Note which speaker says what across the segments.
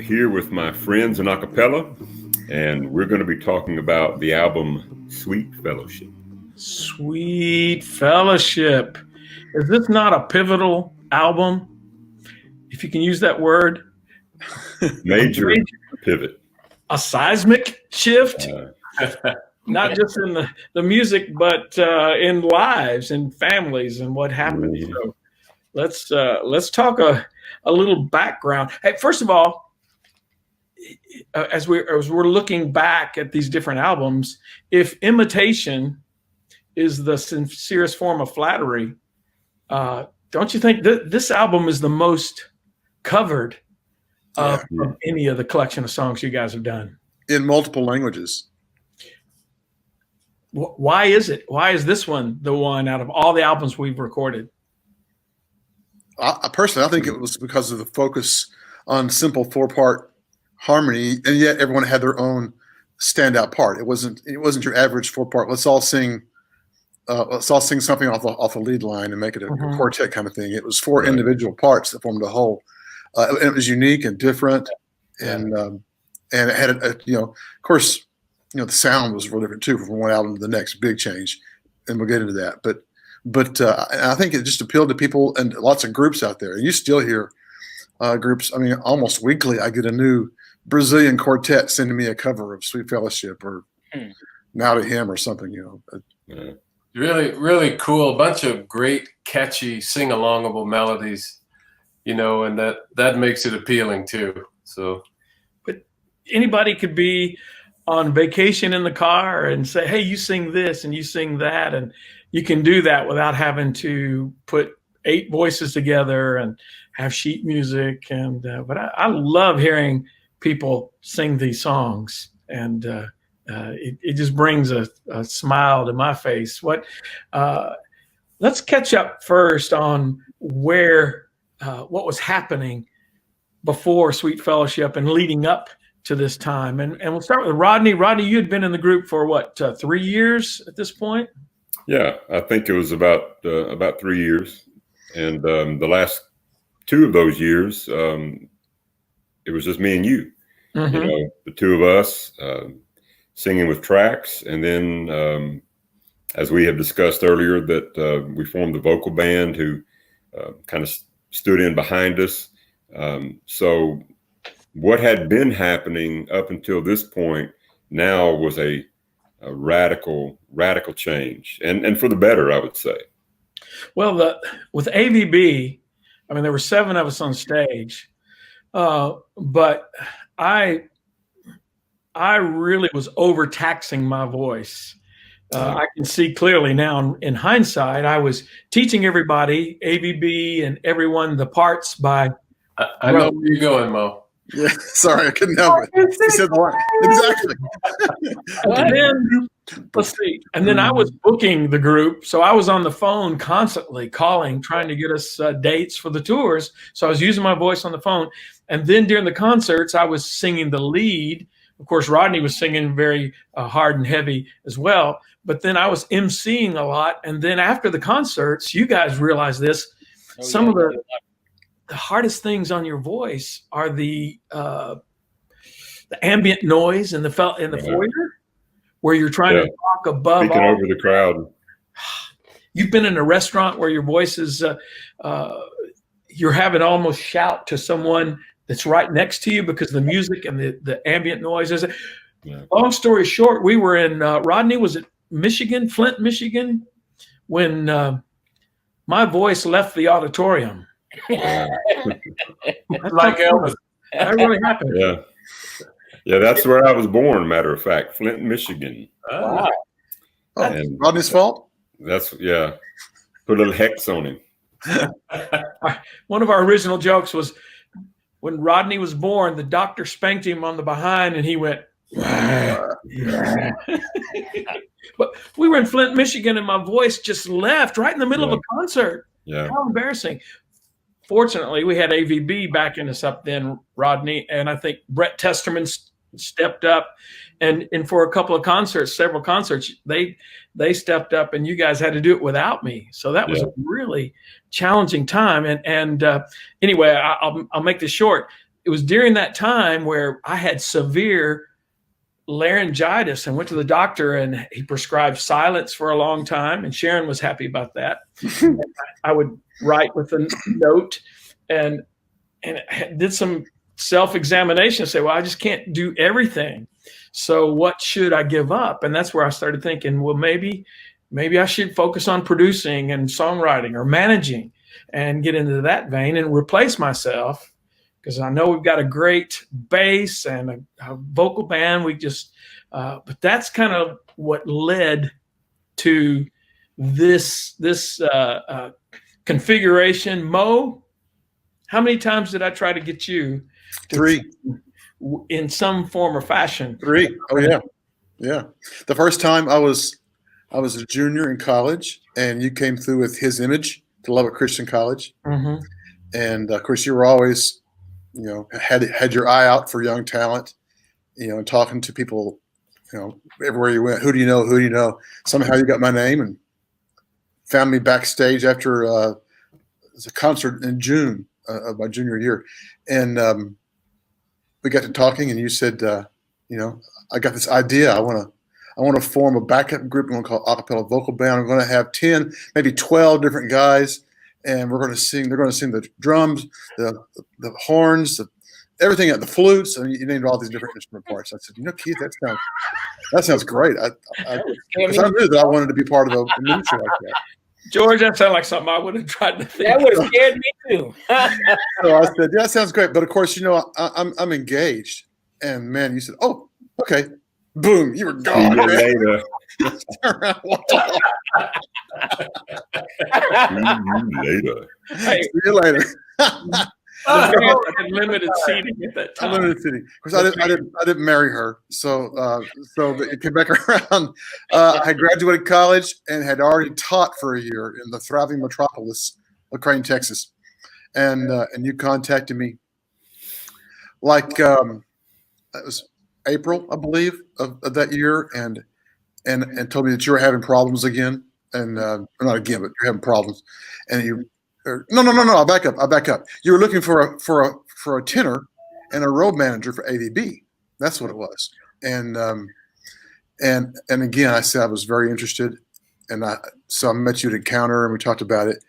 Speaker 1: here with my friends in Acappella, and we're going to be talking about the album Sweet Fellowship.
Speaker 2: Sweet Fellowship. Is this not a pivotal album? If you can use that word.
Speaker 1: Major pivot.
Speaker 2: A seismic shift? Not just in the music, but in lives and families and what happened.
Speaker 1: Mm-hmm.
Speaker 2: So let's talk a little background. Hey, first of all, as we're looking back at these different albums, if imitation is the sincerest form of flattery, don't you think that this album is the most covered of any of the collection of songs you guys have done?
Speaker 3: In multiple languages.
Speaker 2: Why is it? Why is this one the one out of all the albums we've recorded?
Speaker 3: Personally, I think it was because of the focus on simple 4-part harmony, and yet everyone had their own standout part. It wasn't your average 4-part. Let's all sing something off the lead line and make it a quartet kind of thing. It was 4 individual parts that formed a whole. And it was unique and different, and it had of course, the sound was real different too from one album to the next. Big change, and we'll get into that. But I think it just appealed to people and lots of groups out there. And you still hear groups. I mean, almost weekly, I get a new Brazilian quartet sending me a cover of Sweet Fellowship or Now to Him or something.
Speaker 4: Really, really cool. A bunch of great, catchy, sing-alongable melodies. And that makes it appealing too. So,
Speaker 2: but anybody could be on vacation in the car and say, "Hey, you sing this and you sing that," and you can do that without having to put 8 voices together and have sheet music. And but I love hearing people sing these songs, and it just brings a smile to my face. Let's catch up first on what was happening before Sweet Fellowship and leading up to this time. And we'll start with Rodney. Rodney, you had been in the group for what, 3 years at this point?
Speaker 1: Yeah, I think it was about 3 years. And the last 2 of those years, it was just me and you. Mm-hmm. The 2 of us singing with tracks. And then, as we have discussed earlier, that we formed the vocal band who kind of stood in behind us. So what had been happening up until this point now was a radical change, and for the better, I would say.
Speaker 2: Well, with AVB, I mean, there were 7 of us on stage, but I really was overtaxing my voice. I can see clearly now in hindsight, I was teaching everybody, AVB and everyone, the parts by.
Speaker 4: I know where you're going, Mo.
Speaker 3: Yeah, sorry, I couldn't help it. You said the line. Exactly.
Speaker 2: And then, let's see. And then I was booking the group. So I was on the phone constantly calling, trying to get us dates for the tours. So I was using my voice on the phone. And then during the concerts, I was singing the lead. Of course, Rodney was singing very hard and heavy as well. But then I was emceeing a lot. And then after the concerts, you guys realize this, some of the hardest things on your voice are the ambient noise in the foyer, where you're trying to talk above
Speaker 1: speaking over the crowd.
Speaker 2: You've been in a restaurant where your voice is you're having to almost shout to someone that's right next to you because the music and the ambient noises. Long story short, we were in Rodney, was it Michigan, Flint, Michigan, when my voice left the auditorium.
Speaker 4: Like Elvis.
Speaker 2: That really happened.
Speaker 1: Yeah, that's where I was born. Matter of fact, Flint, Michigan.
Speaker 2: Wow.
Speaker 3: And Rodney's fault.
Speaker 1: That's put a little hex on him.
Speaker 2: One of our original jokes was when Rodney was born, the doctor spanked him on the behind, and he went. But we were in Flint, Michigan, and my voice just left right in the middle of a concert.
Speaker 1: Yeah,
Speaker 2: how embarrassing. Fortunately, we had AVB backing us up then, Rodney, and I think Brett Testerman stepped up, and for a couple of concerts, several concerts, they stepped up, and you guys had to do it without me. So that was a really challenging time. And anyway, I'll make this short. it was during that time where I had severe laryngitis and went to the doctor, and he prescribed silence for a long time. And Sharon was happy about that. I would write with a note and did some self-examination and say, well, I just can't do everything. So what should I give up? And that's where I started thinking, well, maybe I should focus on producing and songwriting or managing and get into that vein and replace myself. Because I know we've got a great bass and a vocal band. But that's kind of what led to this configuration. Mo, how many times did I try to get you to
Speaker 3: 3
Speaker 2: in some form or fashion?
Speaker 3: 3. Oh yeah. The first time I was a junior in college, and you came through with His Image to Lubbock Christian College, and of course you were always, had your eye out for young talent, and talking to people, everywhere you went. Who do you know? Who do you know? Somehow you got my name and found me backstage after a concert in June of my junior year, and we got to talking, and you said, I got this idea. I want to form a backup group. I'm going to call it Acappella Vocal Band. I'm going to have 10, maybe 12 different guys, and we're going to sing. They're going to sing the drums, the horns, everything, the flutes, and you named all these different instrument parts. I said, Keith, that sounds great. Because I knew that I wanted to be part of a ministry like that.
Speaker 2: George, that sounded like something I would have tried to think.
Speaker 5: That would have scared me too.
Speaker 3: So I said, yeah, that sounds great. But of course, I'm engaged. And man, you said, oh, okay. Boom, you were gone.
Speaker 1: Later.
Speaker 3: Later.
Speaker 2: Hey,
Speaker 3: See you later.
Speaker 2: had limited seating at that time.
Speaker 3: Limited seating. Of course, I didn't marry her, so it came back around. I graduated college and had already taught for a year in the thriving metropolis of Crane, Texas, and you contacted me like it was April, I believe, of that year, and told me that you were having problems again, and not again, but you're having problems, and you. No. I'll back up. You were looking for a tenor and a road manager for AVB. That's what it was. And again, I said I was very interested, and so I met you at Encounter, and we talked about it.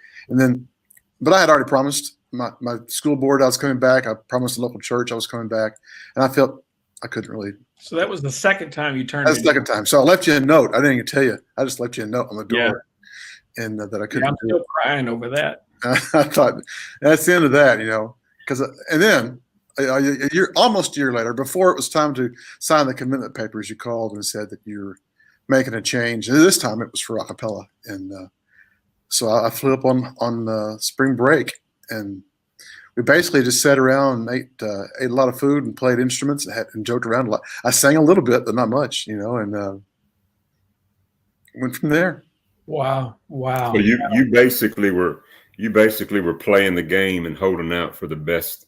Speaker 3: But I had already promised my school board I was coming back. I promised the local church I was coming back, and I felt I couldn't really.
Speaker 2: So that was the second time you turned.
Speaker 3: That's the second time. So I left you a note. I didn't even tell you. I just left you a note on the door, and that I couldn't.
Speaker 2: I'm still crying over that.
Speaker 3: I thought that's the end of that, and then almost a year later, before it was time to sign the commitment papers, you called and said that you're making a change. And this time it was for Acappella. And so I flew up on spring break, and we basically just sat around and ate a lot of food and played instruments and joked around a lot. I sang a little bit, but not much, and went from there.
Speaker 2: Wow.
Speaker 1: So you basically were playing the game and holding out for the best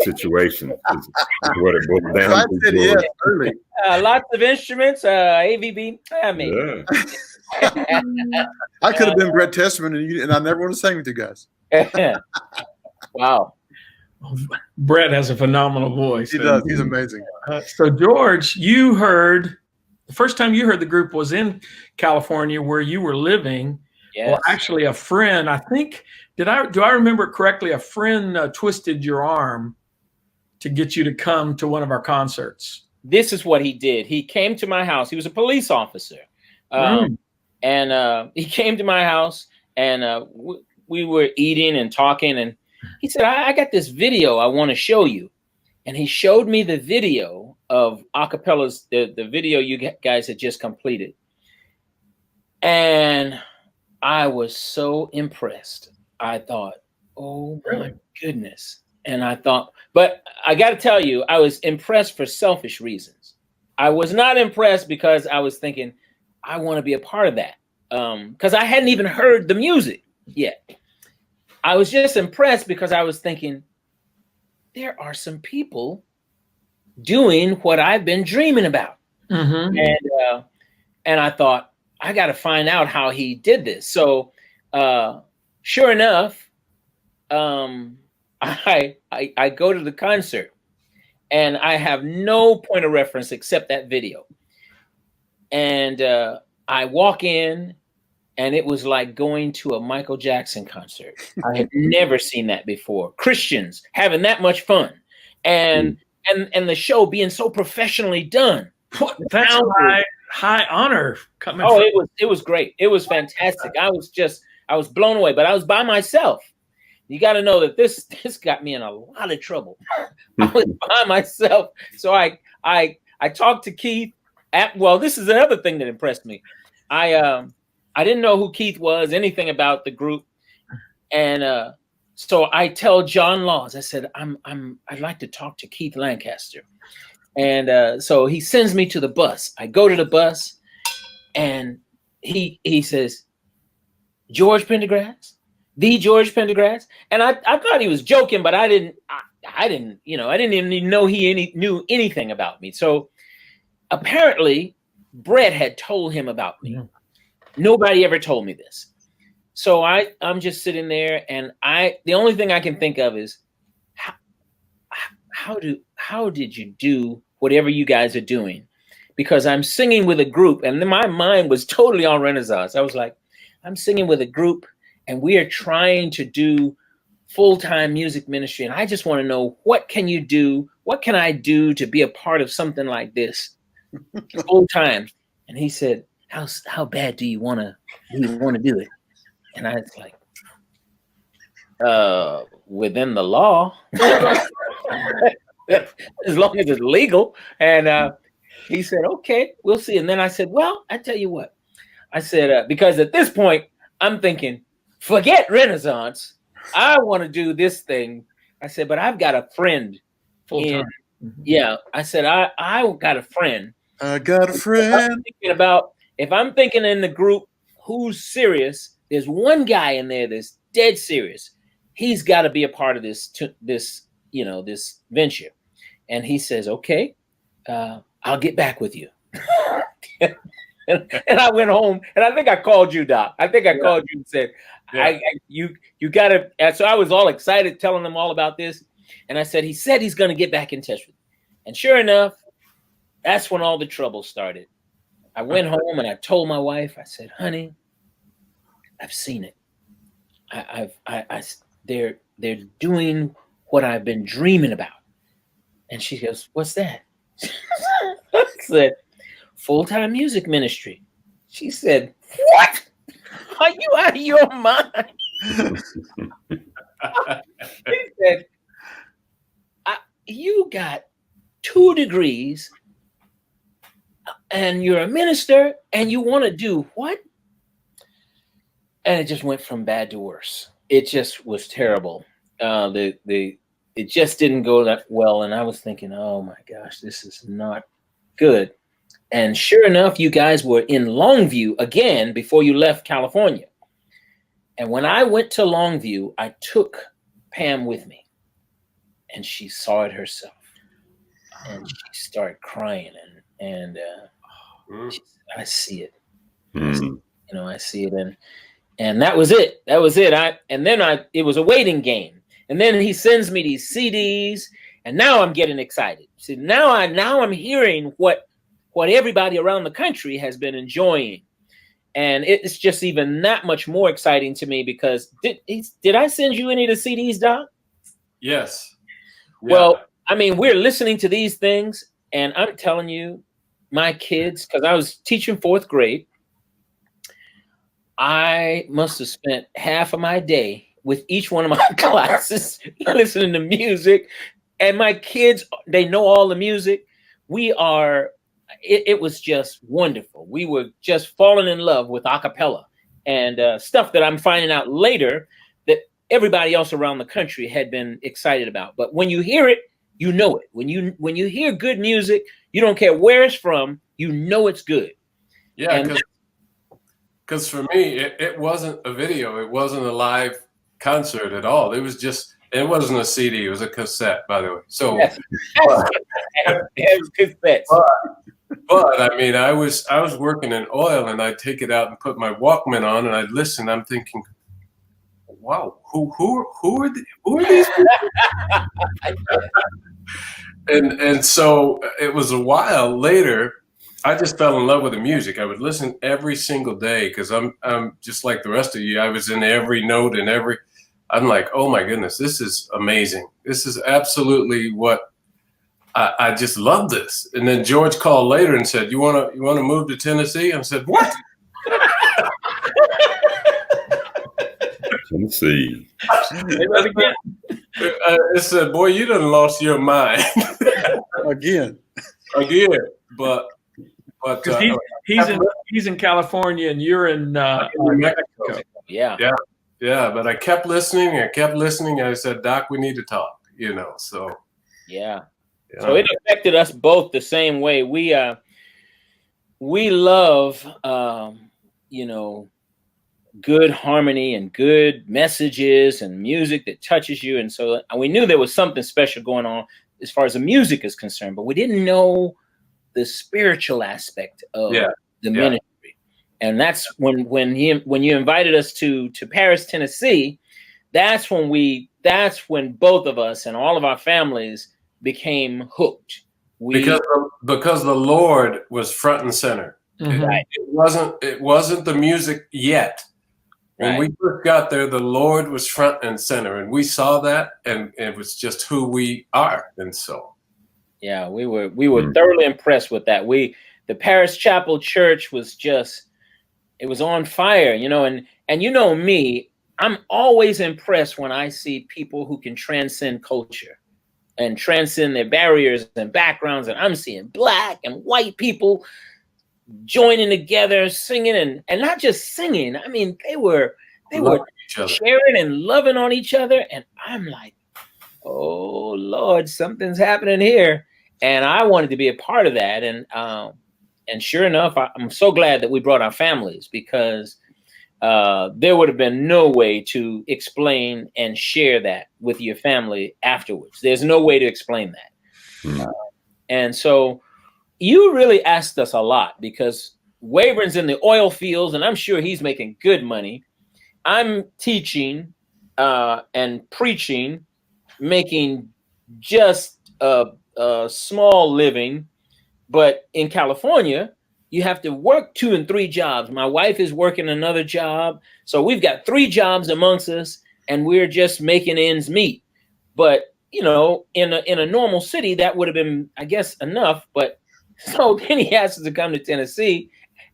Speaker 1: situation. Is what it boiled down
Speaker 3: I
Speaker 1: to.
Speaker 3: said yes, early.
Speaker 5: Lots of instruments, AVB. I mean,
Speaker 1: Yeah.
Speaker 3: I could have been Brett Testament, and I never would have sang with you guys.
Speaker 5: Wow.
Speaker 2: Brett has a phenomenal voice.
Speaker 3: He does. He's amazing.
Speaker 2: So George, the first time you heard the group was in California, where you were living.
Speaker 5: Yes.
Speaker 2: Well, actually, a friend, I think, do I remember it correctly? A friend twisted your arm to get you to come to one of our concerts.
Speaker 5: This is what he did. He came to my house. He was a police officer. And he came to my house, and we were eating and talking. And he said, I got this video I want to show you. And he showed me the video of Acapella's, the video you guys had just completed. And I was so impressed. I thought, oh my goodness. And I thought, but I got to tell you, I was impressed for selfish reasons. I was not impressed because I was thinking, I want to be a part of that. Because I hadn't even heard the music yet. I was just impressed because I was thinking, there are some people doing what I've been dreaming about. And I thought, I got to find out how he did this. So sure enough, I go to the concert, and I have no point of reference except that video. And I walk in, and it was like going to a Michael Jackson concert. I had never seen that before. Christians having that much fun, and the show being so professionally done.
Speaker 2: That's high honor coming.
Speaker 5: Oh, it was great. It was fantastic. I was blown away. But I was by myself. You got to know that this got me in a lot of trouble. I was by myself, so I talked to Keith. Well, this is another thing that impressed me. I didn't know who Keith was, anything about the group, and so I tell John Laws. I said, I'd like to talk to Keith Lancaster, and so he sends me to the bus. I go to the bus, and he says, George Pendergrass. The George Pendergrass, and I thought he was joking, but I didn't even know he knew anything about me. So apparently, Brett had told him about me. Nobody ever told me this. So I'm just sitting there, and the only thing I can think of is how did you do whatever you guys are doing? Because I'm singing with a group, and then my mind was totally on Renaissance. I was like, I'm singing with a group, and we are trying to do full-time music ministry. And I just want to know, what can you do? What can I do to be a part of something like this full-time? And he said, how bad do you want to do it? And I was like, within the law, as long as it's legal. And he said, okay, we'll see. And then I said, well, I tell you what. I said, because at this point, I'm thinking, forget Renaissance. I want to do this thing. I said, but I've got a friend.
Speaker 2: Full-time.
Speaker 5: Yeah. I said, I got a friend.
Speaker 3: I got a friend.
Speaker 5: If I'm thinking in the group who's serious, there's one guy in there that's dead serious. He's got to be a part of this venture. And he says, okay, I'll get back with you. And I went home, and I think I called you, Doc. I think I called you and said, you got to. So I was all excited telling them all about this. And I said, he said he's going to get back in touch with me. And sure enough, that's when all the trouble started. I went home and I told my wife, I said, honey, I've seen it. They're doing what I've been dreaming about. And she goes, what's that? I said, full-time music ministry. She said, what? Are you out of your mind? She said, you got 2 degrees and you're a minister and you want to do what? And it just went from bad to worse. It just was terrible. It just didn't go that well. And I was thinking, oh my gosh, this is not good. And sure enough, you guys were in Longview again before you left California. And when I went to Longview, I took Pam with me, and she saw it herself, and she started crying, and she said, I see it. I see it, and that was it. That was it. It was a waiting game, and then he sends me these CDs, and now I'm getting excited. See, now I'm hearing what everybody around the country has been enjoying. And it's just even that much more exciting to me because did I send you any of the CDs, Doc?
Speaker 4: Yes.
Speaker 5: Yeah. Well, I mean, we're listening to these things, and I'm telling you, my kids, because I was teaching 4th grade, I must have spent half of my day with each one of my classes listening to music. And my kids, they know all the music. It was just wonderful. We were just falling in love with Acappella and stuff that I'm finding out later that everybody else around the country had been excited about. But when you hear it, you know it. When you hear good music, you don't care where it's from, you know it's good.
Speaker 4: Yeah, because for me, it wasn't a video. It wasn't a live concert at all. It was just, it wasn't a CD. It was a cassette, by the way. So,
Speaker 5: yes. It was cassettes.
Speaker 4: But I mean, I was working in oil, and I'd take it out and put my Walkman on, and I'd listen. I'm thinking, wow, who are these people? And so it was a while later, I just fell in love with the music. I would listen every single day because I'm just like the rest of you. I was in every note and I'm like, oh my goodness, this is amazing. This is absolutely what I just love this. And then George called later and said, you wanna move to Tennessee? I said, what?
Speaker 1: Tennessee.
Speaker 4: I said, boy, you done lost your mind.
Speaker 3: Again.
Speaker 4: But
Speaker 2: he's in California and you're in
Speaker 4: New Mexico.
Speaker 5: Yeah.
Speaker 4: But I kept listening. I said, Doc, we need to talk, so.
Speaker 5: Yeah. So it affected us both the same way. We love, good harmony and good messages and music that touches you. And so we knew there was something special going on as far as the music is concerned, but we didn't know the spiritual aspect of the ministry. And that's when you invited us to Paris, Tennessee, that's when both of us and all of our families became hooked.
Speaker 4: Because the Lord was front and center.
Speaker 5: Right.
Speaker 4: It wasn't the music yet. When we first got there, the Lord was front and center, and we saw that, and it was just who we are. And so,
Speaker 5: yeah, we were thoroughly impressed with that. The Paris Chapel Church was it was on fire, and you know me, I'm always impressed when I see people who can transcend culture and transcend their barriers and backgrounds. And I'm seeing black and white people joining together, singing and not just singing. I mean, they were sharing and loving on each other. And I'm like, oh Lord, something's happening here. And I wanted to be a part of that. And sure enough, I'm so glad that we brought our families, because there would have been no way to explain and share that with your family afterwards. There's no way to explain that. And so you really asked us a lot, because Waverin's in the oil fields, and I'm sure he's making good money. I'm teaching and preaching, making just a small living. But in California, you have to work 2 and 3 jobs. My wife is working another job. So we've got 3 jobs amongst us, and we're just making ends meet. But, in a normal city, that would have been, I guess, enough. But so then he asked us to come to Tennessee,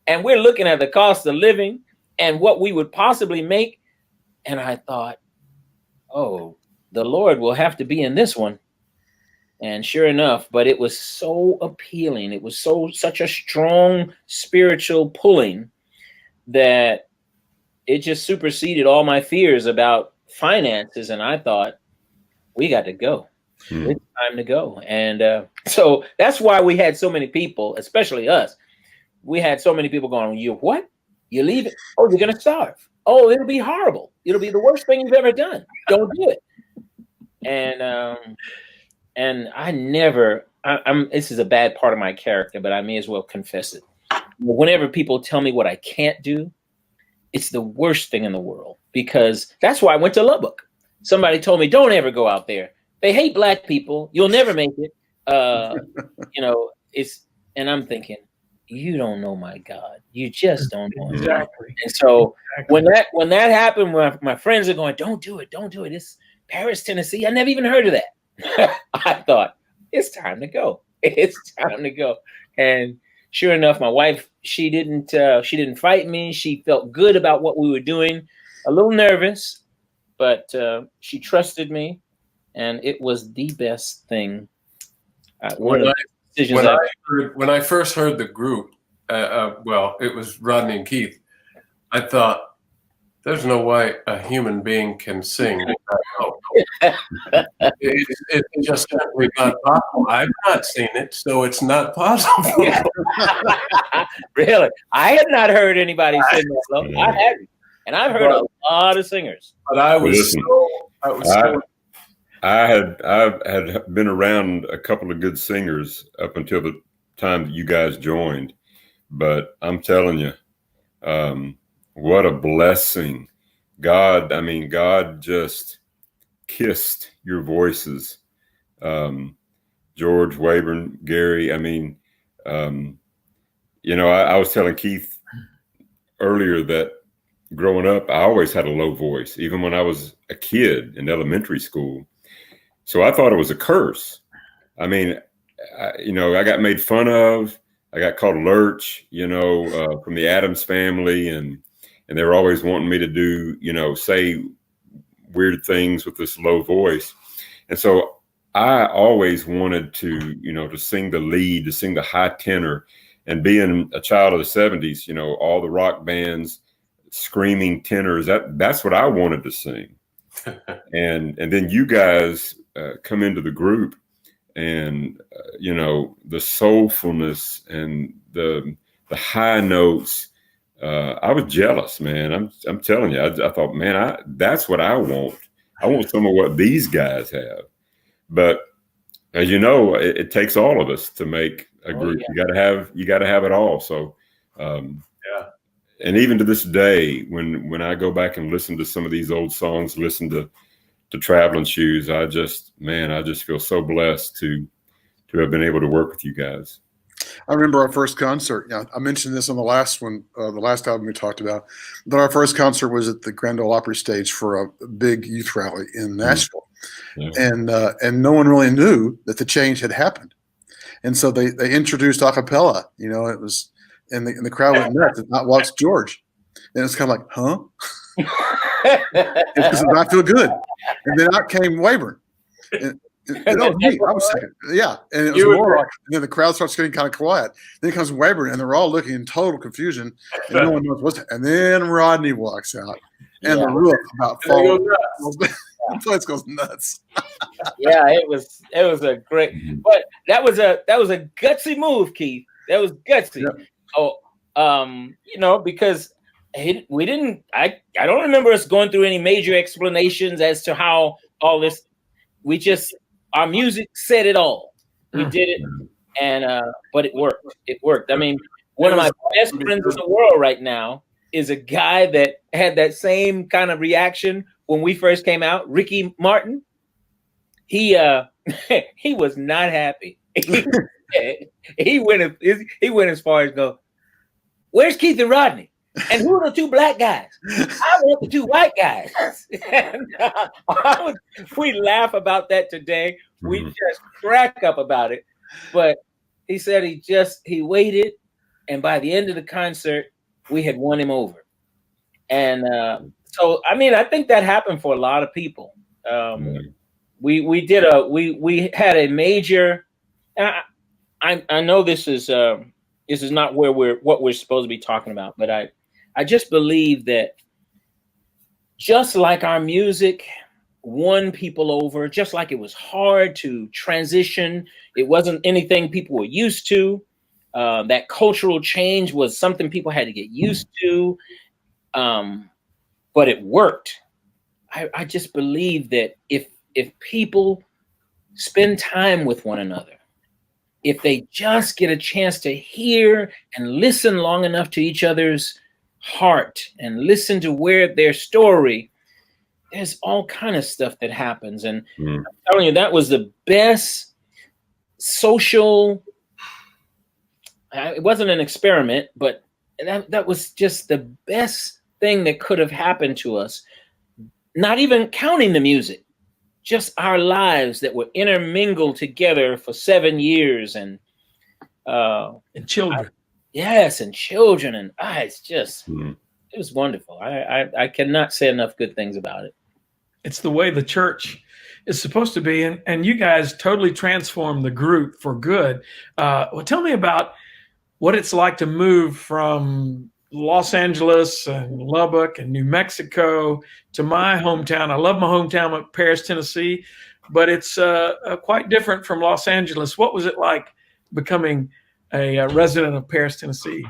Speaker 5: and we're looking at the cost of living and what we would possibly make. And I thought, oh, the Lord will have to be in this one. And sure enough, but it was so appealing. It was such a strong spiritual pulling that it just superseded all my fears about finances. And I thought, we got to go. It's time to go. And so that's why we had so many people, especially us. We had so many people going, you what? You leave it? Oh, you're going to starve. Oh, it'll be horrible. It'll be the worst thing you've ever done. Don't do it. And I never, this is a bad part of my character, but I may as well confess it. Whenever people tell me what I can't do, it's the worst thing in the world, because that's why I went to Lubbock. Somebody told me, don't ever go out there. They hate black people. You'll never make it. And I'm thinking, you don't know my God. You just don't know him.
Speaker 2: Exactly.
Speaker 5: And so when that happened, my friends are going, don't do it. Don't do it. It's Paris, Tennessee. I never even heard of that. I thought, it's time to go. It's time to go. And sure enough, my wife, she didn't fight me. She felt good about what we were doing. A little nervous, but she trusted me, and it was the best thing.
Speaker 4: When I first heard the group, it was Rodney and Keith. I thought, there's no way a human being can sing. It's just simply not possible. I've not seen it, so it's not possible.
Speaker 5: Really? I had not heard anybody sing that low. I hadn't. And I've heard a lot of singers.
Speaker 4: But I
Speaker 1: had been around a couple of good singers up until the time that you guys joined. But I'm telling you, what a blessing God just kissed your voices. George, Wayburn, Gary. I was telling Keith earlier that growing up, I always had a low voice, even when I was a kid in elementary school. So I thought it was a curse. I got made fun of. I got called a lurch, from the Addams family, and they were always wanting me to do, say weird things with this low voice. And so I always wanted to, to sing the lead, to sing the high tenor. And being a child of the 70s, all the rock bands, screaming tenors, that's what I wanted to sing. and then you guys come into the group, and the soulfulness and the high notes. I was jealous, man. I'm telling you. I thought, man, that's what I want. I want some of what these guys have. But as you know, it takes all of us to make a group. Yeah. You got to have it all. So,
Speaker 4: yeah.
Speaker 1: And even to this day, when I go back and listen to some of these old songs, listen to Traveling Shoes, I just feel so blessed to have been able to work with you guys.
Speaker 3: I remember our first concert. Yeah, I mentioned this on the last one, the last album we talked about. But our first concert was at the Grand Ole Opry stage for a big youth rally in Nashville, and no one really knew that the change had happened. And so they introduced Acappella. It was, and the crowd went nuts. And out walks George, and it's kind of like, huh? Because I feel good. And then out came Wayburn. And that was me. I was second. Yeah. And it was more like, and then the crowd starts getting kind of quiet. Then comes Wayburn, and they're all looking in total confusion, and no one knows what's happening. And then Rodney walks out, and the roof about falls. The place goes nuts.
Speaker 5: Yeah, it was a great, but that was a gutsy move, Keith. That was gutsy. Yeah. Because we didn't. I don't remember us going through any major explanations as to how all this. We just, our music said it all. We did it, and but it worked. It worked. I mean, one of my best friends in the world right now is a guy that had that same kind of reaction when we first came out. Ricky Martin. He was not happy. he went as far as go, where's Keith and Rodney? And who are the two black guys? I want the two white guys. And, we laugh about that today. We just crack up about it. But he said he waited, and by the end of the concert, we had won him over. And so, I think that happened for a lot of people. We had a major. I know this is not what we're supposed to be talking about, but I just believe that just like our music won people over, just like it was hard to transition, it wasn't anything people were used to. That cultural change was something people had to get used to, but it worked. I just believe that if people spend time with one another, if they just get a chance to hear and listen long enough to each other's heart and listen to their story, there's all kind of stuff that happens. And I'm telling you, that was the best social, it wasn't an experiment, but that was just the best thing that could have happened to us. Not even counting the music, just our lives that were intermingled together for 7 years, and
Speaker 2: children.
Speaker 5: Yes, and children, and it's just, it was wonderful. I cannot say enough good things about it.
Speaker 2: It's the way the church is supposed to be, and you guys totally transformed the group for good. Well, tell me about what it's like to move from Los Angeles and Lubbock and New Mexico to my hometown. I love my hometown of Paris, Tennessee, but it's quite different from Los Angeles. What was it like becoming a resident of Paris, Tennessee?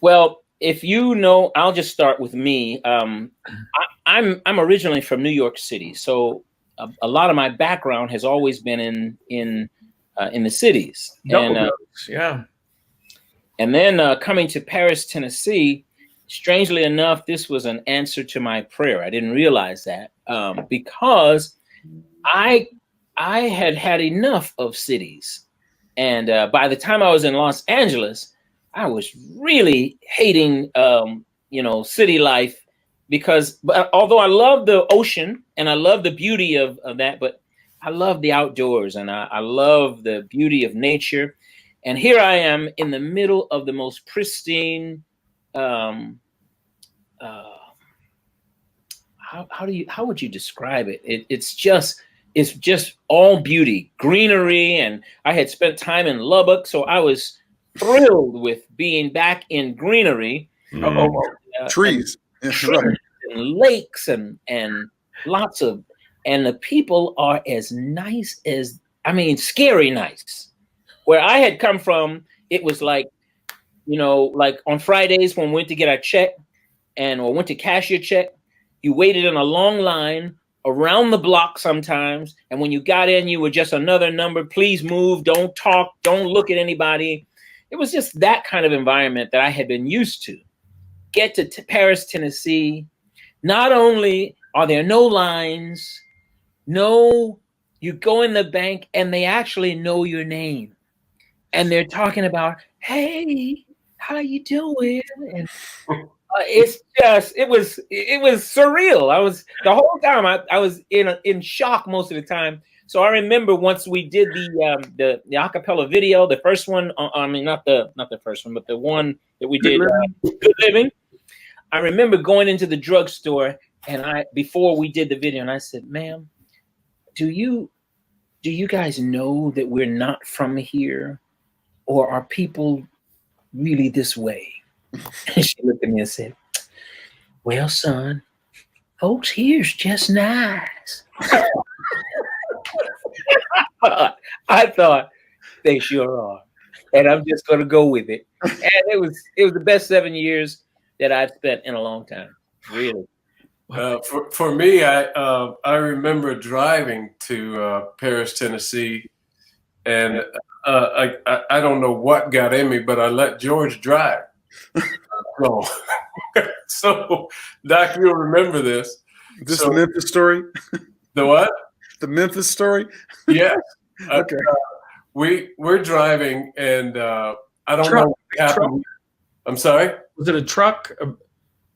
Speaker 5: Well, if you know, I'll just start with me. I'm originally from New York City, so a lot of my background has always been in the cities.
Speaker 2: Yeah.
Speaker 5: And then coming to Paris, Tennessee, strangely enough, this was an answer to my prayer. I didn't realize that because I had had enough of cities. And by the time I was in Los Angeles, I was really hating, city life because although I love the ocean and I love the beauty of that, but I love the outdoors and I love the beauty of nature. And here I am in the middle of the most pristine, how would you describe it? It's just all beauty, greenery, and I had spent time in Lubbock, so I was thrilled with being back in greenery.
Speaker 3: Trees,
Speaker 5: and lakes, and lots of, and the people are as nice as, scary nice. Where I had come from, it was like, like on Fridays when we went to get our check or went to cash your check, you waited in a long line around the block sometimes. And when you got in, you were just another number. Please move. Don't talk. Don't look at anybody. It was just that kind of environment that I had been used to. Get to Paris, Tennessee. Not only are there no lines, you go in the bank and they actually know your name. And they're talking about, hey, how you doing? And it was surreal. The whole time I was in shock most of the time. So I remember once we did the Acappella video, the first one. Not the first one, but the one that we did, Good Living. I remember going into the drugstore and before we did the video, and I said, "Ma'am, do you guys know that we're not from here, or are people really this way?" And she looked at me and said, "Well, son, folks here's just nice." I thought they sure are, and I'm just going to go with it. And it was the best 7 years that I've spent in a long time, really.
Speaker 4: For me, I remember driving to Paris, Tennessee, and I don't know what got in me, but I let George drive. So, Doc, you'll remember this.
Speaker 3: Is this the Memphis story?
Speaker 4: The what?
Speaker 3: The Memphis story?
Speaker 4: Yes.
Speaker 3: Okay.
Speaker 4: We're driving, and I don't know what happened. I'm sorry?
Speaker 2: Was it a truck? A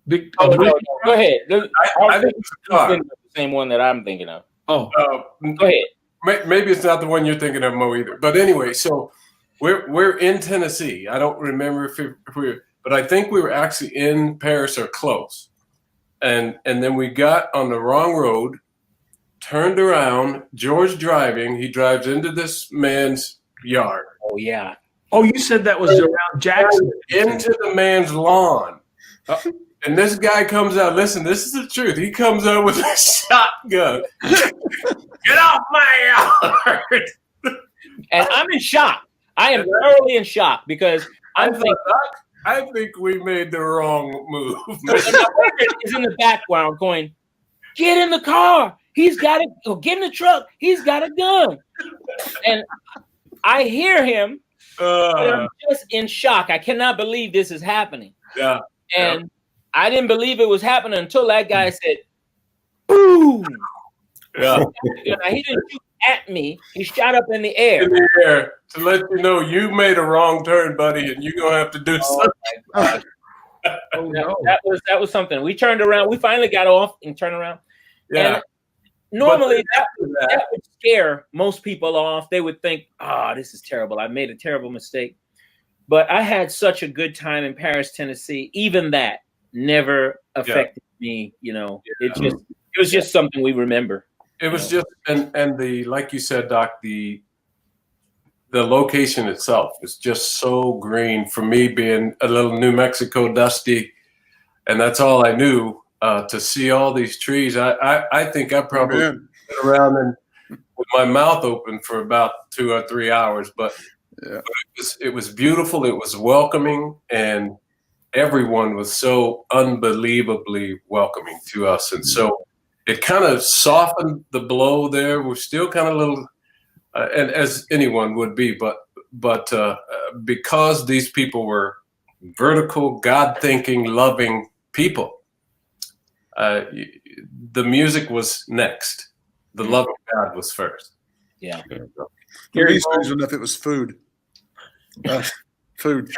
Speaker 2: big?
Speaker 5: No, go ahead.
Speaker 4: I think it's a car.
Speaker 5: The same one that I'm thinking of.
Speaker 2: Oh,
Speaker 5: go ahead.
Speaker 4: Maybe it's not the one you're thinking of, Mo, either. But anyway, so we're in Tennessee. I don't remember if we were, but I think we were actually in Paris or close. And then we got on the wrong road, turned around, George driving. He drives into this man's yard.
Speaker 5: Oh, yeah.
Speaker 2: Oh, you said that was around Jackson.
Speaker 4: Into the man's lawn. And this guy comes out. Listen, this is the truth. He comes out with a shotgun. Get off my yard.
Speaker 5: And I'm in shock. I am thoroughly in shock because I
Speaker 4: think we made the wrong move.
Speaker 5: Is in the background going, "Get in the car. He's got it. Get in the truck. He's got a gun." And I hear him. I'm just in shock. I cannot believe this is happening.
Speaker 4: Yeah.
Speaker 5: And I didn't believe it was happening until that guy said, "Boom."
Speaker 4: Yeah.
Speaker 5: He didn't shoot at me. He shot up in the air.
Speaker 4: In the air to let you know you made a wrong turn, buddy, and you're gonna have to do something.
Speaker 5: My God. That was something. We turned around. We finally got off and turned around.
Speaker 4: Yeah.
Speaker 5: And normally that would scare most people off. They would think, this is terrible. I made a terrible mistake. But I had such a good time in Paris, Tennessee. Even that never affected me. It was just something we remember.
Speaker 4: It was just, and the, like you said, Doc, the location itself is just so green. For me, being a little New Mexico dusty, and that's all I knew. To see all these trees, I think I probably been around and with my mouth open for about 2 or 3 hours. But it was beautiful. It was welcoming, and everyone was so unbelievably welcoming to us. And so it kind of softened the blow there. We're still kind of a little, and as anyone would be, but because these people were vertical, God-thinking, loving people. The music was next. The love of God was first.
Speaker 5: Yeah.
Speaker 3: For me, strange enough, it was food. Food.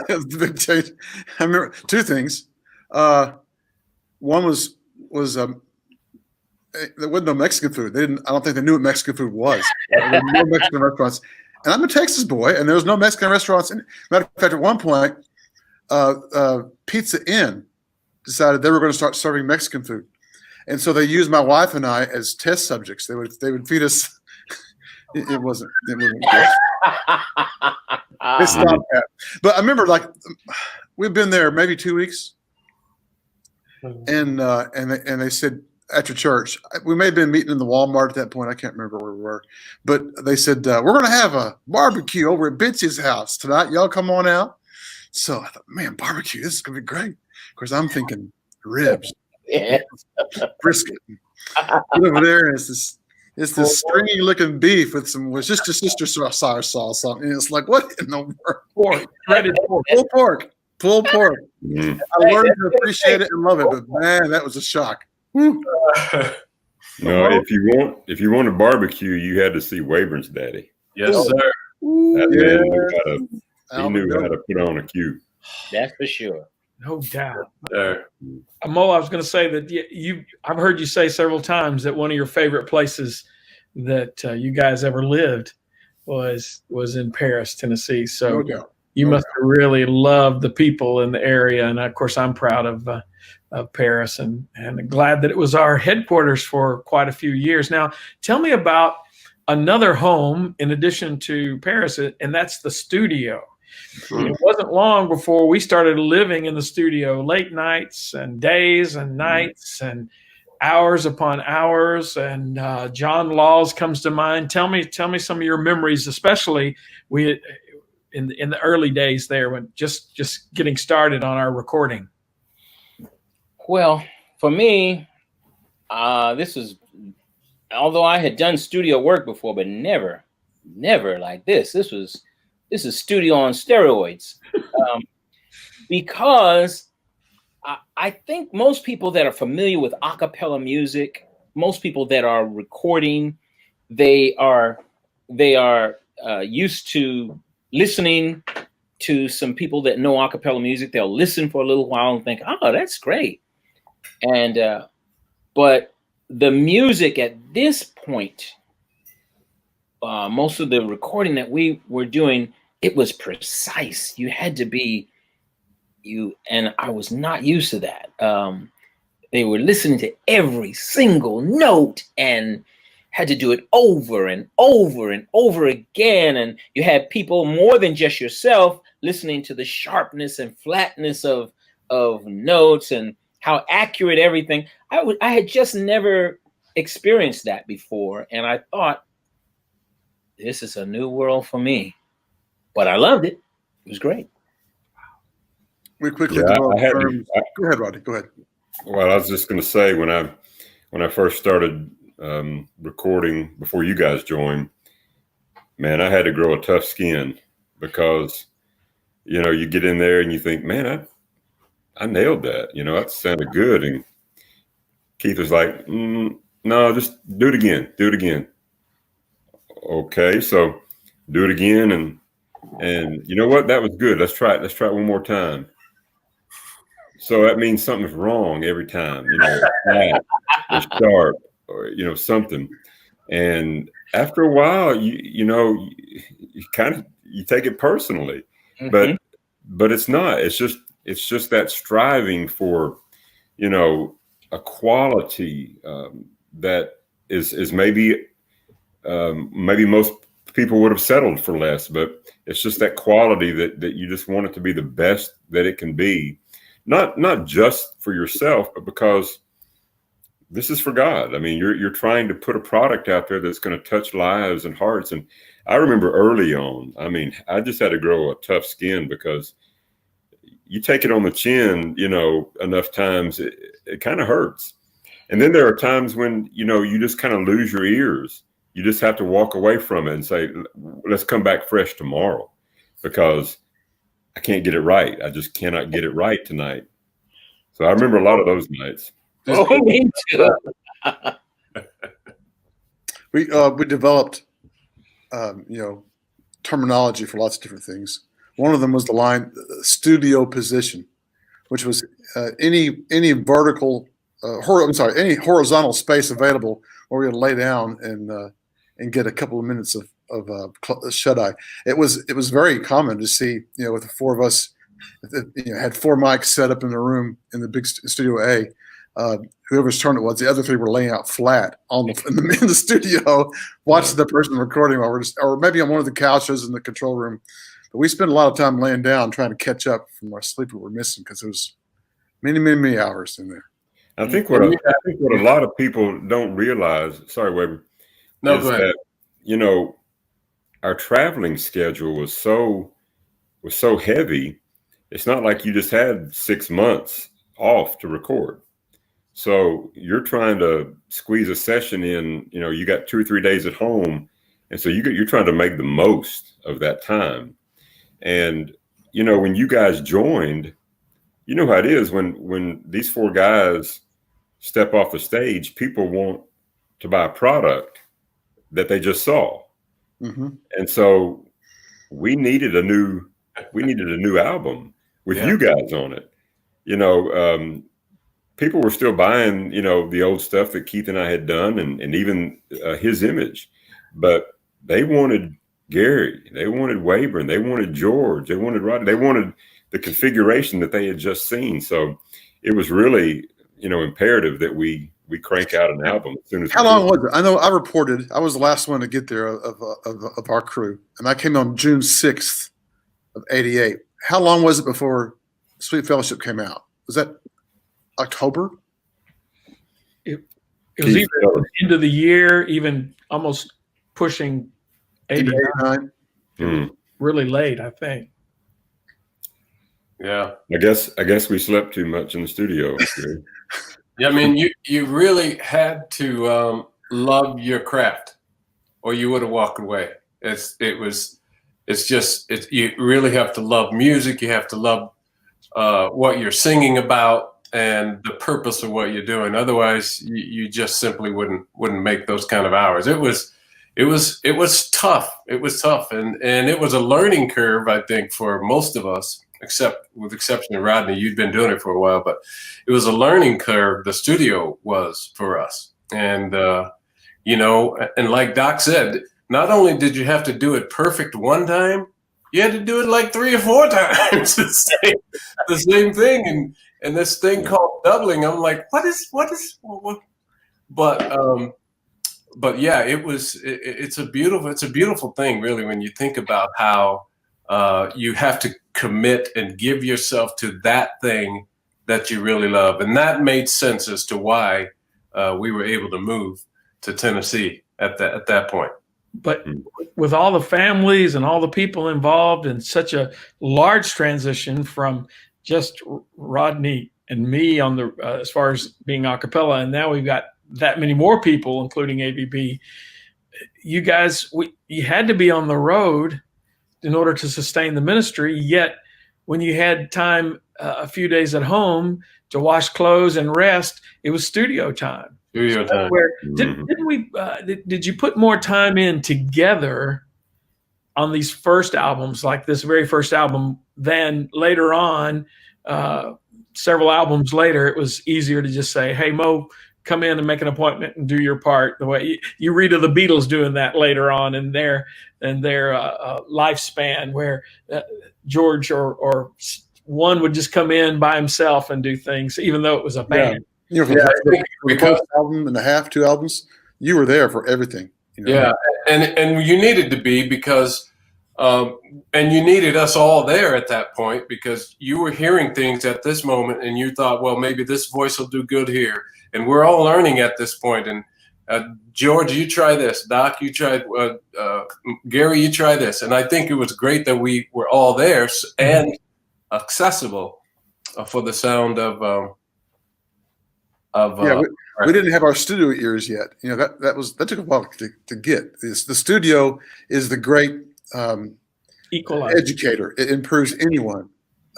Speaker 3: It was the big change. I remember two things. One was there wasn't no Mexican food. They didn't. I don't think they knew what Mexican food was. There were no Mexican restaurants. And I'm a Texas boy, and there was no Mexican restaurants. Matter of fact, at one point, Pizza Inn decided they were going to start serving Mexican food, and so they used my wife and I as test subjects. They would feed us. It wasn't good. They stopped that. But I remember, like, we've been there maybe 2 weeks, and they said after church, we may have been meeting in the Walmart at that point. I can't remember where we were, but they said we're going to have a barbecue over at Bitsy's house tonight. Y'all come on out. So I thought, man, barbecue, this is going to be great. Of course, I'm thinking ribs, brisket. Get over there, and it's this stringy looking beef with just sister sour sauce on it. And it's like, what in the world?
Speaker 2: Pork, shredded pork.
Speaker 3: Pulled pork.
Speaker 1: Mm.
Speaker 3: I learned to appreciate it and love it, but man, that was a shock. Woo.
Speaker 1: No, if you want a barbecue, you had to see Wavern's daddy.
Speaker 4: Yes, sir.
Speaker 1: That man knew how to put on a cue.
Speaker 5: That's for sure.
Speaker 2: No doubt.
Speaker 4: Mo,
Speaker 2: I was going to say that I've heard you say several times that one of your favorite places that you guys ever lived was in Paris, Tennessee. So you must have really loved the people in the area. And of course, I'm proud of Paris and glad that it was our headquarters for quite a few years. Now, tell me about another home in addition to Paris, and that's the studio. It wasn't long before we started living in the studio, late nights and days and nights and hours upon hours. And John Laws comes to mind. Tell me some of your memories, especially in the early days there when just getting started on our recording.
Speaker 5: Well, for me, this was, although I had done studio work before, but never like this. This is studio on steroids, because I think most people that are familiar with a cappella music, most people that are recording, they are used to listening to some people that know a cappella music. They'll listen for a little while and think, "Oh, that's great," and but the music at this point, most of the recording that we were doing, it was precise. You had to be and I was not used to that. They were listening to every single note and had to do it over and over and over again. And you had people more than just yourself listening to the sharpness and flatness of notes and how accurate everything. I had just never experienced that before, and I thought, this is a new world for me. But I loved it. It was great.
Speaker 3: We quickly developed terms. Go ahead, Rodney. Go ahead.
Speaker 1: Well, I was just going to say, when I first started recording before you guys joined, man, I had to grow a tough skin because, you get in there and you think, man, I nailed that. That sounded good. And Keith was like, no, just do it again. Do it again. Okay, so do it again, and you know what? That was good. Let's try it. Let's try it one more time. So that means something's wrong every time. Flat or sharp or something. And after a while, you take it personally, but it's not. It's just that striving for a quality that is maybe most people would have settled for less, but it's just that quality that you just want it to be the best that it can be, not just for yourself, but because this is for God. I mean, you're trying to put a product out there that's going to touch lives and hearts. And I remember early on, I mean, I just had to grow a tough skin because you take it on the chin, enough times, it kind of hurts. And then there are times when, you just kind of lose your ears. You just have to walk away from it and say, let's come back fresh tomorrow, because I can't get it right. I just cannot get it right tonight. So I remember a lot of those nights.
Speaker 5: Oh, me too.
Speaker 3: We developed, terminology for lots of different things. One of them was the line studio position, which was any vertical, any horizontal space available where we would lay down and get a couple of minutes of shut eye. It was very common to see, with the four of us, had four mics set up in the room in the big studio A. Whoever's turn it was, the other three were laying out flat in the studio, watching the person recording, or maybe on one of the couches in the control room. But we spent a lot of time laying down trying to catch up from our sleep we were missing, because there was many, many, many hours in there.
Speaker 1: I think what a lot of people don't realize, sorry, Weber,
Speaker 4: No,
Speaker 1: is
Speaker 4: go ahead.
Speaker 1: that, our traveling schedule was so heavy. It's not like you just had 6 months off to record. So you're trying to squeeze a session in, you got 2 or 3 days at home. And so you're trying to make the most of that time. And, when you guys joined, you know how it is when these four guys step off the stage, people want to buy a product that they just saw.
Speaker 3: Mm-hmm.
Speaker 1: And so we needed a new album with you guys on it. People were still buying, the old stuff that Keith and I had done, and even his image, but they wanted Gary, they wanted Wayburn, they wanted George, they wanted Rodney, they wanted the configuration that they had just seen. So it was really, imperative that we crank out an album as soon as.
Speaker 3: How long was it? I know I reported. I was the last one to get there of our crew, and I came on June 6th of '88. How long was it before Sweet Fellowship came out? Was that October?
Speaker 2: It was either end of the year, even almost pushing 89. Really late, I think.
Speaker 4: Yeah.
Speaker 1: I guess we slept too much in the studio.
Speaker 4: Yeah, I mean, you really had to love your craft, or you would have walked away. You really have to love music. You have to love what you're singing about and the purpose of what you're doing. Otherwise, you just simply wouldn't make those kind of hours. It was tough. It was tough, and it was a learning curve, I think, for most of us, with exception of Rodney. You'd been doing it for a while, but it was a learning curve. The studio was for us, and and like Doc said, not only did you have to do it perfect one time, you had to do it like 3 or 4 times the same thing, and this thing called doubling. I'm like, what? But yeah, it's a beautiful thing, really, when you think about how you have to commit and give yourself to that thing that you really love. And that made sense as to why we were able to move to Tennessee at that point.
Speaker 2: But with all the families and all the people involved in such a large transition from just Rodney and me on the as far as being a cappella, and now we've got that many more people, including ABB. You guys, you had to be on the road in order to sustain the ministry. Yet, when you had time, a few days at home to wash clothes and rest, it was studio time. Did you put more time in together on these first albums, like this very first album, than later on? Several albums later, it was easier to just say, "Hey, Mo, come in and make an appointment and do your part." The way you read of the Beatles doing that later on in their lifespan, where George or one would just come in by himself and do things, even though it was a band.
Speaker 3: For the first album and a half, 2 albums, you were there for everything.
Speaker 4: Yeah, and you needed to be, because and you needed us all there at that point, because you were hearing things at this moment and you thought, well, maybe this voice will do good here. And we're all learning at this point. And George, you try this. Doc, you try. Gary, you try this. And I think it was great that we were all there and accessible for the sound of.
Speaker 3: We didn't have our studio ears yet. That took a while to get. The studio is the great
Speaker 2: Equalizer.
Speaker 3: educator. It improves anyone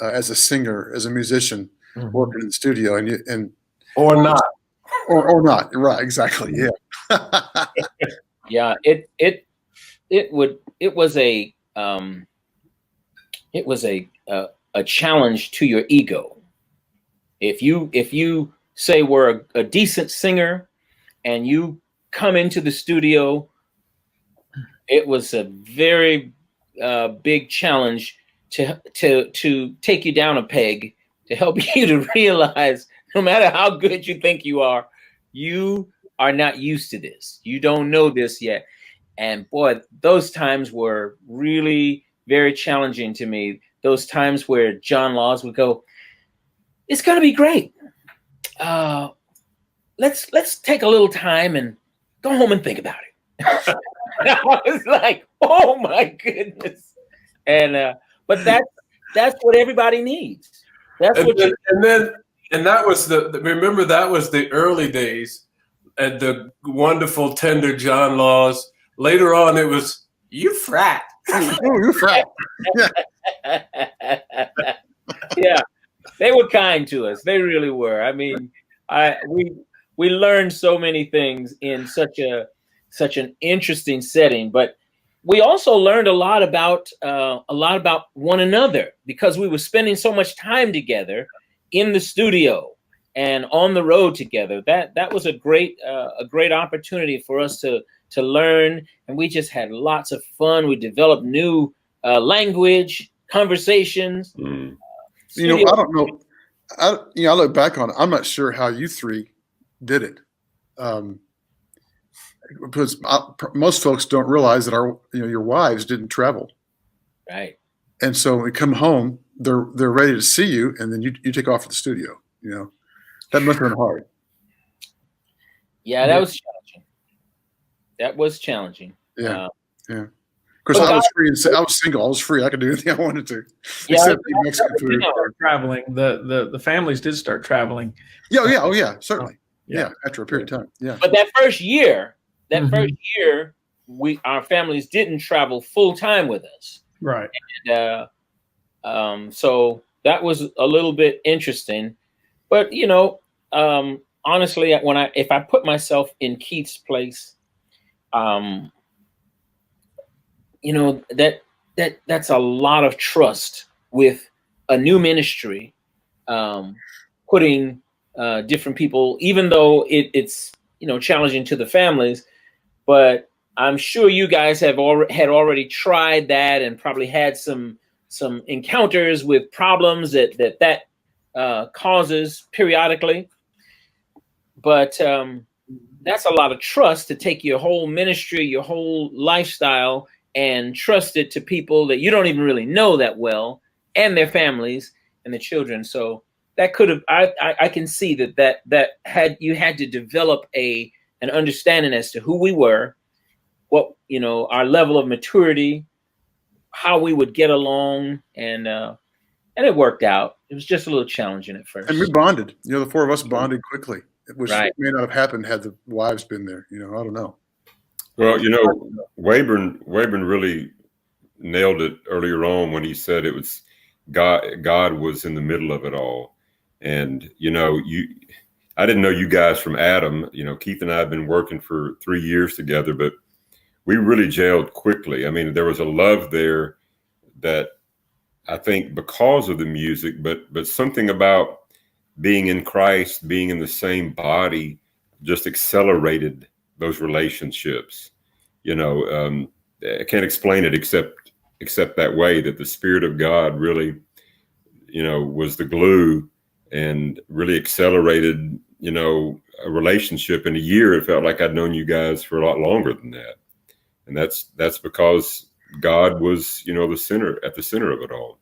Speaker 3: as a singer, as a musician, working in the studio,
Speaker 4: Or not.
Speaker 3: or not. Right? Exactly. Yeah.
Speaker 5: Yeah. It was a challenge to your ego. If you say we're a decent singer and you come into the studio, it was a very big challenge to take you down a peg, to help you to realize no matter how good you think you are not used to this. You don't know this yet. And boy, those times were really very challenging to me. Those times where John Laws would go, "It's going to be great. Let's take a little time and go home and think about it." I was like, "Oh my goodness!" And but that's what everybody needs. That's
Speaker 4: and
Speaker 5: what.
Speaker 4: That was remember that was the early days, and the wonderful tender John Laws. Later on, it was you frat.
Speaker 3: You frat.
Speaker 5: Yeah, they were kind to us. They really were. I mean, we learned so many things in such an interesting setting, but we also learned a lot about one another because we were spending so much time together in the studio and on the road together. That was a great opportunity for us to learn, and we just had lots of fun. We developed new language, conversations.
Speaker 3: I don't know. I look back on it. I'm not sure how you three did it, because most folks don't realize that your wives didn't travel,
Speaker 5: right?
Speaker 3: And so when we come home, they're ready to see you, and then you take off to the studio. That must have been hard.
Speaker 5: Yeah, that was challenging. That was challenging.
Speaker 3: Yeah. Of course, I was free. I was single. I was free. I could do anything I wanted to, except eat Mexican food.
Speaker 2: Traveling. The families did start traveling.
Speaker 3: Yeah. Oh, yeah. Certainly. Yeah. After a period of time. Yeah.
Speaker 5: But that first year, our families didn't travel full time with us.
Speaker 2: Right.
Speaker 5: And so that was a little bit interesting. But honestly, if I put myself in Keith's place, that's a lot of trust with a new ministry, putting different people, even though it's challenging to the families, but I'm sure you guys had already tried that and probably had some encounters with problems that causes periodically. But that's a lot of trust to take your whole ministry, your whole lifestyle, and trust it to people that you don't even really know that well, and their families and the children. So that could have, I can see that you had to develop an understanding as to who we were, what, our level of maturity, how we would get along, and it worked out. It was just a little challenging at first.
Speaker 3: And we bonded. The four of us bonded quickly, which
Speaker 5: right.
Speaker 3: may not have happened had the wives been there. I don't know.
Speaker 1: Well, Wayburn really nailed it earlier on when he said it was God was in the middle of it all. And, I didn't know you guys from Adam. Keith and I have been working for 3 years together, but we really gelled quickly. I mean, there was a love there that I think because of the music, but something about being in Christ, being in the same body, just accelerated those relationships. I can't explain it except that way, that the Spirit of God really, was the glue and really accelerated, a relationship. In a year, it felt like I'd known you guys for a lot longer than that. And that's because God was, at the center of it all.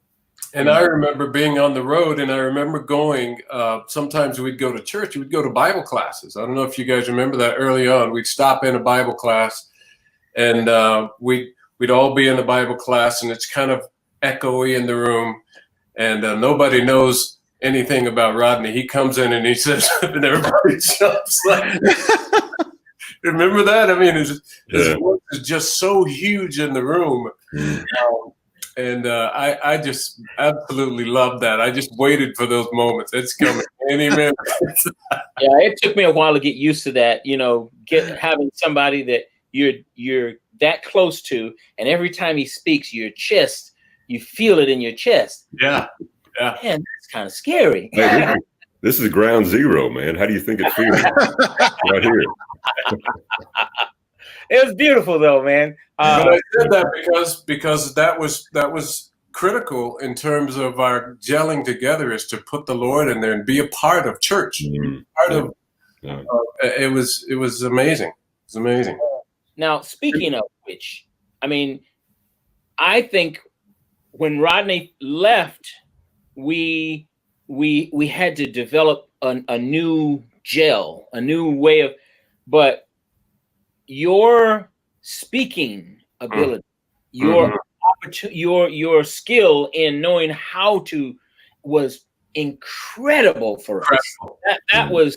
Speaker 4: And I remember being on the road, and I remember going, sometimes we'd go to church, we'd go to Bible classes. I don't know if you guys remember that early on. We'd stop in a Bible class, and we'd all be in the Bible class, and it's kind of echoey in the room, and nobody knows anything about Rodney. He comes in and he says, and everybody jumps. Remember that? I mean, his voice is just so huge in the room. And I just absolutely love that. I just waited for those moments. It's coming any minute.
Speaker 5: Yeah, it took me a while to get used to that. You know, having somebody that you're that close to, and every time he speaks, your chest, you feel it in your chest.
Speaker 4: Yeah, yeah.
Speaker 5: Man, that's kind of scary.
Speaker 1: Hey, this is ground zero, man. How do you think it feels right here?
Speaker 5: It was beautiful, though, man.
Speaker 4: But I said that because that was critical in terms of our gelling together, is to put the Lord in there and be a part of church. It was amazing. It was amazing.
Speaker 5: Now, speaking of which, I mean, I think when Rodney left, we had to develop a new gel, a new way of, but your speaking ability, your skill in knowing how to was incredible for us. That was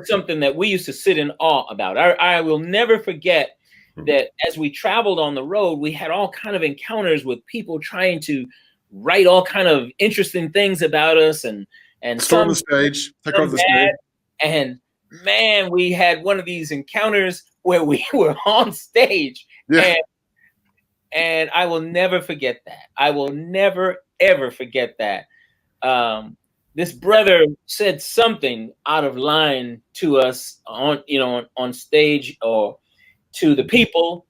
Speaker 5: something that we used to sit in awe about. I will never forget that as we traveled on the road, we had all kind of encounters with people trying to write all kind of interesting things about us and
Speaker 3: storm the stage, take over the stage.
Speaker 5: And man, we had one of these encounters where we were on stage, and I will never forget that. I will never ever forget that. This brother said something out of line to us on stage or to the people.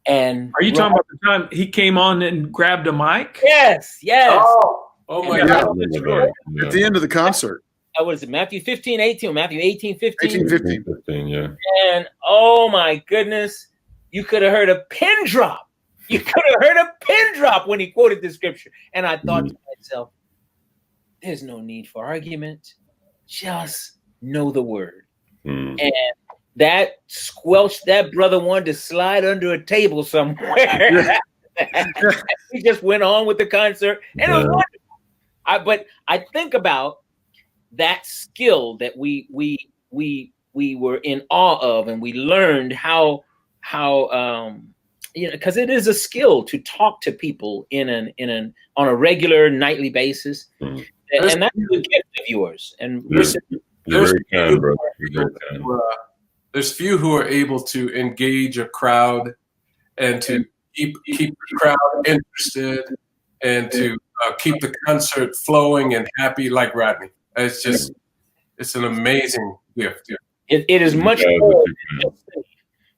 Speaker 5: And
Speaker 2: are you talking about the time he came on and grabbed a mic?
Speaker 5: Yes.
Speaker 4: Oh my God!
Speaker 3: At the end of the concert.
Speaker 5: What is it? Matthew 15:18, Matthew 18:15?
Speaker 3: 18:15,
Speaker 1: yeah.
Speaker 5: And oh my goodness, you could have heard a pin drop. You could have heard a pin drop when he quoted the scripture. And I thought to myself, there's no need for argument. Just know the word. And that squelched that brother wanted to slide under a table somewhere. He just went on with the concert, and it was wonderful. But I think about that skill that we were in awe of, and we learned how because it is a skill to talk to people on a regular nightly basis, and that's a gift of yours. And
Speaker 1: you're very kind, brother.
Speaker 4: There's few who are able to engage a crowd and to keep the crowd interested and to keep the concert flowing and happy like Rodney. It's an amazing gift.
Speaker 5: It is much more.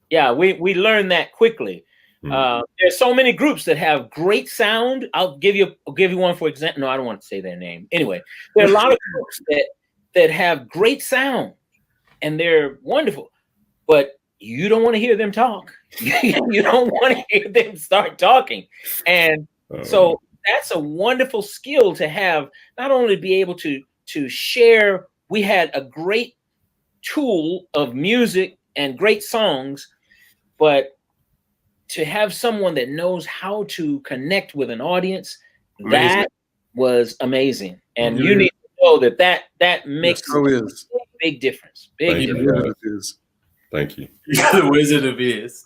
Speaker 5: Yeah, we learned that quickly. There's so many groups that have great sound. I'll give you one for example. No, I don't want to say their name. Anyway, there are a lot of groups that have great sound, and they're wonderful, but you don't want to hear them talk. You don't want to hear them start talking, and so that's a wonderful skill to have. Not only to be able to share. We had a great tool of music and great songs, but to have someone that knows how to connect with an audience, that was amazing. And you need to know that makes a big difference. Big difference.
Speaker 1: Thank you.
Speaker 4: You're the Wizard of Iz.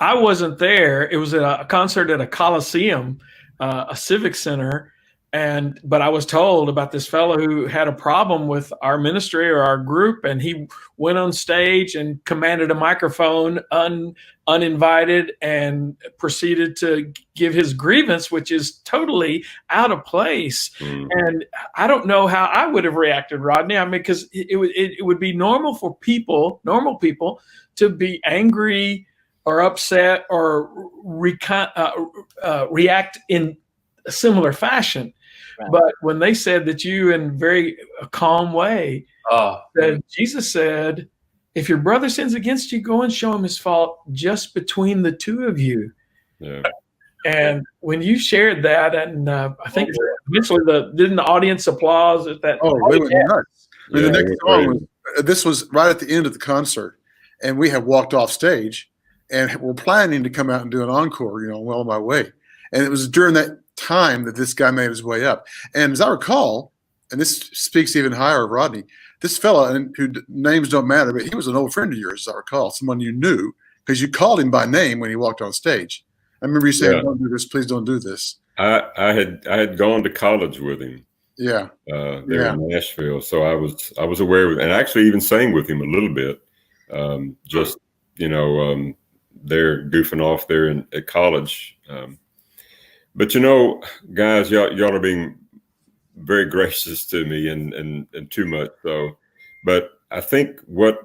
Speaker 2: I wasn't there. It was a concert at a Coliseum, a civic center. But I was told about this fellow who had a problem with our ministry or our group, and he went on stage and commanded a microphone uninvited and proceeded to give his grievance, which is totally out of place. And I don't know how I would have reacted, Rodney. I mean, because it would be normal for normal people to be angry or upset or react in a similar fashion. But when they said that you, in very calm way, that Jesus said, if your brother sins against you, go and show him his fault just between the two of you. Yeah. And when you shared that, and I think eventually didn't the audience applause at that?
Speaker 3: Oh, they went nuts. I mean, the next song this was right at the end of the concert, and we had walked off stage, and we're planning to come out and do an encore, well on my way. And it was during that time that this guy made his way up. And as I recall, and this speaks even higher of Rodney, this fella, and who names don't matter, but he was an old friend of yours, as I recall, someone you knew, because you called him by name when he walked on stage. I remember you saying,
Speaker 1: Yeah.
Speaker 3: "Don't do this, please don't do this."
Speaker 1: I had gone to college with him.
Speaker 3: Yeah.
Speaker 1: There in Nashville, so I was aware of it, and I actually even sang with him a little bit. Just they're goofing off there at college. But guys, y'all are being very gracious to me and too much so. But I think what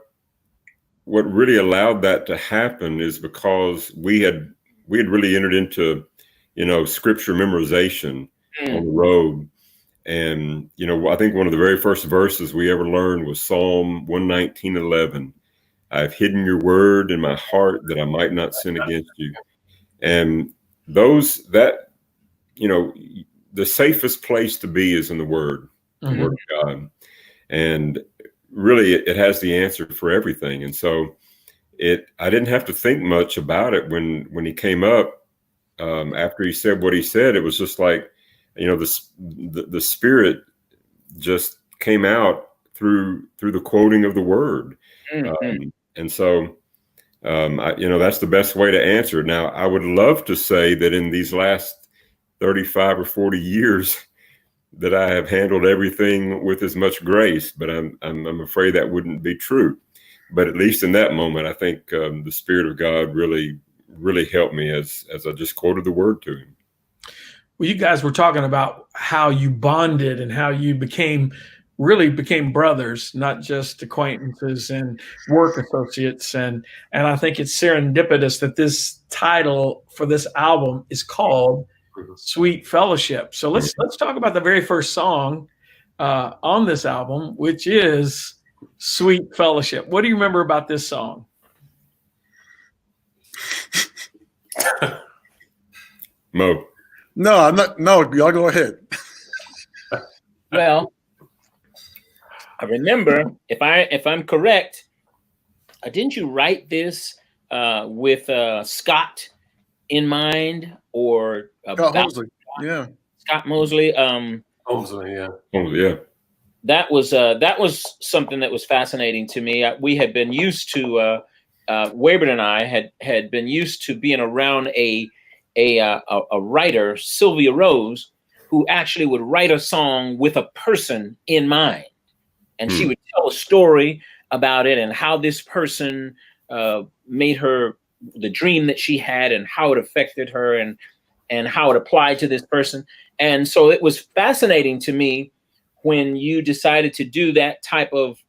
Speaker 1: really allowed that to happen is because we had really entered into scripture memorization on the road. And I think one of the very first verses we ever learned was Psalm 119:11. I've hidden your word in my heart that I might not sin against you. And the safest place to be is in the word, the word of God. And really it has the answer for everything. And so I didn't have to think much about it when he came up. After he said what he said, it was just like, the Spirit just came out through the quoting of the word. And so, that's the best way to answer it. Now, I would love to say that in these last 35 or 40 years that I have handled everything with as much grace, but I'm afraid that wouldn't be true. But at least in that moment, I think the Spirit of God really, really helped me as I just quoted the word to him.
Speaker 2: Well, you guys were talking about how you bonded and how you became brothers, not just acquaintances and work associates. And I think it's serendipitous that this title for this album is called Sweet Fellowship. So let's talk about the very first song on this album, which is Sweet Fellowship. What do you remember about this song?
Speaker 1: Mo.
Speaker 3: No, I'm not. No, y'all go ahead.
Speaker 5: Well, I remember, if I'm correct, didn't you write this with Scott in mind, or
Speaker 3: Scott Mosley? Yeah,
Speaker 5: Scott Mosley.
Speaker 4: Mosley, yeah.
Speaker 1: Yeah.
Speaker 5: That was something that was fascinating to me. We had been used to Wayburn and I had been used to being around a writer, Sylvia Rose, who actually would write a song with a person in mind. And she would tell a story about it and how this person made her, the dream that she had and how it affected her and how it applied to this person. And so it was fascinating to me when you decided to do that type of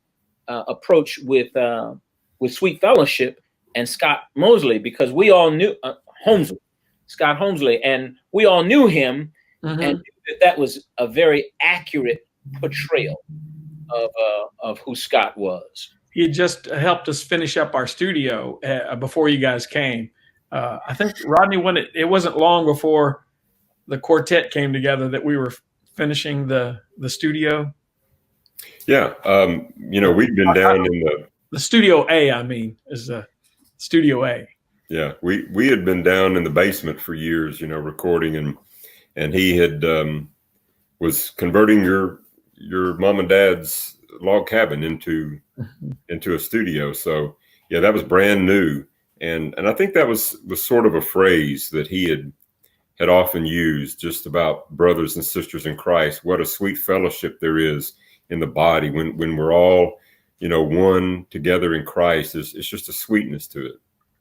Speaker 5: approach with Sweet Fellowship and Scott Mosley, because we all knew Scott Holmesley, and we all knew him, and knew that was a very accurate portrayal of who Scott was.
Speaker 2: He had just helped us finish up our studio before you guys came. I think, Rodney, when it wasn't long before the quartet came together that we were finishing the studio.
Speaker 1: Yeah. We'd been down in
Speaker 2: the Studio A, I mean, is the Studio A.
Speaker 1: Yeah, we had been down in the basement for years, recording, and he had was converting your mom and dad's log cabin into a studio. So yeah, that was brand new, and I think that was sort of a phrase that he had often used, just about brothers and sisters in Christ. What a sweet fellowship there is in the body when we're all one together in Christ. It's just a sweetness to it.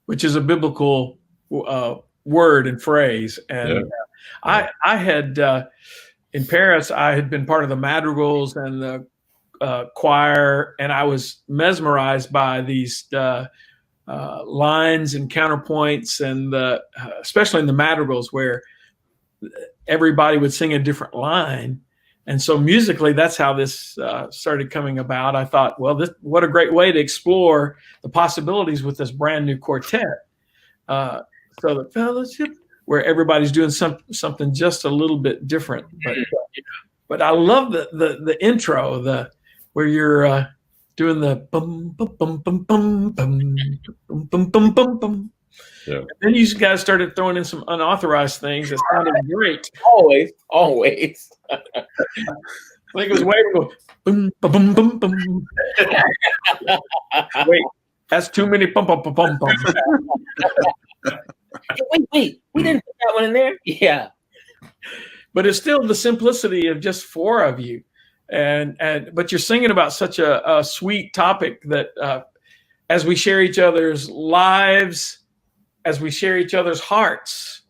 Speaker 2: Which is a biblical word and phrase. And I had, in Paris, I had been part of the madrigals and the choir, and I was mesmerized by these lines and counterpoints, and especially in the madrigals where everybody would sing a different line. And so musically, that's how this started coming about. I thought, well, what a great way to explore the possibilities with this brand new quartet. So the fellowship, where everybody's doing something just a little bit different. But I love the intro, where you're doing the bum bum bum bum bum bum bum bum bum bum. Yeah. And then you guys started throwing in some unauthorized things that sounded great.
Speaker 5: Always.
Speaker 2: I think it was way to go boom, boom, boom, boom. Wait, That's too many pum pum pum pum pum.
Speaker 5: Wait, we didn't put that one in there. Yeah,
Speaker 2: But it's still the simplicity of just four of you, but you're singing about such a sweet topic that as we share each other's lives, as we share each other's hearts,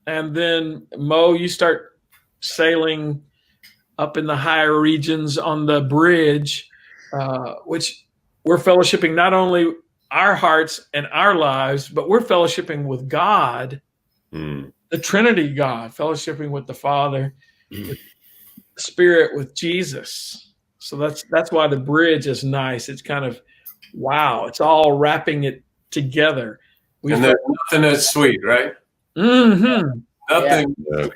Speaker 2: and then Mo, you start sailing up in the higher regions on the bridge, which we're fellowshipping not only our hearts and our lives, but we're fellowshipping with God, the Trinity God, fellowshipping with the Father, with the Spirit, with Jesus. So that's why the bridge is nice. It's kind of, wow, it's all wrapping it together.
Speaker 4: And there's nothing that's sweet, right?
Speaker 2: Mm-hmm.
Speaker 4: Nothing.
Speaker 1: Yeah.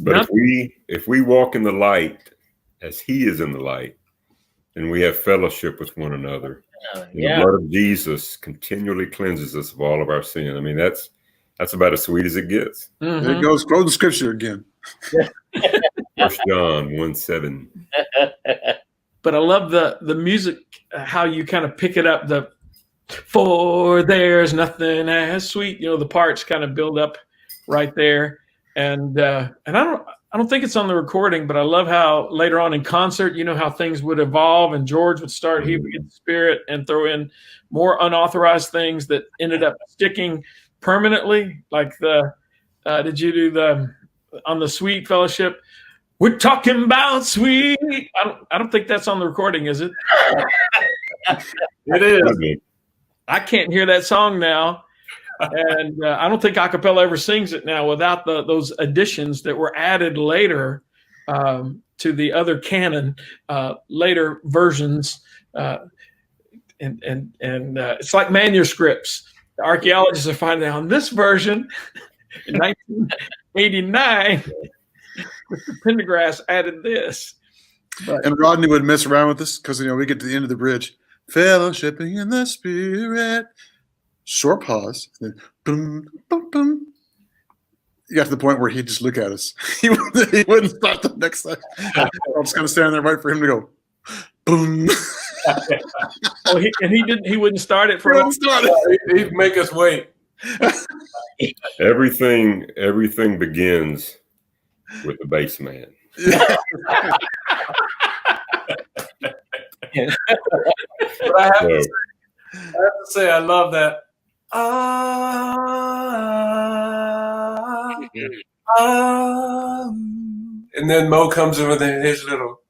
Speaker 1: But if we walk in the light as He is in the light, then we have fellowship with one another.
Speaker 5: Yeah.
Speaker 1: The blood of Jesus continually cleanses us of all of our sin. I mean, that's about as sweet as it gets.
Speaker 2: Mm-hmm.
Speaker 3: There it goes. Quote the scripture again.
Speaker 1: 1 John 1:7.
Speaker 2: But I love the music, how you kind of pick it up. For there's nothing as sweet. The parts kind of build up right there. And I don't think it's on the recording, but I love how later on in concert, how things would evolve, and George would start, he would get the Spirit and throw in more unauthorized things that ended up sticking permanently. Like did you do on the Sweet Fellowship? We're talking about sweet. I don't think that's on the recording, is it?
Speaker 4: It is.
Speaker 2: I can't hear that song now. And I don't think Acappella ever sings it now without those additions that were added later to the other canon, later versions. And it's like manuscripts. The archaeologists are finding out on this version in 1989, Mr. Pendergrass added this.
Speaker 3: And Rodney would mess around with us because we get to the end of the bridge. Fellowshipping in the Spirit. Short pause. And then boom, boom, boom. You got to the point where he'd just look at us. He wouldn't stop the next time. I was kind of standing there right for him to go boom.
Speaker 2: He wouldn't start it for
Speaker 3: He wouldn't start it.
Speaker 4: He'd make us wait.
Speaker 1: Everything begins with the bass man.
Speaker 4: But I have to say, I love that. And then Mo comes in with his little.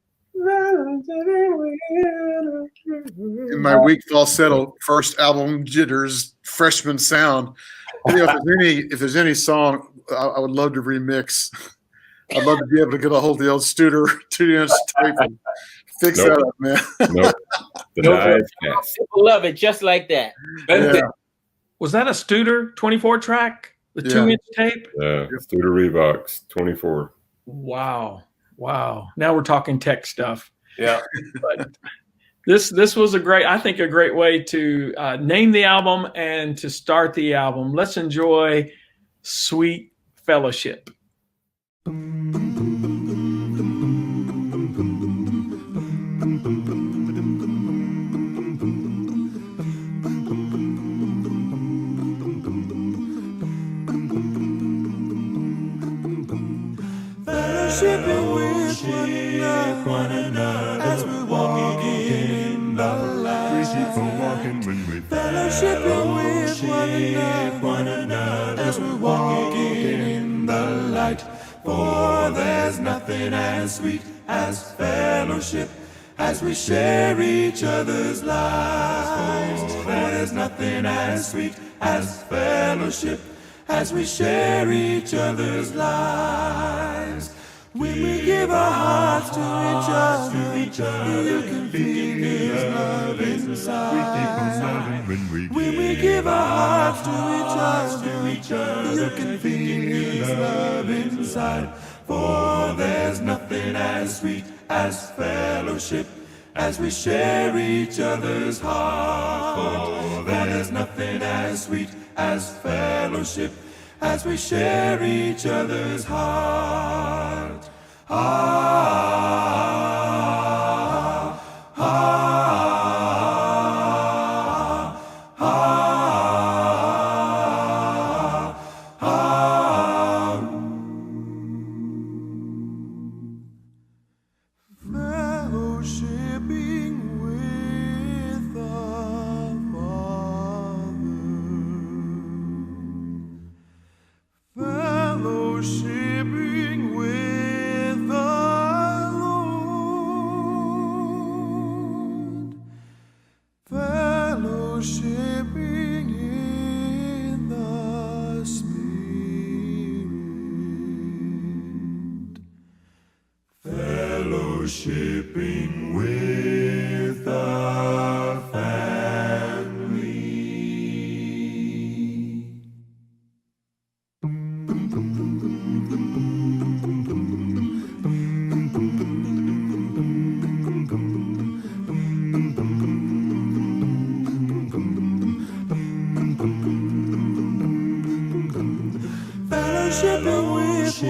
Speaker 3: In my weak falsetto first album jitters freshman sound. If there's any song I would love to remix, I'd love to be able to get a hold of the old Studer 2-inch tape and fix that up, man.
Speaker 1: Nope. The die is cast.
Speaker 5: People love it just like that.
Speaker 3: Yeah.
Speaker 2: Was that a Studer 24 track? The 2-inch tape?
Speaker 1: Yeah, Studer Revox 24.
Speaker 2: Wow. Now we're talking tech stuff.
Speaker 4: Yeah.
Speaker 2: But this was a great way to name the album and to start the album. Let's enjoy Sweet Fellowship.
Speaker 6: Fellowshipping with one another as we walk in the light. Fellowshipping with one another as we walk in the light. For there's nothing as sweet as fellowship as we share each other's lives. For there's nothing as sweet as fellowship as we share each other's lives. When we give our hearts to each other, you can feel His love inside. When we give our hearts to each other, you can feel His love inside. For there's nothing as sweet as fellowship as we share each other's heart. For there's nothing as sweet as fellowship as we share each other's heart. fellowshipping with the Lord, fellowshipping in the Spirit, fellowshipping with the family. Fellowshipping with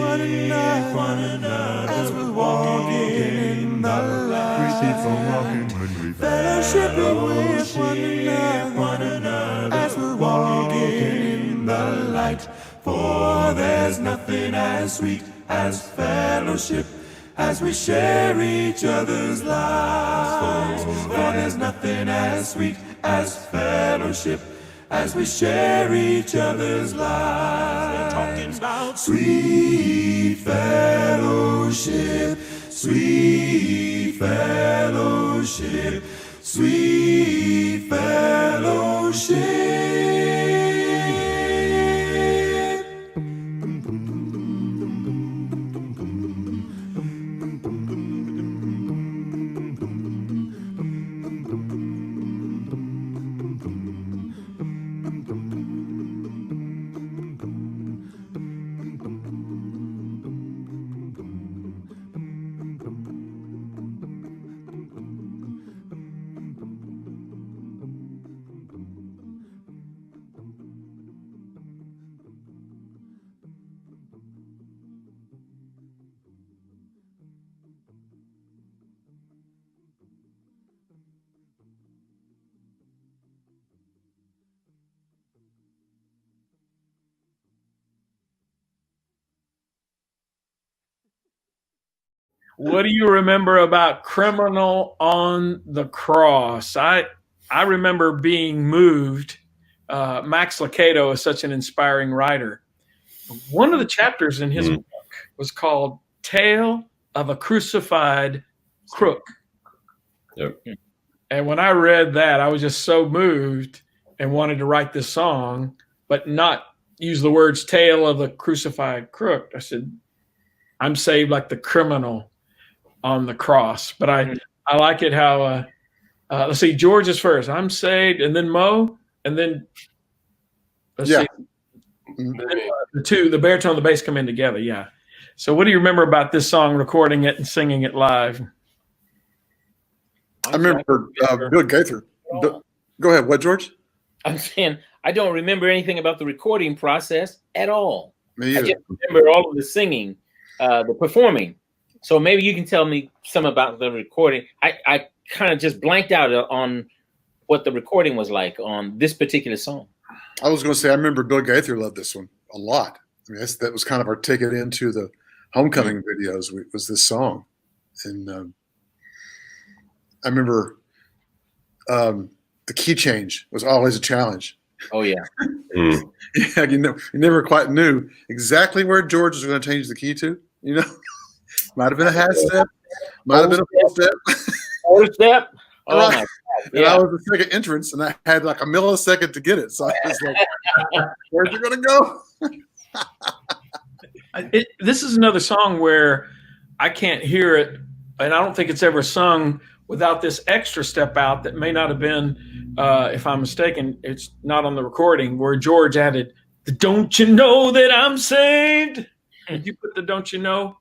Speaker 6: one another as we're walking in the light. Fellowshipping with one another as we're walking in the light. For there's nothing as sweet as fellowship as we share each other's lives. For there's nothing as sweet as fellowship as we share each other's lives. They're talking about sweet fellowship, sweet fellowship, sweet fellowship.
Speaker 2: What do you remember about Criminal on the Cross? I remember being moved. Max Lucado is such an inspiring writer. One of the chapters in his book was called Tale of a Crucified Crook.
Speaker 1: Yep.
Speaker 2: And when I read that, I was just so moved and wanted to write this song, but not use the words Tale of a Crucified Crook. I said, I'm saved like the criminal on the cross. But I like it how, let's see, George is first. I'm saved, and then Mo, and then let's see. The baritone and the bass come in together. Yeah. So what do you remember about this song, recording it and singing it live?
Speaker 3: I remember Bill Gaither. Go ahead. What, George?
Speaker 5: I'm saying I don't remember anything about the recording process at all.
Speaker 3: Me either.
Speaker 5: I just remember all of the singing, the performing. So maybe you can tell me some about the recording. I kind of just blanked out on what the recording was like on this particular song.
Speaker 3: I was going to say, I remember Bill Gaither loved this one a lot. I mean, that was kind of our ticket into the homecoming videos was this song. And I remember the key change was always a challenge.
Speaker 5: Oh, yeah.
Speaker 3: Yeah, you never quite knew exactly where George was going to change the key to, Might have been a half step, might have been a full step.
Speaker 5: Full step? Oh,
Speaker 3: Right.
Speaker 5: my God.
Speaker 3: And
Speaker 5: Yeah.
Speaker 3: I was the second entrance, and I had like a millisecond to get it. So I was like, where's it going to go?
Speaker 2: This is another song where I can't hear it, and I don't think it's ever sung without this extra step out that may not have been, if I'm mistaken, it's not on the recording, where George added the "Don't you know that I'm saved?" Did you put the "Don't you know"?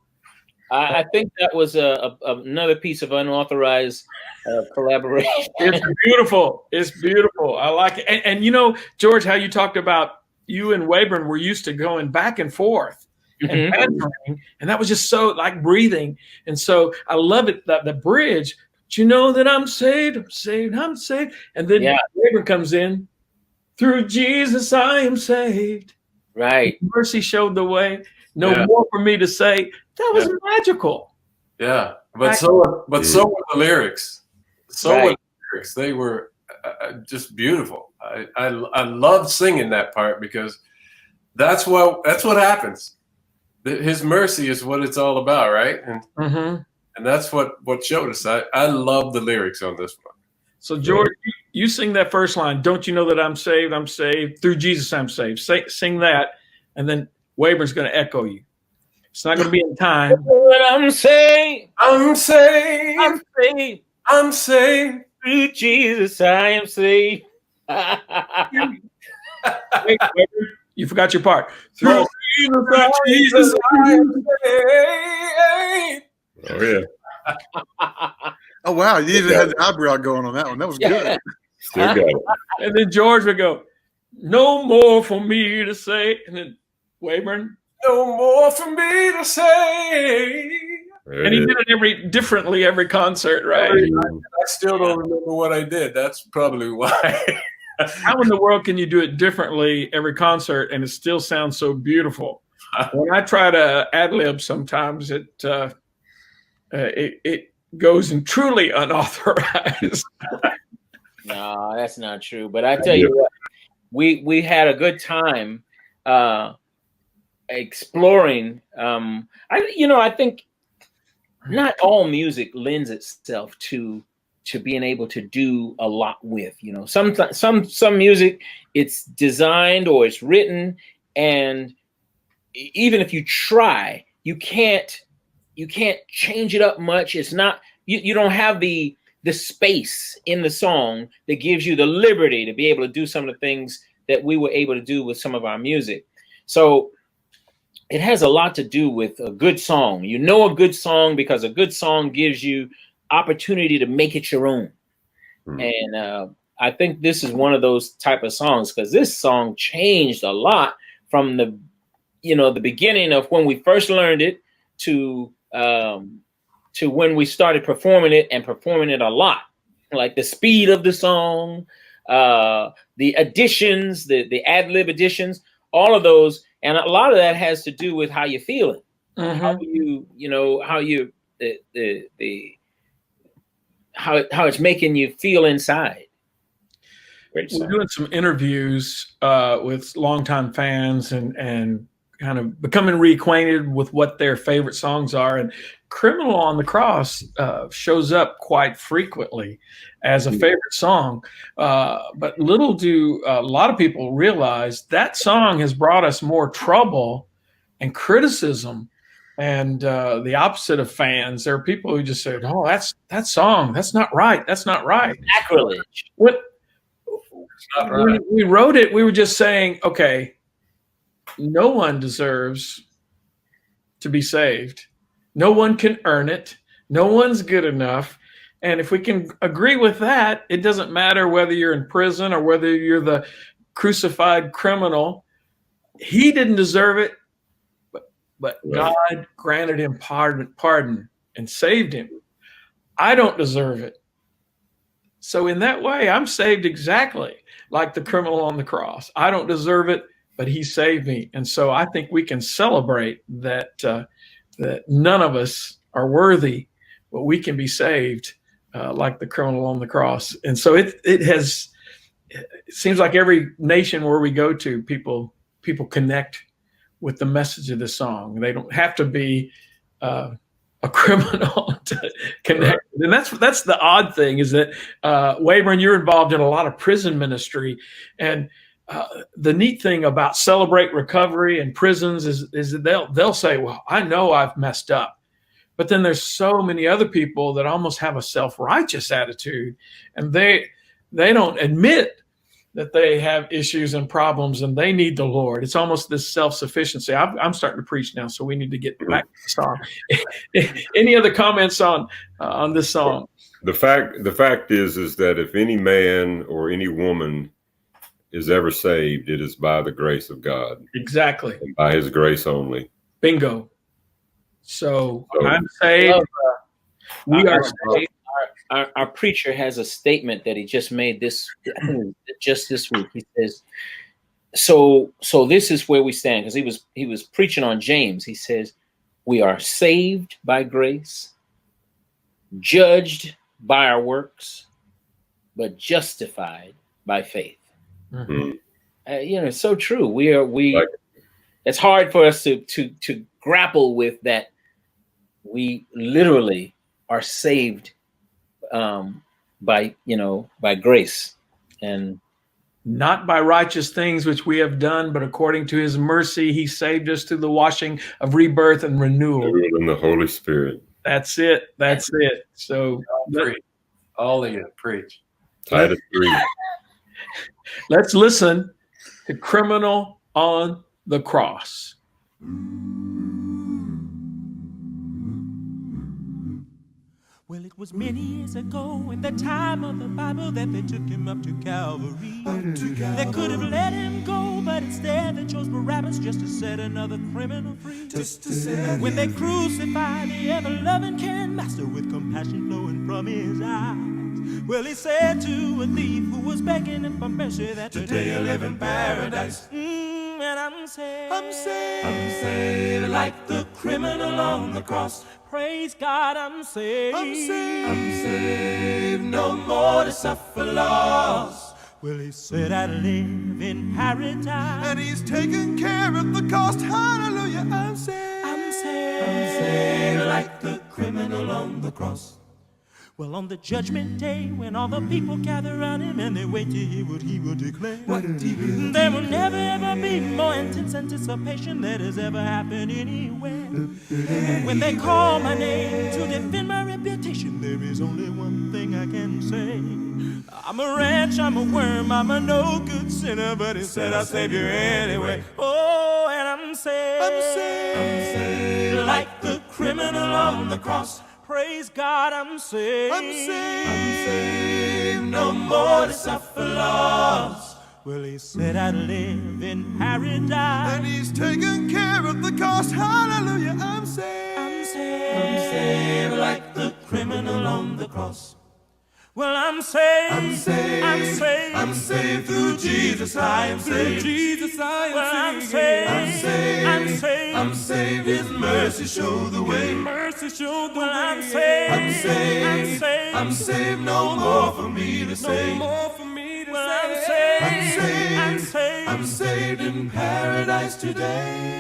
Speaker 5: I think that was another piece of unauthorized collaboration.
Speaker 2: It's beautiful. It's beautiful. I like it. And George, how you talked about you and Wayburn were used to going back and forth and bantering, and that was just so like breathing. And so I love it, that the bridge, "Do you know that I'm saved? I'm saved. I'm saved." And then Wayburn comes in, "Through Jesus I am saved.
Speaker 5: Right.
Speaker 2: Mercy showed the way. No more for me to say." That was magical.
Speaker 4: Yeah, but so were the lyrics. So were the lyrics. They were just beautiful. I loved singing that part because that's what happens. His mercy is what it's all about, right? And that's what showed us. I love the lyrics on this one.
Speaker 2: So George, you sing that first line. Don't you know that I'm saved? I'm saved through Jesus. I'm saved. Sing that, and then Waburn's going to echo you. It's not going to be in time.
Speaker 5: I'm saved.
Speaker 4: I'm saved.
Speaker 5: I'm saved.
Speaker 4: I'm saved.
Speaker 5: Through Jesus, I am saved.
Speaker 2: Wait, you forgot your part.
Speaker 4: Through Jesus, I am saved.
Speaker 1: Oh yeah.
Speaker 3: Oh wow, you even had the eyebrow going on that one. That was good.
Speaker 1: Still got it.
Speaker 2: And then George would go, "No more for me to say." And then Wayburn,
Speaker 4: "No more for me to say."
Speaker 2: And he did it differently every concert, right?
Speaker 4: I still don't remember what I did. That's probably why.
Speaker 2: How in the world can you do it differently every concert and it still sounds so beautiful? When I try to ad lib, sometimes it goes in truly unauthorized.
Speaker 5: No, that's not true. But I tell you what, we had a good time exploring. I think not all music lends itself to being able to do a lot with. Some music, it's designed or it's written, and even if you try, you can't change it up much. It's not you don't have the space in the song that gives you the liberty to be able to do some of the things that we were able to do with some of our music. So it has a lot to do with a good song. You know a good song because a good song gives you opportunity to make it your own. And I think this is one of those type of songs, because this song changed a lot from the beginning of when we first learned it to when we started performing it and performing it a lot. Like the speed of the song, the additions, the ad-lib additions, all of those. And a lot of that has to do with how you're feeling, how it's making you feel inside.
Speaker 2: We're doing some interviews with longtime fans and kind of becoming reacquainted with what their favorite songs are. And "Criminal on the Cross" shows up quite frequently as a favorite song. But little do a lot of people realize that song has brought us more trouble and criticism. And the opposite of fans, there are people who just say, "Oh, that song, that's not right. That's not right."
Speaker 5: Sacrilege.
Speaker 2: When we wrote it, we were just saying, okay, no one deserves to be saved. No one can earn it. No one's good enough. And if we can agree with that, it doesn't matter whether you're in prison or whether you're the crucified criminal. He didn't deserve it, but God granted him pardon and saved him. I don't deserve it. So in that way, I'm saved exactly like the criminal on the cross. I don't deserve it, but he saved me. And so I think we can celebrate that that none of us are worthy, but we can be saved like the criminal on the cross. And so it seems like every nation where we go to, people connect with the message of the song. They don't have to be a criminal to connect. And that's the odd thing, is that Wayburn, you're involved in a lot of prison ministry, and the neat thing about Celebrate Recovery and prisons is that they'll say, "Well, I know I've messed up," but then there's so many other people that almost have a self-righteous attitude, and they don't admit that they have issues and problems and they need the Lord. It's almost this self-sufficiency. I'm starting to preach now, so we need to get back to the song. Any other comments on this song?
Speaker 1: The fact is that if any man or any woman is ever saved, it is by the grace of God.
Speaker 2: Exactly.
Speaker 1: And by his grace only.
Speaker 2: Bingo. So I'm saved. We are saved.
Speaker 5: Our preacher has a statement that he just made just this week. He says, so this is where we stand, because he was preaching on James. He says, we are saved by grace, judged by our works, but justified by faith. It's so true. It's hard for us to grapple with that we literally are saved by grace, and
Speaker 2: not by righteous things which we have done, but according to his mercy, he saved us through the washing of rebirth and renewal.
Speaker 1: In the Holy Spirit.
Speaker 2: That's it. That's it. So
Speaker 4: all of you preach.
Speaker 1: Titus 3.
Speaker 2: Let's listen to Criminal on the Cross.
Speaker 6: Well, it was many years ago in the time of the Bible that they took him up to Calvary. They could have let him go, but instead they chose Barabbas just to set another criminal free. When they crucified the ever-loving King Master with compassion flowing from his eyes, well, he said to a thief who was begging him for mercy that today I live in paradise. And I'm saved like the criminal on the cross. Praise God, I'm saved. I'm saved. No more to suffer loss. Well, he said I'd live in paradise, and he's taken care of the cost. Hallelujah, I'm saved. I'm saved like the criminal on the cross. Well, on the judgment day, when all the people gather around him and they wait to hear what he will declare, there will never ever be more intense anticipation that has ever happened anywhere. When they call my name to defend my reputation, there is only one thing I can say. I'm a wretch, I'm a worm, I'm a no good sinner, but he said I'll save you anyway. Oh, and I'm saved. I'm saved like the criminal on the cross. Praise God, I'm saved. I'm saved. No more to suffer loss. Well, he said I'd live in paradise, and he's taken care of the cost. Hallelujah, I'm saved. I'm saved like the criminal on the cross. Well, I'm saved. I'm saved. I'm saved. I'm saved through Jesus. I am saved. Through Jesus, I am well, I'm saved. I'm saved. I'm saved. I'm saved. His mercy showed the way. Mercy showed the way. I'm saved. I'm saved. I'm saved. I'm saved. No more for me to save. No more for me to well, I'm saved. I'm saved. I'm saved. I'm saved in paradise today.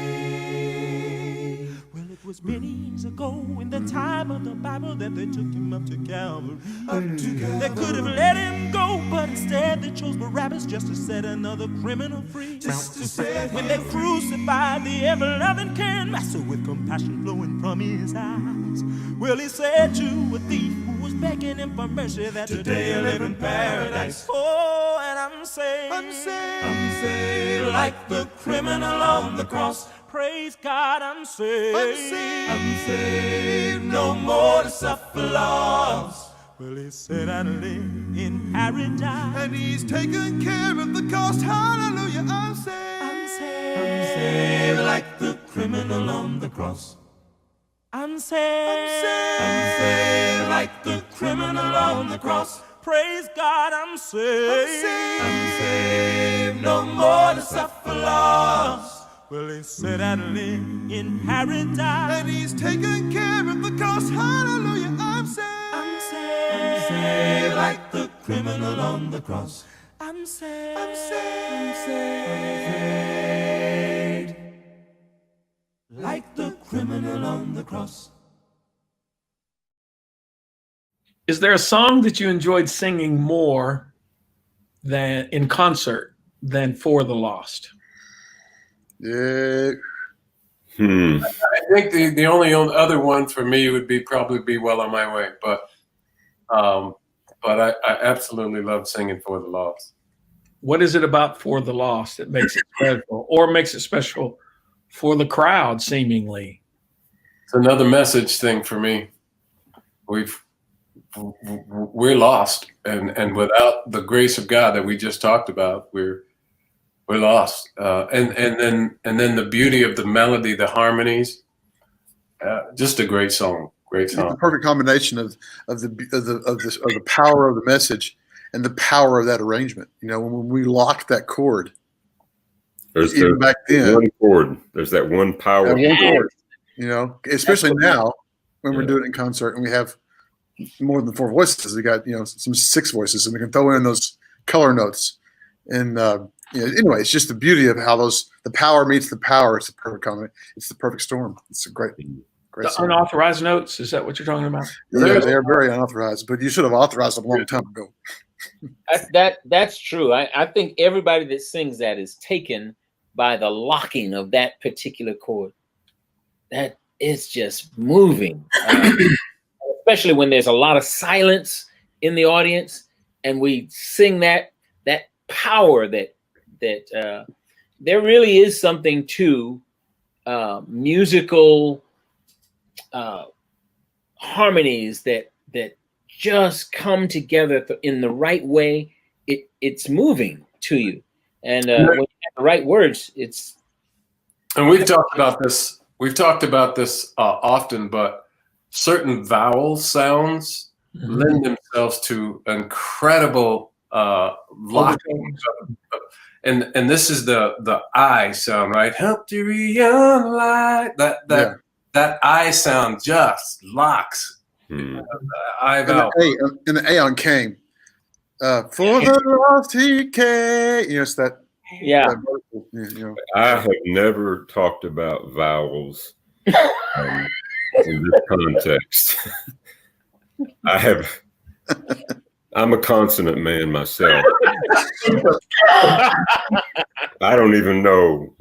Speaker 6: It was many years ago in the time of the Bible that they took him up to Calvary. They could have let him go, but instead they chose Barabbas just to set another criminal free. When they crucified the ever-loving King Master with compassion flowing from his eyes, well, he said to a thief who was begging him for mercy that today I live in paradise. Oh, and I'm saved. I'm saved. I'm saved like the criminal on the cross. Praise God, I'm saved. I'm saved. I'm saved. No more to suffer loss. Well, he said I'd live in paradise, and he's taken care of the cost. Hallelujah, I'm saved. I'm saved. I'm saved like the criminal on the cross. I'm saved. I'm saved. I'm saved like the criminal on the cross. Praise God, I'm saved. I'm saved. I'm saved. No more to suffer loss. Well, he said I'd live in paradise, and he's taken care of the cost. Hallelujah, I'm saved. I'm saved. I'm saved like the criminal on the cross. I'm saved. I'm saved. I'm saved like the criminal on the cross.
Speaker 2: Is there a song that you enjoyed singing more than in concert than For the Lost?
Speaker 3: Yeah.
Speaker 4: I think the only other one for me would probably be Well on My Way, but I absolutely love singing For the Lost.
Speaker 2: What is it about For the Lost that makes it special, or makes it special for the crowd, seemingly?
Speaker 4: It's another message thing for me. We're lost, and without the grace of God that we just talked about, we're lost. And then the beauty of the melody, the harmonies, just a great song. Great song.
Speaker 3: It's the perfect combination of the power of the message and the power of that arrangement. You know, when we locked that chord, even back then,
Speaker 1: one chord. There's that one power.
Speaker 3: That one chord. You know, especially now when we're doing it in concert and we have more than 4 voices. We got some 6 voices, and we can throw in those color notes. And Anyway, it's just the beauty of how the power meets the power. It's a perfect combination. It's the perfect storm. It's a great
Speaker 2: The
Speaker 3: song.
Speaker 2: unauthorized notes, is that what you're talking about?
Speaker 3: Yeah, they are very unauthorized, but you should have authorized them a long time ago.
Speaker 5: That's true. I think everybody that sings that is taken by the locking of that particular chord. That is just moving, especially when there's a lot of silence in the audience, and we sing that power that there really is something to musical harmonies that just come together in the right way. It's moving to you, and when you have the right words, it's.
Speaker 4: And we've talked about this. We've talked about this often, but certain vowel sounds lend themselves to incredible locking. And this is the I sound, right? Help to realize that I sound just locks. I vowel.
Speaker 3: And the A on came. For the lost he came. It's that.
Speaker 5: Yeah.
Speaker 1: I have never talked about vowels in this context. I'm a consonant man myself. I don't even know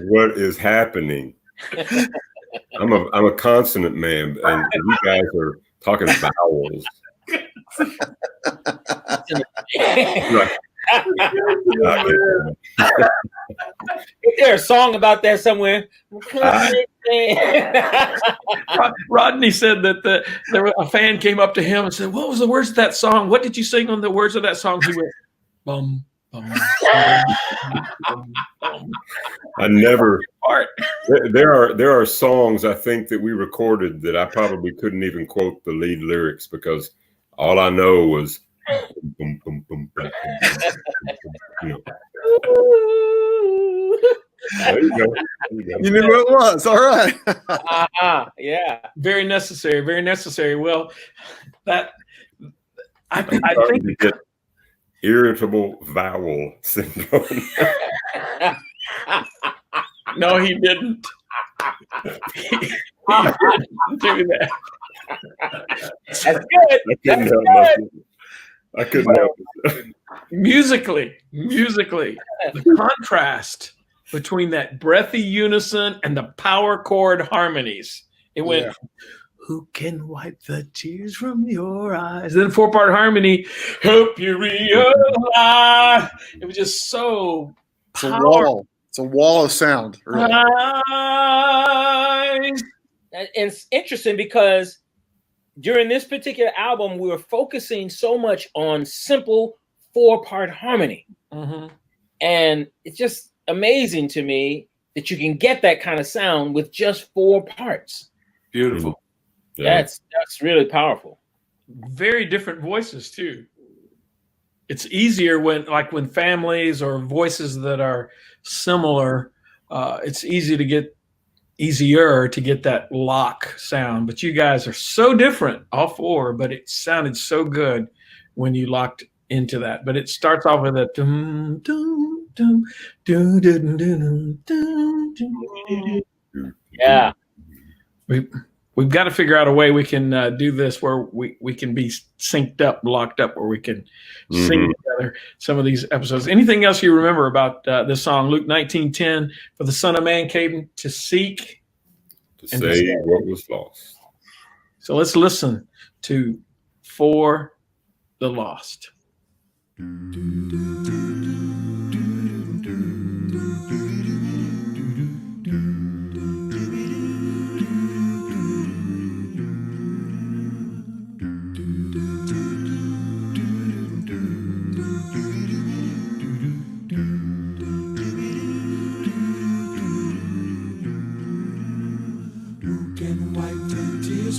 Speaker 1: what is happening. I'm a consonant man, and you guys are talking vowels.
Speaker 5: Is there a song about that somewhere?
Speaker 2: Rodney said that a fan came up to him and said, "What was the words of that song? What did you sing on the words of that song?" He went, "Bum, bum, bum, bum."
Speaker 1: I never. There are songs I think that we recorded that I probably couldn't even quote the lead lyrics because all I know was. Boom, boom, boom, boom, boom, There you go.
Speaker 3: You knew what it was. All right.
Speaker 5: Yeah.
Speaker 2: Very necessary. Very necessary. Well, that I think
Speaker 1: to get irritable vowel syndrome.
Speaker 2: No, he didn't. He didn't do that.
Speaker 5: That's good.
Speaker 1: I couldn't help it.
Speaker 2: Musically, the contrast between that breathy unison and the power chord harmonies. It went, "Who can wipe the tears from your eyes?" Then 4-part harmony, "Help you realize." It was just so powerful.
Speaker 3: It's a wall of sound. Really.
Speaker 5: And it's interesting because during this particular album, we were focusing so much on simple 4-part harmony.
Speaker 2: Mm-hmm.
Speaker 5: And it's just amazing to me that you can get that kind of sound with just 4 parts.
Speaker 4: Beautiful.
Speaker 1: Yeah.
Speaker 5: That's really powerful.
Speaker 2: Very different voices too. It's easier when families or voices that are similar, it's easier to get that lock sound. But you guys are so different, all 4, but it sounded so good when you locked into that. But it starts off with a dum dum dum dum dum dum dum.
Speaker 5: Yeah.
Speaker 2: We've got to figure out a way we can do this where we can be synced up, locked up, where we can sing together some of these episodes. Anything else you remember about this song, Luke 19:10, for the Son of Man came to seek
Speaker 1: to save what was lost.
Speaker 2: So let's listen to For the Lost.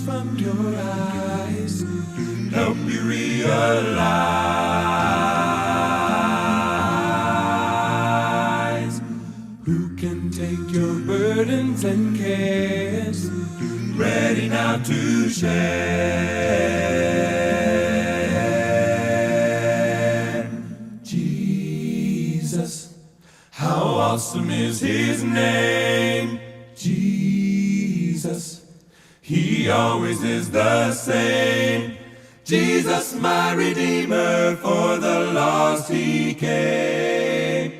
Speaker 6: From your eyes, help you realize who can take your burdens and cares, ready now to share. awesome is his name, Jesus. He always is the same. Jesus, my Redeemer, for the lost he came.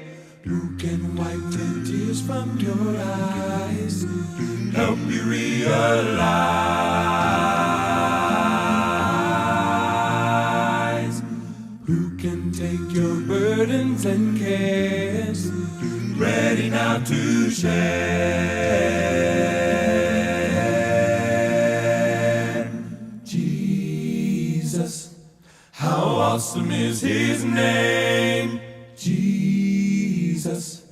Speaker 6: Who can wipe the tears from your eyes, help you realize? Who can take your burdens and cares, ready now to share? Jesus, how awesome is his name, Jesus.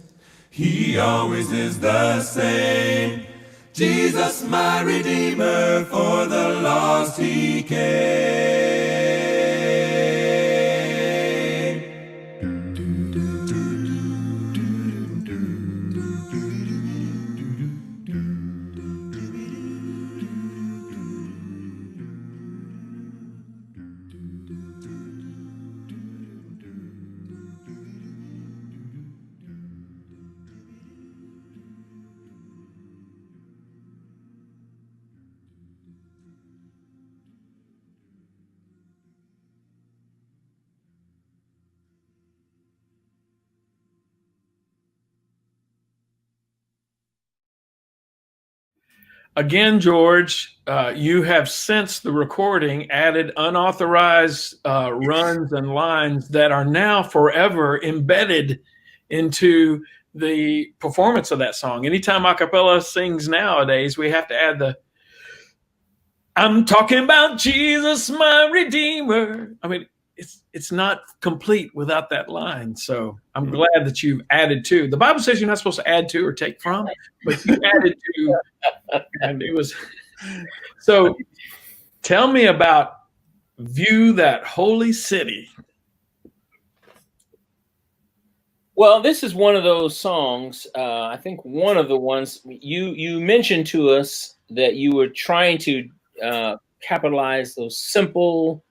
Speaker 6: He always is the same. Jesus, my Redeemer, for the lost he came.
Speaker 2: Again, George, you have since the recording added unauthorized runs and lines that are now forever embedded into the performance of that song. Anytime Acappella sings nowadays, we have to add the "I'm talking about Jesus, my Redeemer." I mean, it's not complete without that line. So I'm glad that you've added to. The Bible says you're not supposed to add to or take from, but you added to. And it was so. Tell me about "View That Holy City."
Speaker 5: Well, this is one of those songs. I think one of the ones you mentioned to us that you were trying to capitalize those simple,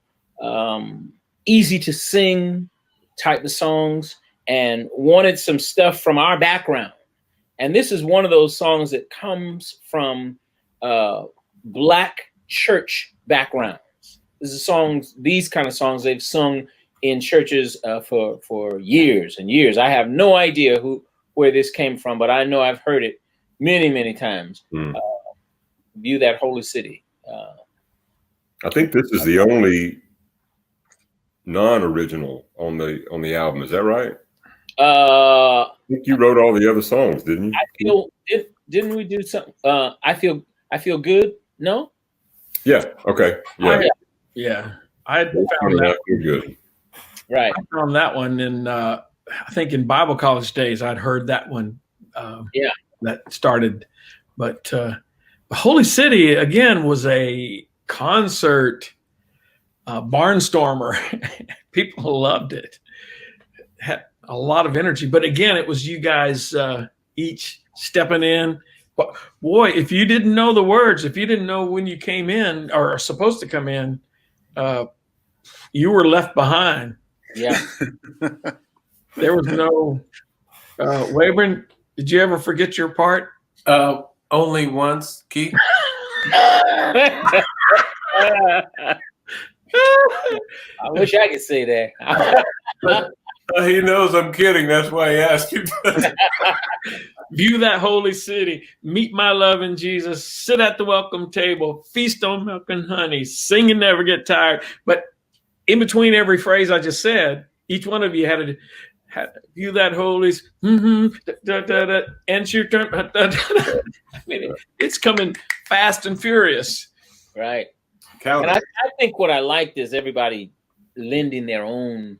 Speaker 5: easy to sing type of songs, and wanted some stuff from our background. And this is one of those songs that comes from Black church backgrounds. This is songs, these kind of songs they've sung in churches for years and years. I have no idea where this came from, but I know I've heard it many, many times. View That Holy City.
Speaker 1: I think this is the only non-original on the album. Is that right? I think you wrote all the other songs, didn't you?
Speaker 5: Didn't we do something? I feel good. No.
Speaker 1: Yeah. Okay. Yeah.
Speaker 2: Yeah. I found that
Speaker 1: good.
Speaker 5: Right.
Speaker 2: I found that one in I think in Bible college days. I'd heard that one. That started, but Holy City again was a concert barnstormer. People loved it. Had a lot of energy, but again, it was you guys each stepping in. But boy, if you didn't know the words, if you didn't know when you came in or are supposed to come in, you were left behind.
Speaker 5: Yeah.
Speaker 2: There was no Wayburn. Did you ever forget your part?
Speaker 4: Only once, Keith.
Speaker 5: I wish I could say that.
Speaker 4: He knows I'm kidding. That's why he asked you.
Speaker 2: View that holy city. Meet my love in Jesus. Sit at the welcome table. Feast on milk and honey. Sing and never get tired. But in between every phrase I just said, each one of you had to view that holy. Answer your turn. I mean, it's coming fast and furious.
Speaker 5: Right. And I think what I liked is everybody lending their own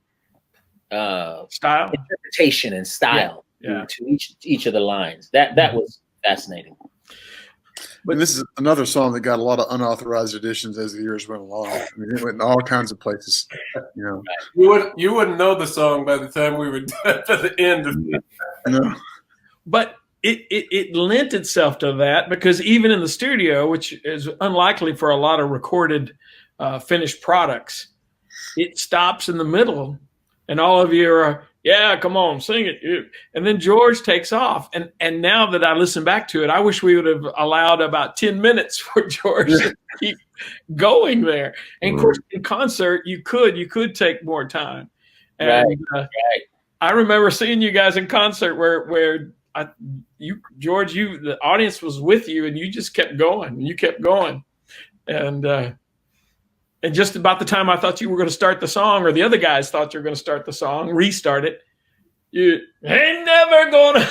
Speaker 2: style,
Speaker 5: interpretation, and style to each of the lines. That was fascinating.
Speaker 3: But this is another song that got a lot of unauthorized editions as the years went along. I mean, it went in all kinds of places. You know,
Speaker 4: you wouldn't know the song by the time we were at the end of it.
Speaker 3: No.
Speaker 2: But it lent itself to that, because even in the studio, which is unlikely for a lot of recorded finished products, it stops in the middle, and all of you are Yeah, come on, sing it. And then George takes off. And now that I listen back to it, I wish we would have allowed about 10 minutes for George to keep going there. And of course, in concert, you could take more time. And
Speaker 5: Right.
Speaker 2: I remember seeing you guys in concert where George, the audience was with you, and you just kept going. You kept going, and just about the time I thought you were going to start the song, or the other guys thought you were going to start the song, restart it. You ain't never gonna.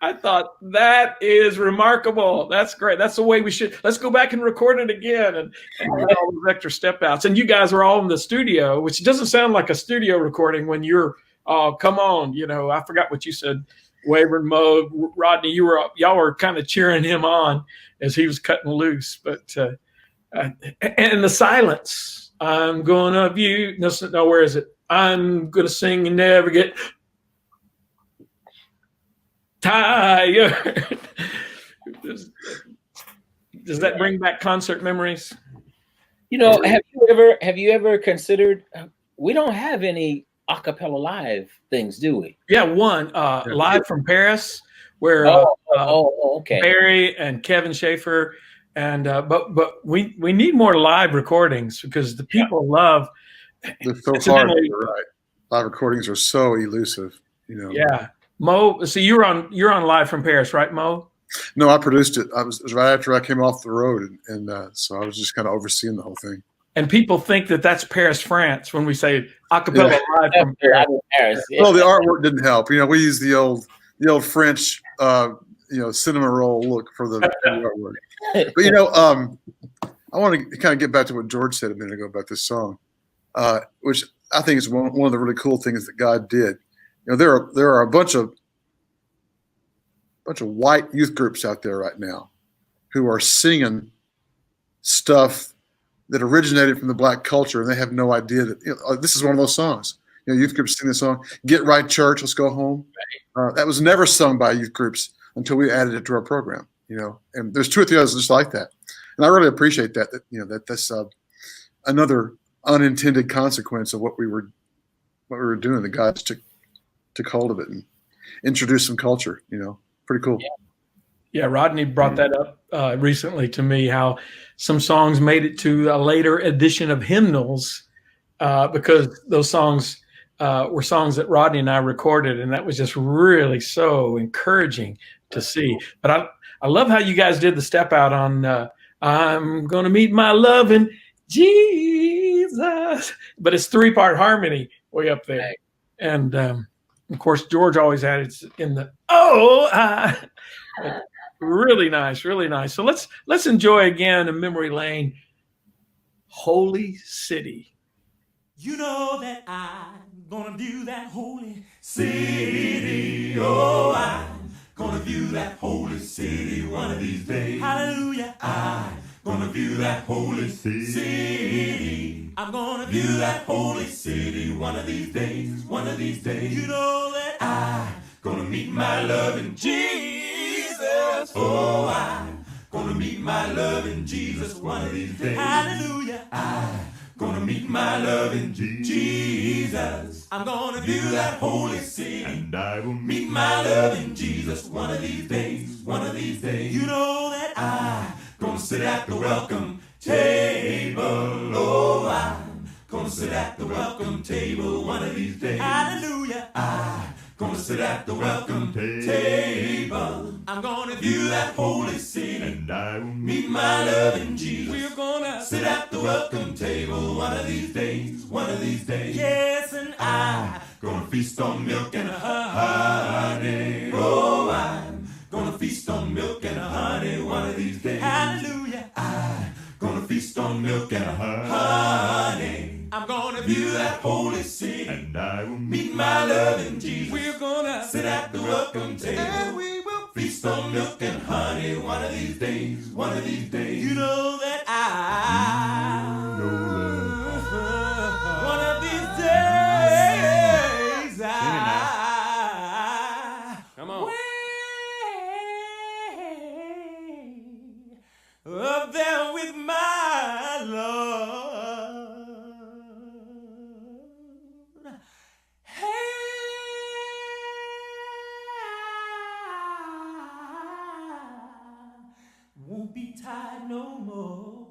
Speaker 2: I thought that is remarkable. That's great. That's the way we should. Let's go back and record it again and add all those extra step outs. And you guys were all in the studio, which doesn't sound like a studio recording when you're. Oh, come on! I forgot what you said. Wavering Mo, Rodney, y'all were kind of cheering him on as he was cutting loose. But and the silence. I'm gonna view. No, where is it? I'm gonna sing and never get tired. Does that bring back concert memories?
Speaker 5: Have you ever considered? We don't have any Acappella live things, do we?
Speaker 2: Yeah, one live from Paris, where
Speaker 5: okay.
Speaker 2: Barry and Kevin Schaefer, and but we need more live recordings because the people love.
Speaker 3: They're so hard. You're right. Live recordings are so elusive.
Speaker 2: Yeah, Mo. So you're on Live from Paris, right, Mo?
Speaker 3: No, I produced it. It was right after I came off the road, and so I was just kind of overseeing the whole thing.
Speaker 2: And people think that that's Paris, France, when we say Acappella live from Paris.
Speaker 3: Well, the artwork didn't help. We used the old French, cinema roll look for the artwork. But I want to kind of get back to what George said a minute ago about this song, which I think is one of the really cool things that God did. There are a bunch of white youth groups out there right now who are singing stuff that originated from the black culture, and they have no idea that this is one of those songs. Youth groups sing the song "Get Right, Church, Let's Go Home." That was never sung by youth groups until we added it to our program. And there's 2 or 3 others just like that, and I really appreciate that. That's another unintended consequence of what we were doing. The guys took hold of it and introduced some culture. Pretty cool.
Speaker 2: Yeah, Rodney brought that up recently to me, how some songs made it to a later edition of hymnals because those songs were songs that Rodney and I recorded, and that was just really so encouraging to see. But I love how you guys did the step out on I'm going to meet my love in Jesus. But it's 3-part harmony way up there. Right. And, of course, George always had it in the, really nice, really nice. So let's enjoy again in memory lane, Holy City.
Speaker 6: You know that I'm gonna view that holy city. Oh, I'm gonna view that holy city one of these days. Hallelujah. I'm gonna view that holy city. I'm gonna view that holy city one of these days. One of these days. You know that I'm gonna meet my loving Jesus. Oh, I'm gonna meet my loving Jesus one of these days. Hallelujah. I'm gonna meet my loving Jesus. I'm gonna view that holy city, and I will meet my loving Jesus one of these days. One of these days. You know that I'm gonna sit at the welcome table. Oh, I'm gonna sit at the welcome table one of these days. Hallelujah. I'm gonna sit at the welcome table. I'm gonna view that holy city, and I will meet my loving Jesus. We're gonna sit at the welcome table one of these days. One of these days. Yes, and I'm gonna feast on milk and honey. Oh, I'm gonna feast on milk and honey one of these days. Hallelujah. I'm gonna feast on milk and honey. I'm gonna view that holy city, and I will meet my loving Jesus. We're gonna sit at the welcome table, and we will feast on milk and honey one of these days. One of these days. You know that one of these days come on. Up there with my Lord. won't be tired no more.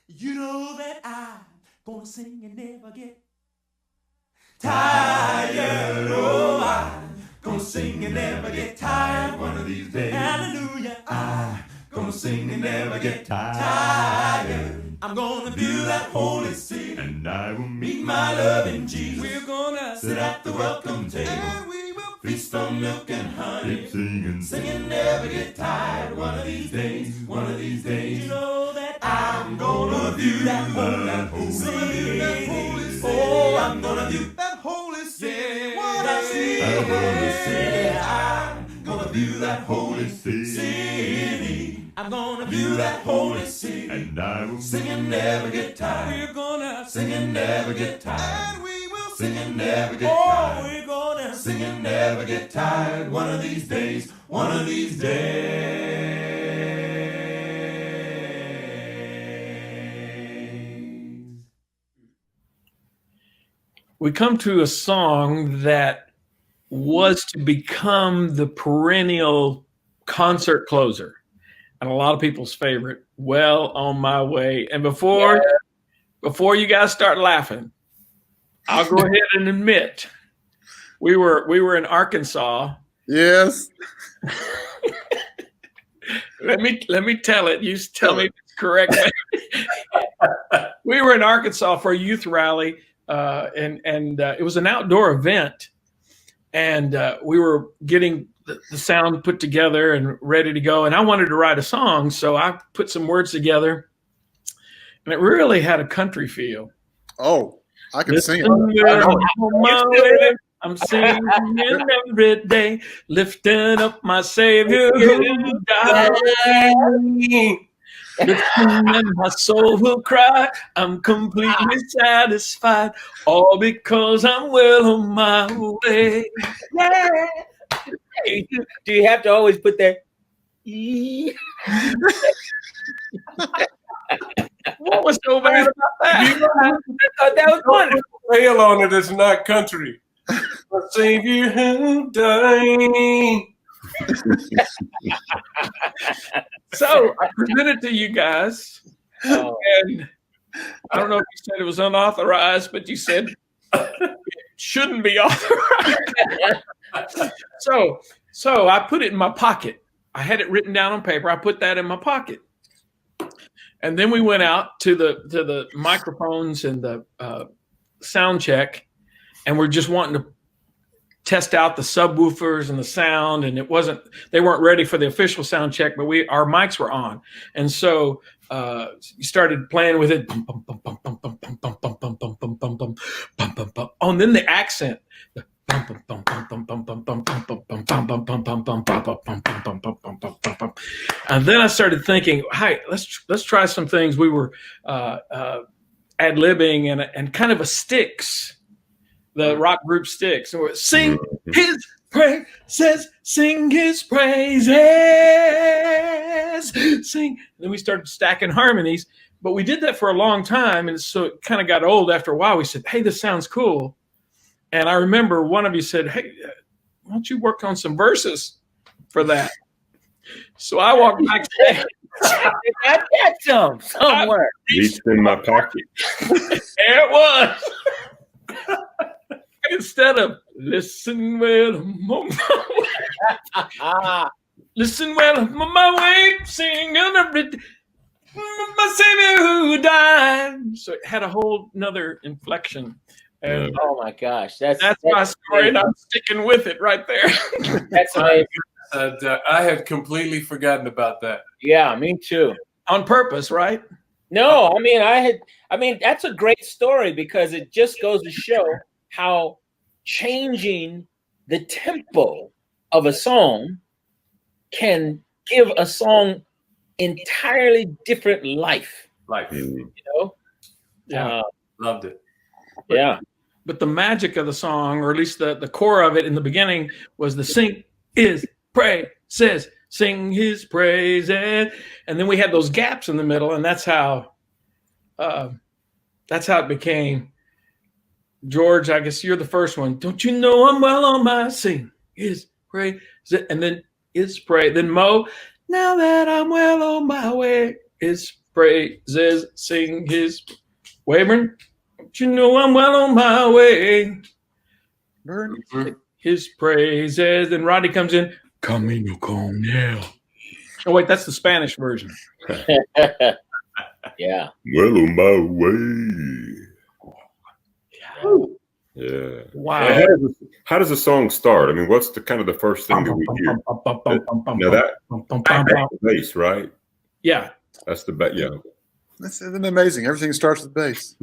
Speaker 6: You know that I'm gonna sing and never get tired. Oh, I'm gonna sing and never get tired one of these days. Hallelujah. I'm gonna sing and never get tired. I'm gonna do that holy sing, and I will meet my loving Jesus. We're gonna sit at the welcome table, and we will feast on milk and honey. Keep singing, singing, never get tired. One of these days, one of these days. You know that I'm gonna view that holy sing. Oh, I'm gonna view that holy sing. What I see, I'm gonna view that holy city. I'm gonna view that holy city, and I will sing and never get tired. We're gonna sing and never get tired. And we will sing and never get tired. Oh, we're gonna sing and never get tired. One of these days, one of these days.
Speaker 2: We come to a song that was to become the perennial concert closer and a lot of people's favorite, Well on My Way. And before you guys start laughing, I'll go ahead and admit we were in Arkansas.
Speaker 3: Yes.
Speaker 2: Let me tell it. You tell me if it's correct. We were in Arkansas for a youth rally, and it was an outdoor event, and we were getting the sound put together and ready to go. And I wanted to write a song, so I put some words together, and it really had a country feel.
Speaker 3: Oh, I can sing it.
Speaker 2: I'm singing every day, lifting up my Savior who died. And my soul will cry, I'm completely satisfied, all because I'm well on my way.
Speaker 5: Yeah. Do you have to always put that?
Speaker 2: What was so bad about that?
Speaker 5: I thought that was funny.
Speaker 4: Rail on it is not country. The Savior who died.
Speaker 2: So I presented to you guys,
Speaker 5: Oh.
Speaker 2: and I don't know if you said it was unauthorized, but you said it shouldn't be authorized. So I put it in my pocket. I had it written down on paper. I put that in my pocket. And then we went out to the microphones and the sound check, and we're just wanting to test out the subwoofers and the sound, and they weren't ready for the official sound check, but our mics were on. And so you started playing with it. Oh, and then the accent. And then I started thinking, hey, let's try some things. We were ad-libbing and kind of a Styx, the rock group Styx. So we're sing his praises, sing his praises, sing. And then we started stacking harmonies, but we did that for a long time, and so it kind of got old after a while. We said, hey, this sounds cool. And I remember one of you said, hey, why don't you work on some verses for that? So I walked backstage.
Speaker 5: I got some somewhere.
Speaker 1: Reached in my pocket.
Speaker 2: There it was. Instead of listen well, I'm on my way. Listen well, I'm on my way, sing every day. My Savior who died. So it had a whole nother inflection. And
Speaker 5: Oh my gosh, that's
Speaker 2: my story, and I'm sticking with it right there.
Speaker 5: That's amazing.
Speaker 4: I had completely forgotten about that.
Speaker 5: Yeah, me too.
Speaker 2: On purpose, right?
Speaker 5: No, I mean that's a great story because it just goes to show how changing the tempo of a song can give a song entirely different life. You know?
Speaker 2: Yeah.
Speaker 4: Loved it.
Speaker 5: Yeah.
Speaker 2: But the magic of the song, or at least the core of it in the beginning, was the sing is praises, sing his praises. And then we had those gaps in the middle, and that's how it became. George, I guess you're the first one. Don't you know I'm well on my sing is praise, and then is pray. Then Mo, Now that I'm well on my way, his praises sing his. Wayburn, don't you know I'm well on my way?
Speaker 3: Burn.
Speaker 2: His praises. Then Rodney comes in. Camino con él. Oh wait, that's the Spanish version.
Speaker 5: Yeah.
Speaker 1: Well on my way. Yeah.
Speaker 2: Wow.
Speaker 1: And how does a song start? I mean, what's the kind of the first thing that we hear? Now that's the bass, right?
Speaker 2: Yeah.
Speaker 1: That's the bass. Yeah.
Speaker 3: That's amazing. Everything starts with bass.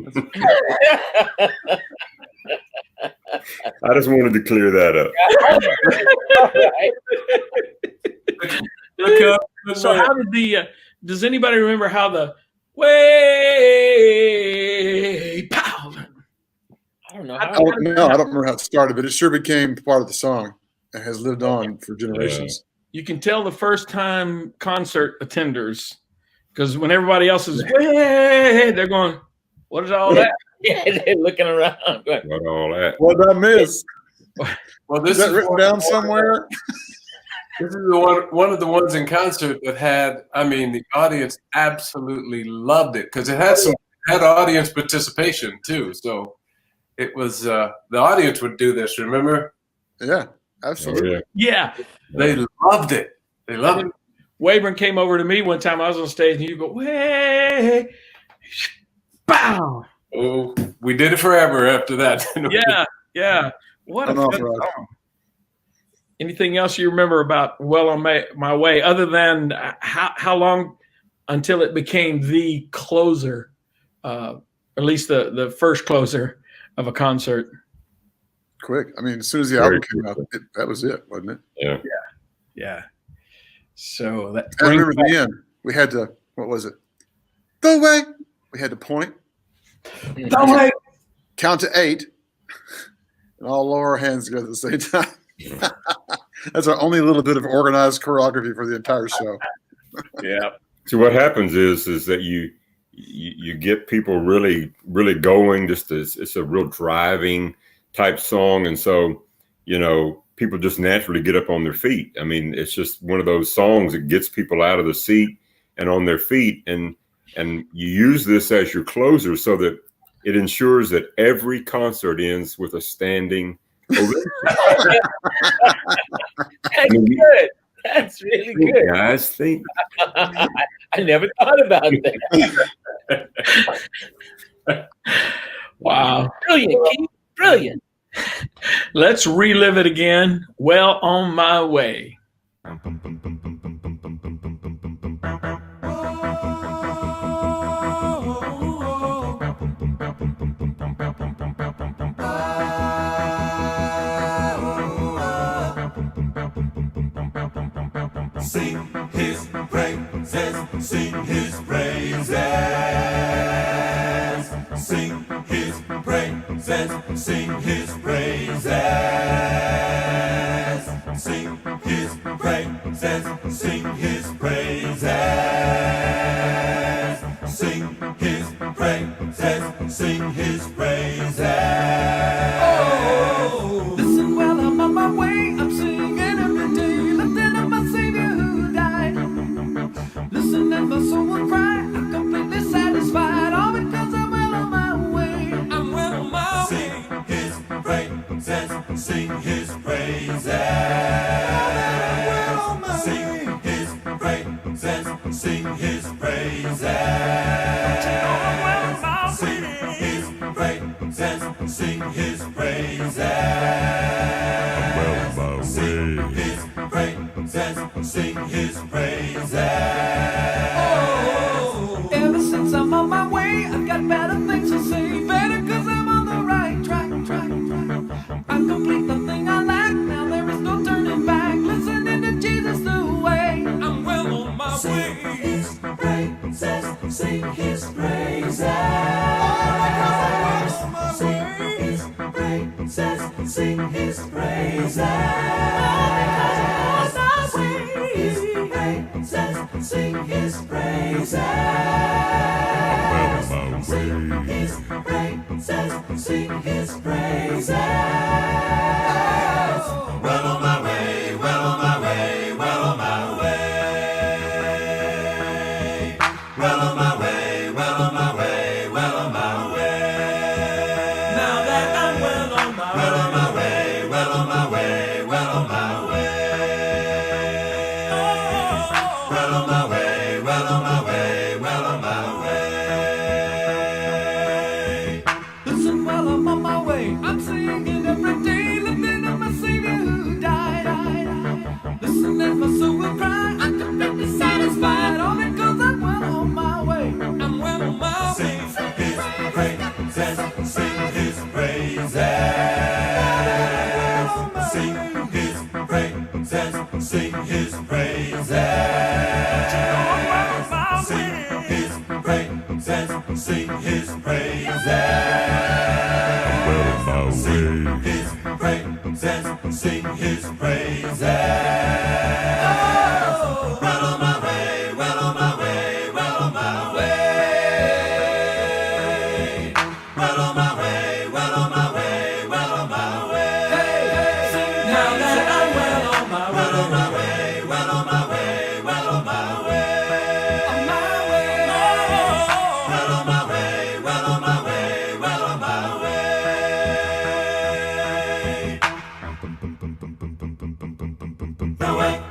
Speaker 1: I just wanted to clear that up.
Speaker 2: Look up. So how did the? Does anybody remember how the way pow?
Speaker 5: I don't know.
Speaker 3: I don't remember how it started, but it sure became part of the song and has lived on for generations.
Speaker 2: You can tell the first time concert attenders because when everybody else is way, they're going, "What is all that?"
Speaker 5: Yeah, they're looking around.
Speaker 1: What all that?
Speaker 3: What did I miss?
Speaker 4: Well, this
Speaker 3: Is that written down somewhere?
Speaker 4: This is one of the ones in concert that had. I mean, the audience absolutely loved it because it had audience participation too. So it was the audience would do this. Remember?
Speaker 3: Yeah, absolutely.
Speaker 1: Oh, yeah.
Speaker 2: Yeah.
Speaker 4: They loved it. They loved it.
Speaker 2: Wayburn came over to me one time. I was on stage, and you go, "Way, bow."
Speaker 4: Oh, we did it forever after that.
Speaker 2: Yeah. What a fun song. Anything else you remember about "Well on My Way," other than how long until it became the closer, at least the first closer of a concert?
Speaker 3: Quick. I mean, as soon as the album came out, that was it, wasn't it?
Speaker 2: Yeah. So that.
Speaker 3: I remember the end. We had to. What was it? The way. We had to point.
Speaker 2: The way.
Speaker 3: Count to 8, and all lower our hands together at the same time. That's our only little bit of organized choreography for the entire show.
Speaker 2: Yeah.
Speaker 1: So what happens is that you get people really going. It's a real driving type song, and so people just naturally get up on their feet. I mean, it's just one of those songs that gets people out of the seat and on their feet, and you use this as your closer so that it ensures that every concert ends with a standing ovation.
Speaker 5: That's good. That's really good.
Speaker 1: Guys, think.
Speaker 5: I never thought about that.
Speaker 2: Wow.
Speaker 5: Brilliant, Keith. Brilliant.
Speaker 2: Let's relive it again. Well on my way.
Speaker 6: Sing his praises, sing his praises. Sing his praises, sing his praises. Sing his praises, sing his praises. Sing his praises, sing his praises. Oh, listen while I'm on my way, I'm singing every day, lifting up my Savior who died. Listen and my soul will cry, I'm completely satisfied, all because I'm well on my way. I'm well on my way. Sing his praises, sing his praises. Sing his praises, sing his praises. Sing his praises, sing his praises. Sing his praises, sing his praises. Oh, ever since I'm on my way, I've got better things to say. Better cause I'm on the right track. I'm complete the thing I like, now there is no turning back. Listening to Jesus the way. I'm well on my way. Sing his praises, sing his praises. Sing his praises, sing his praises. Sing his praises. Sing his praises, sing his praises. Well on my way, well on my way, well on my way. praises, sing his praises. Sing his praises, sing his praises. Sing his praises, sing his praises. Oh, well on my way, well on my way, well on my way. Well on my way, well on my way, well on my way. Now that I'm well on my way, well on my way, well on my way, well on my way. On my way. Well on my way, well on my way, well on my way. The way.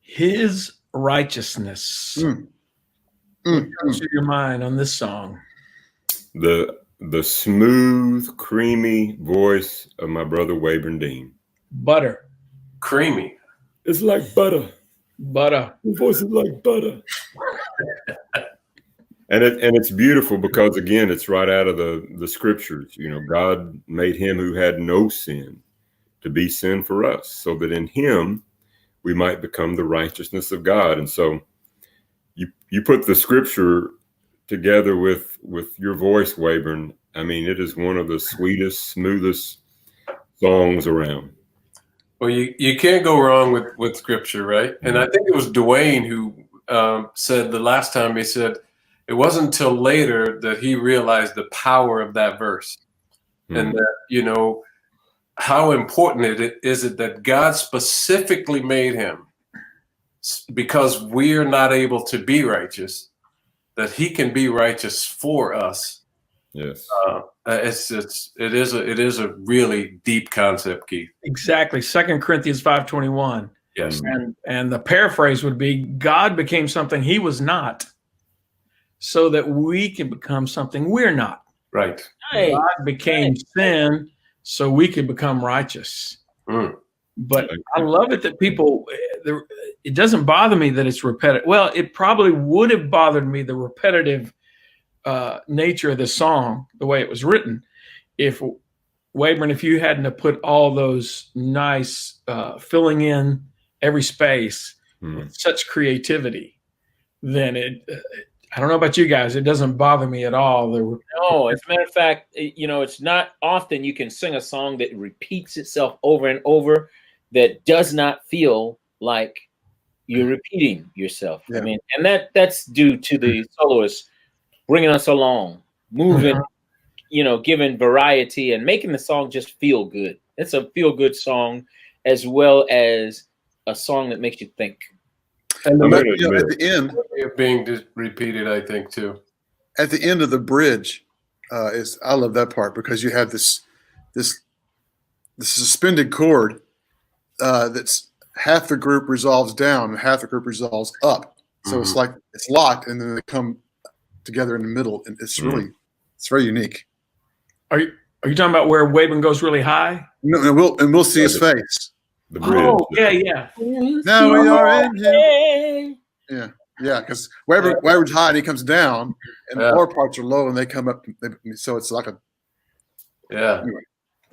Speaker 2: His righteousness. What comes to your mind on this song?
Speaker 1: The smooth, creamy voice of my brother Wayburn Dean.
Speaker 2: Butter.
Speaker 4: Creamy.
Speaker 1: It's like butter.
Speaker 2: Butter.
Speaker 1: His voice is like butter. And it's beautiful because, again, it's right out of the scriptures. You know, God made him who had no sin to be sin for us, so that in him we might become the righteousness of God. And so you put the scripture together with your voice, Wayburn. I mean, it is one of the sweetest, smoothest songs around.
Speaker 4: Well, you can't go wrong with scripture, right? And I think it was Dwayne who said the last time, he said, it wasn't until later that he realized the power of that verse. And that, you know, how important is it that God specifically made him because we're not able to be righteous, that he can be righteous for us.
Speaker 1: Yes.
Speaker 4: It is a really deep concept, Keith.
Speaker 2: Exactly. 2 Corinthians 5:21.
Speaker 4: Yes.
Speaker 2: And the paraphrase would be, God became something he was not so that we can become something we're not.
Speaker 4: Right.
Speaker 5: Hey,
Speaker 2: God became sin so we could become righteous. But I love it that people, it doesn't bother me that it's repetitive. Well, it probably would have bothered me, the repetitive nature of the song, the way it was written, if Wayburn, if you hadn't have put all those nice filling in every space with such creativity, then I don't know about you guys, it doesn't bother me at all.
Speaker 5: No, as a matter of fact, you know, it's not often you can sing a song that repeats itself over and over that does not feel like you're repeating yourself. Yeah. I mean, and that's due to the soloist bringing us along, moving, you know, giving variety and making the song just feel good. It's a feel good song as well as a song that makes you think.
Speaker 3: And at the end,
Speaker 4: being repeated, I think too.
Speaker 3: At the end of the bridge, I love that part because you have this suspended chord that's half the group resolves down and half the group resolves up. So it's like it's locked, and then they come together in the middle, and it's very unique.
Speaker 2: Are you talking about where Wayburn goes really high?
Speaker 3: No, and we'll see his face.
Speaker 1: The bridge.
Speaker 2: Oh, yeah.
Speaker 3: Now we are in him. Yeah, because Waybur's high and he comes down, and the lower parts are low and they come up. So it's like anyway,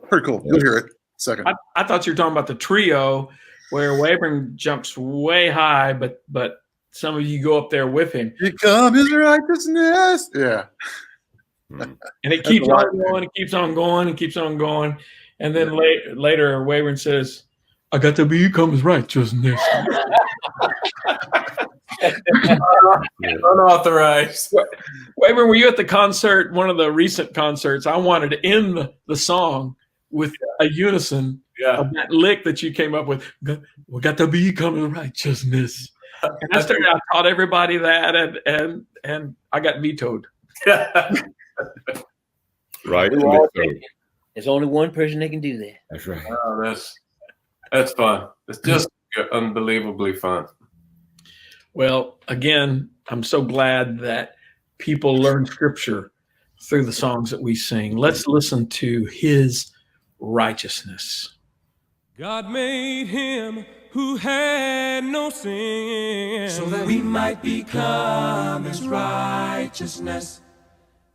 Speaker 3: pretty cool. You'll hear it. Second.
Speaker 2: I thought you were talking about the trio where Wayburn jumps way high, but some of you go up there with him.
Speaker 3: Become his righteousness. Yeah.
Speaker 2: And it keeps on going, it keeps on going, and keeps on going. And then later Wayburn says, I got to become his righteousness.
Speaker 4: Unauthorized.
Speaker 2: Wayburn, were you at the concert, one of the recent concerts? I wanted to end the song with a unison of that lick that you came up with. We got to become his righteousness. And I taught everybody that, and I got vetoed.
Speaker 1: Right.
Speaker 5: There's only one person that can do that.
Speaker 1: That's right.
Speaker 4: Oh, that's fun. It's just unbelievably fun.
Speaker 2: Well, again, I'm so glad that people learn scripture through the songs that we sing. Let's listen to his righteousness.
Speaker 6: God made him who had no sin so that we might become his righteousness.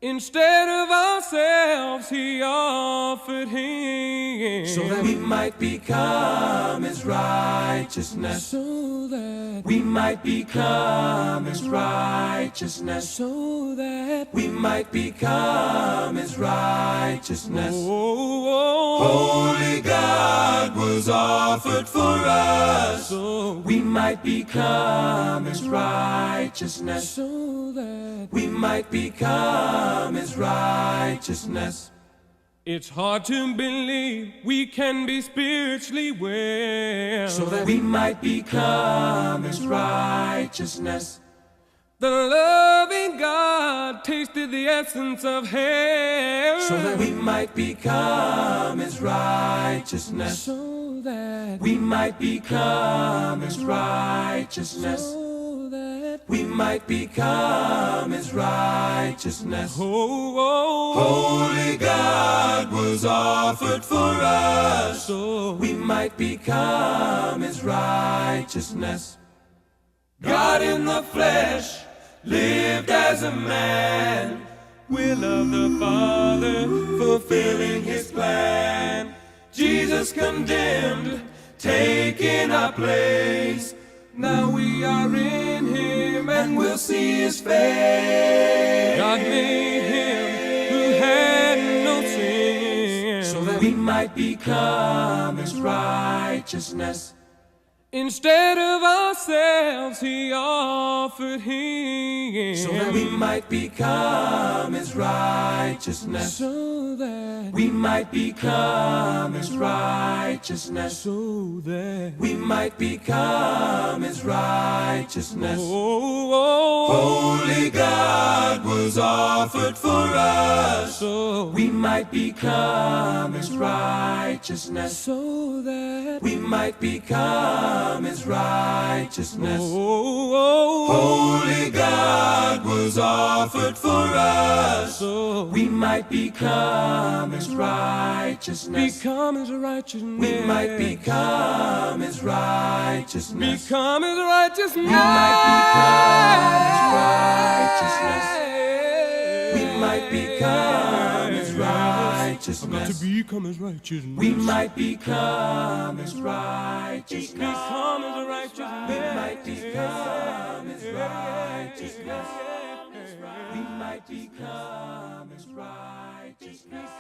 Speaker 6: Instead of ourselves, he offered him, so that we might become his righteousness. So that we might become his righteousness. So that we might become his righteousness. Holy God was offered for us, so we might become his righteousness. So that we might become his righteousness. It's hard to believe we can be spiritually well, so that we might become his righteousness. The loving God tasted the essence of hell, so that we might become his righteousness. So that we might become his righteousness. So that we might become his righteousness. Holy God was offered for us, so we might become his righteousness. God in the flesh lived as a man, will of the Father, fulfilling his plan. Jesus condemned, taking our place. Now we are in him and we'll see his face. God made him who had no sin, so that we might become his righteousness. Instead of ourselves, he offered him, so that we might become his righteousness. So that we might become his righteousness. So that we might become his righteousness. Holy God was offered for us, so we might become his righteousness. So that we might become his righteousness. Holy God was offered for us, so we might become his righteousness. Become his righteousness. We might become his righteousness. Become his righteousness. We might become his righteousness. We might become his righteousness. To become his righteousness. We might become his righteousness. Become his righteousness. We might become his righteousness. We might become his righteousness.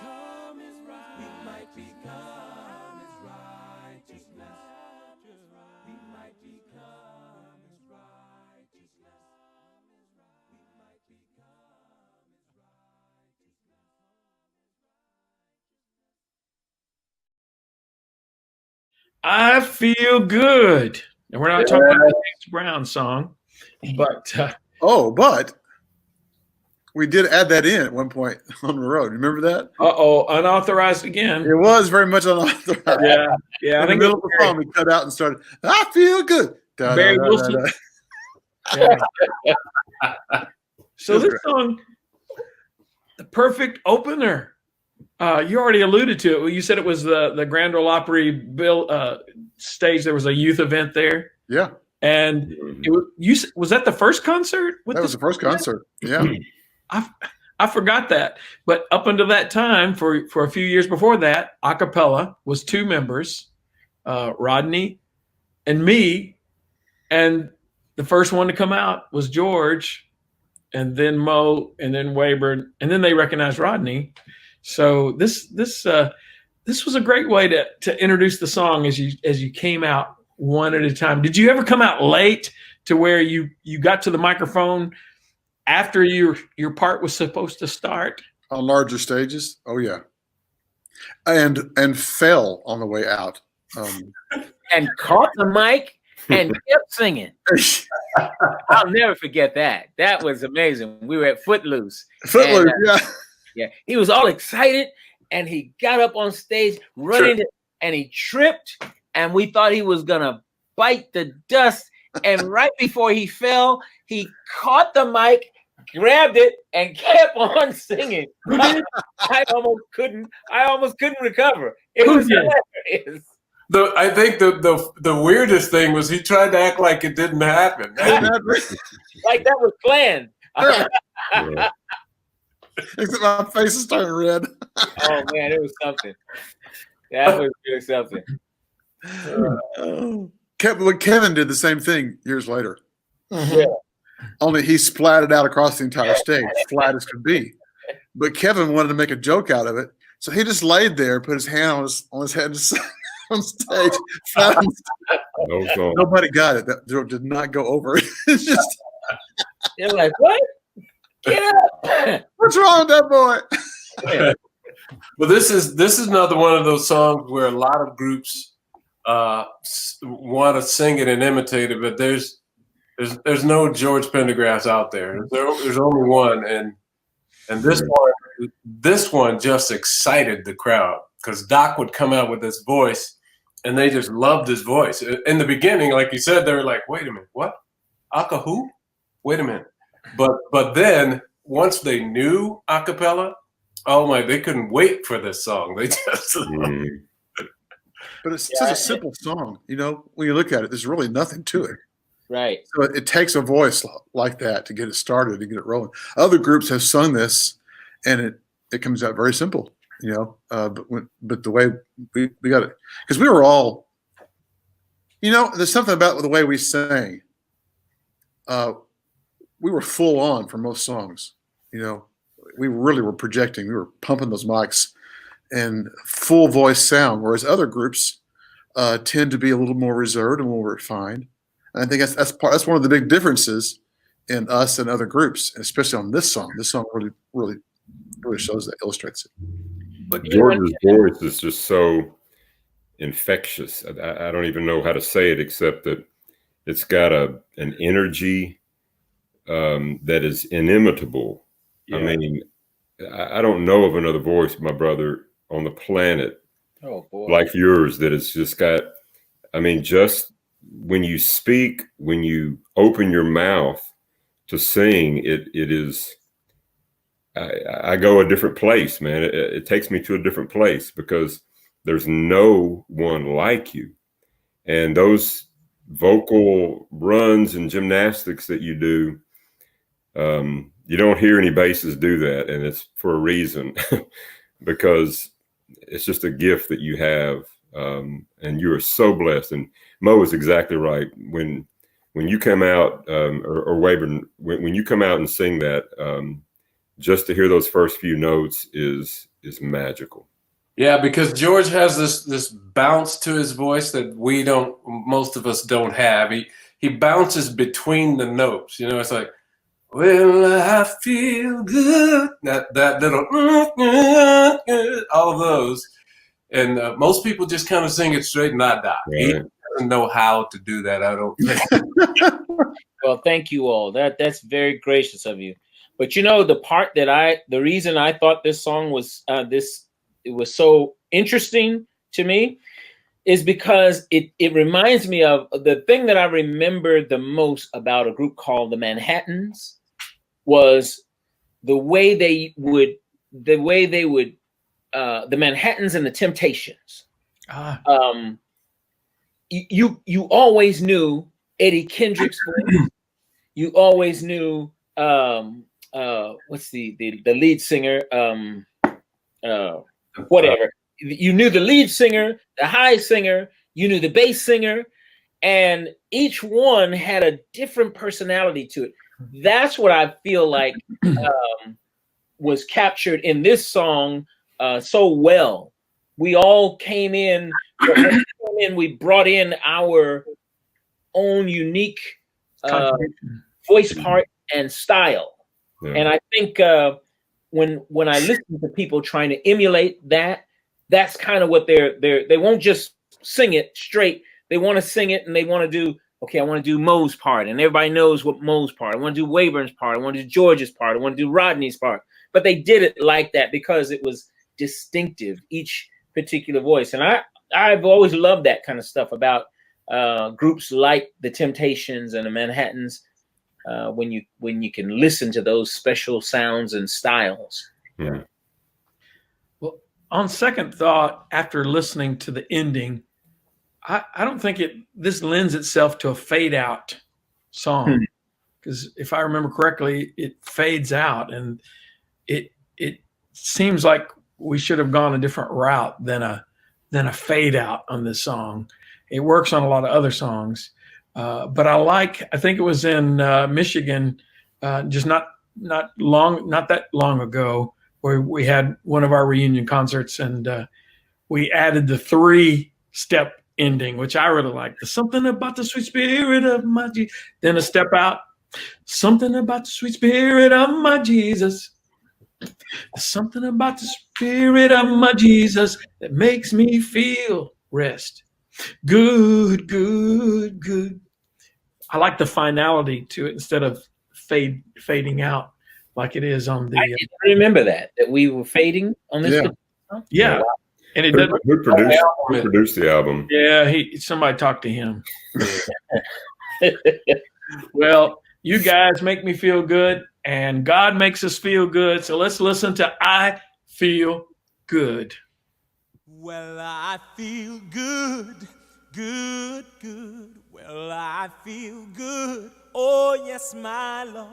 Speaker 6: We might become his righteousness. We might become his righteousness.
Speaker 2: I feel good. And we're not talking about the James Brown song, but
Speaker 3: but we did add that in at one point on the road. Remember that?
Speaker 2: Unauthorized again.
Speaker 3: It was very much unauthorized.
Speaker 2: Yeah.
Speaker 3: In the middle of the song, we cut out and started, I feel good.
Speaker 2: Barry Wilson. Yeah. So this song, the perfect opener. You already alluded to it. Well, you said it was the Grand Ole Opry stage. There was a youth event there.
Speaker 3: Yeah.
Speaker 2: And was that the first concert?
Speaker 3: That was the first concert. Yeah.
Speaker 2: I forgot that. But up until that time, for a few years before that, Acappella was 2 members, Rodney and me. And the first one to come out was George, and then Mo, and then Wayburn, and then they recognized Rodney. So this was a great way to introduce the song as you came out one at a time. Did you ever come out late to where you got to the microphone after your part was supposed to start?
Speaker 3: On larger stages? Oh yeah. And fell on the way out.
Speaker 5: And caught the mic and kept singing. I'll never forget that. That was amazing. We were at Footloose.
Speaker 3: Footloose, yeah.
Speaker 5: Yeah, he was all excited, and he got up on stage, running, and he tripped, and we thought he was gonna bite the dust. And right before he fell, he caught the mic, grabbed it, and kept on singing. I almost couldn't recover. It was hilarious.
Speaker 4: I think the weirdest thing was he tried to act like it didn't happen.
Speaker 5: Like that was planned.
Speaker 3: Except my face is turning red.
Speaker 5: Oh man, it was something. That was really something.
Speaker 3: Kevin did the same thing years later.
Speaker 5: Yeah.
Speaker 3: Only he splatted out across the entire stage, flat as could be. But Kevin wanted to make a joke out of it, so he just laid there, put his hand on his head on stage. Flat on stage.
Speaker 1: No song.
Speaker 3: Nobody got it. That joke did not go over. It's just,
Speaker 5: They're like, what? Get up!
Speaker 3: what's wrong with that boy?
Speaker 4: But this is another one of those songs where a lot of groups want to sing it and imitate it, but there's no George Pendergrass out there. There's only one, and this one just excited the crowd because Doc would come out with this voice, and they just loved his voice. In the beginning, like you said, they were like, "Wait a minute, what? Aka who? Wait a minute." But then once they knew Acappella, oh my, they couldn't wait for this song. They just
Speaker 3: But it's such a simple song, you know. When you look at it, there's really nothing to it.
Speaker 5: Right.
Speaker 3: So it takes a voice like that to get it started, to get it rolling. Other groups have sung this, and it comes out very simple, you know. But the way we got it, because we were all, you know, there's something about the way we sang. We were full on for most songs, you know. We really were projecting. We were pumping those mics and full voice sound, whereas other groups tend to be a little more reserved and more refined. And I think that's one of the big differences in us and other groups, especially on this song. This song really shows that, illustrates it.
Speaker 1: But George's voice is just so infectious. I don't even know how to say it except that it's got an energy that is inimitable. Yeah. I mean, I don't know of another voice, my brother, on the planet like yours that it's just got, I mean, just when you speak, when you open your mouth to sing, it is, I go a different place, man. It takes me to a different place because there's no one like you. And those vocal runs and gymnastics that you do, you don't hear any basses do that, and it's for a reason because it's just a gift that you have, and you are so blessed. And Mo is exactly right. When you come out, or Wayburn, when you come out and sing that, just to hear those first few notes is magical.
Speaker 4: Yeah, because George has this bounce to his voice that most of us don't have. He bounces between the notes. You know, it's like, well, I feel good. That little, all of those. And most people just kind of sing it straight, not die. Right. He doesn't know how to do that, I don't think.
Speaker 5: Well, thank you all. That's very gracious of you. But you know, the reason I thought this song was it was so interesting to me is because it reminds me of the thing that I remember the most about a group called the Manhattans was the Manhattans and the Temptations. You always knew Eddie Kendrick's voice. You always knew what's the lead singer, whatever. You knew the lead singer, the high singer, you knew the bass singer, and each one had a different personality to it. That's what I feel like was captured in this song so well. We all came in, we brought in our own unique voice part and style. Yeah. And I think when I listen to people trying to emulate that, that's kind of what they won't just sing it straight. They want to sing it and they want to do, okay, I want to do Mo's part, and everybody knows what Mo's part. I want to do Wayburn's part. I want to do George's part. I want to do Rodney's part. But they did it like that because it was distinctive, each particular voice. And I've always loved that kind of stuff about groups like the Temptations and the Manhattans, when you can listen to those special sounds and styles.
Speaker 1: Yeah.
Speaker 2: Well, on second thought, after listening to the ending, I don't think this lends itself to a fade out song, because if I remember correctly, it fades out, and seems like we should have gone a different route than a fade out on this song. It works on a lot of other songs, but I think it was in Michigan, just not that long ago, where we had one of our reunion concerts, and we added the 3-step ending, which I really like. There's something about the sweet spirit of my Jesus. Then a step out. Something about the sweet spirit of my Jesus. Something about the spirit of my Jesus that makes me feel rest. Good, good, good. I like the finality to it instead of fading out like it is on the.
Speaker 5: I didn't remember that we were fading on this.
Speaker 3: Yeah.
Speaker 2: Yeah. And it doesn't.
Speaker 1: Who produced the album?
Speaker 2: Yeah, somebody talked to him. Well, you guys make me feel good, and God makes us feel good. So let's listen to I Feel Good.
Speaker 6: Well, I feel good, good, good. Well, I feel good. Oh, yes, my Lord.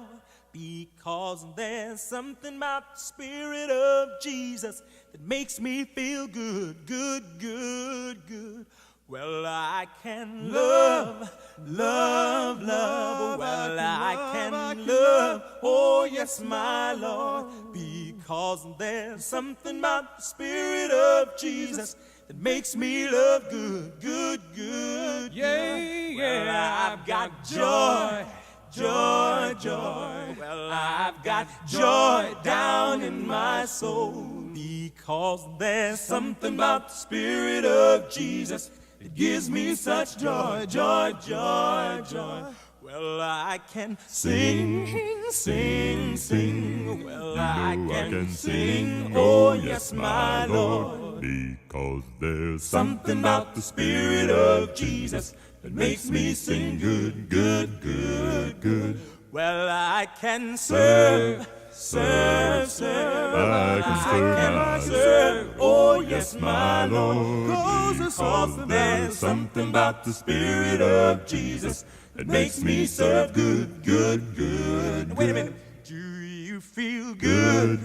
Speaker 6: Because there's something about the Spirit of Jesus that makes me feel good, good, good, good. Well, I can love, love, love. Well, I can love. Oh, yes, my Lord. Because there's something about the Spirit of Jesus that makes me love good, good, good. Yeah, yeah. Well, I've got joy, joy, joy. Well, I've got joy down in my soul. Because there's something about the Spirit of Jesus that gives me such joy, joy, joy, joy. Well, I can sing, sing, sing. Well, I can sing, oh yes, my Lord. Because there's something about the Spirit of Jesus that makes me sing good, good, good, good. Well, I can serve, serve, serve. I can serve, oh yes, my Lord. Because there's something about the Spirit of Jesus that makes me serve good, good, good. Wait a minute. Do you feel good,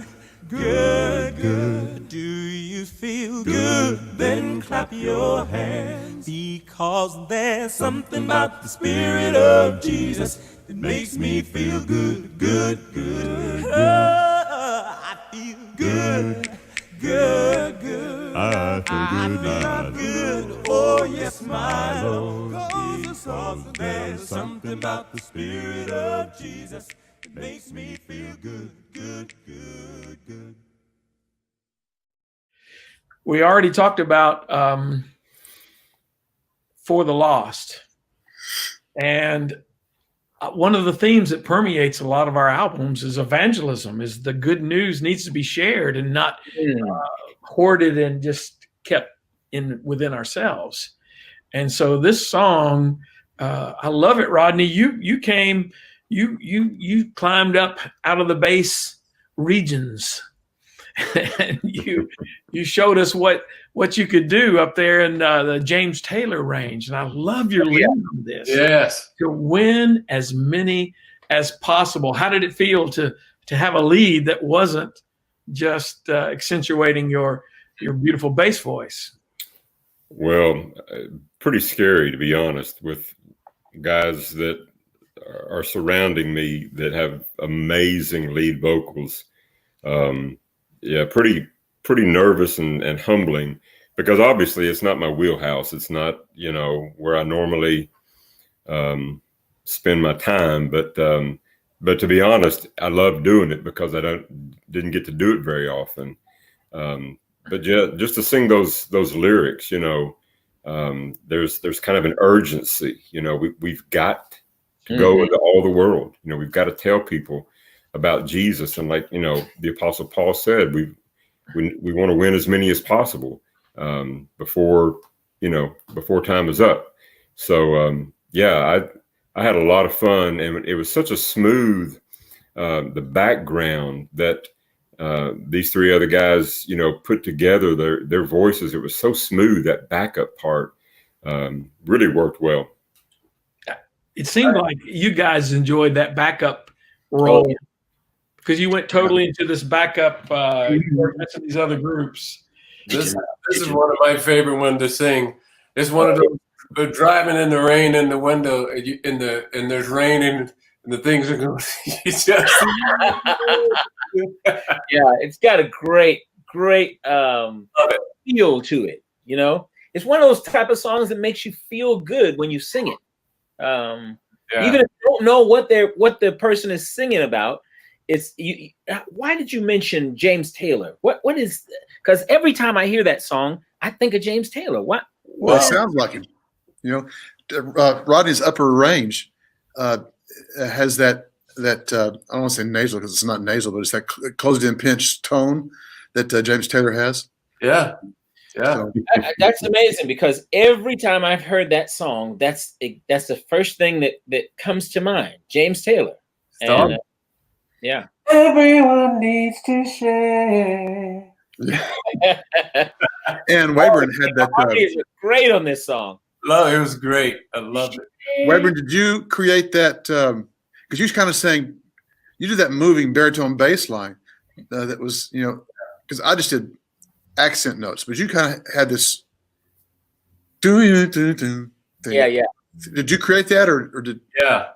Speaker 6: good, good? Do you feel good? Then clap your hands. Because there's something about the Spirit of Jesus that makes me feel good, good, good, good. I feel good, good, good. I feel good, oh yes, my Lord. Because there's something about the Spirit of Jesus that makes me feel good, good, good, good.
Speaker 2: We already talked about For the Lost. And one of the themes that permeates a lot of our albums is evangelism, is the good news needs to be shared and not hoarded and just kept within ourselves. And so this song, I love it, Rodney. You came, you climbed up out of the base regions, and you showed us what you could do up there in the James Taylor range. And I love your lead on this.
Speaker 4: Yes.
Speaker 2: To win as many as possible. How did it feel to have a lead that wasn't just accentuating your beautiful bass voice?
Speaker 1: Well, pretty scary, to be honest, with guys that are surrounding me that have amazing lead vocals. Yeah, pretty nervous and humbling, because obviously it's not my wheelhouse. It's not, where I normally spend my time. But to be honest, I love doing it because I didn't get to do it very often. But yeah, just to sing those lyrics, there's kind of an urgency. We've got to go into all the world. We've got to tell people about Jesus, and like the Apostle Paul said, we want to win as many as possible before time is up. So yeah, I had a lot of fun, and it was such a smooth the background that these 3 other guys put together, their voices. It was so smooth. That backup part really worked well.
Speaker 2: It seemed like you guys enjoyed that backup role because you went totally into this backup. You were missing these other groups.
Speaker 4: This is one of my favorite ones to sing. It's one of those driving in the rain in the window, and there's rain and the things are going.
Speaker 5: Yeah, it's got a great feel to it. You know, it's one of those type of songs that makes you feel good when you sing it. Even if you don't know what the person is singing about, it's you. Why did you mention James Taylor? What is? Because every time I hear that song, I think of James Taylor. What?
Speaker 3: Well, it sounds like him. You know, Rodney's upper range has that I don't want to say nasal because it's not nasal, but it's that closed-in pinch tone that James Taylor has.
Speaker 4: Yeah. So.
Speaker 5: That's amazing because every time I've heard that song, that's the first thing that comes to mind. James Taylor. And, yeah.
Speaker 4: Everyone needs to share.
Speaker 3: And Wayburn had that.
Speaker 5: Is great on this song.
Speaker 4: It was great. I loved it.
Speaker 3: Wayburn, did you create that? Because you kind of saying you did that moving baritone bass line that was, you know, because I just did accent notes, but you kind of had this thing.
Speaker 5: Yeah.
Speaker 3: Did you create that or did?
Speaker 4: Yeah.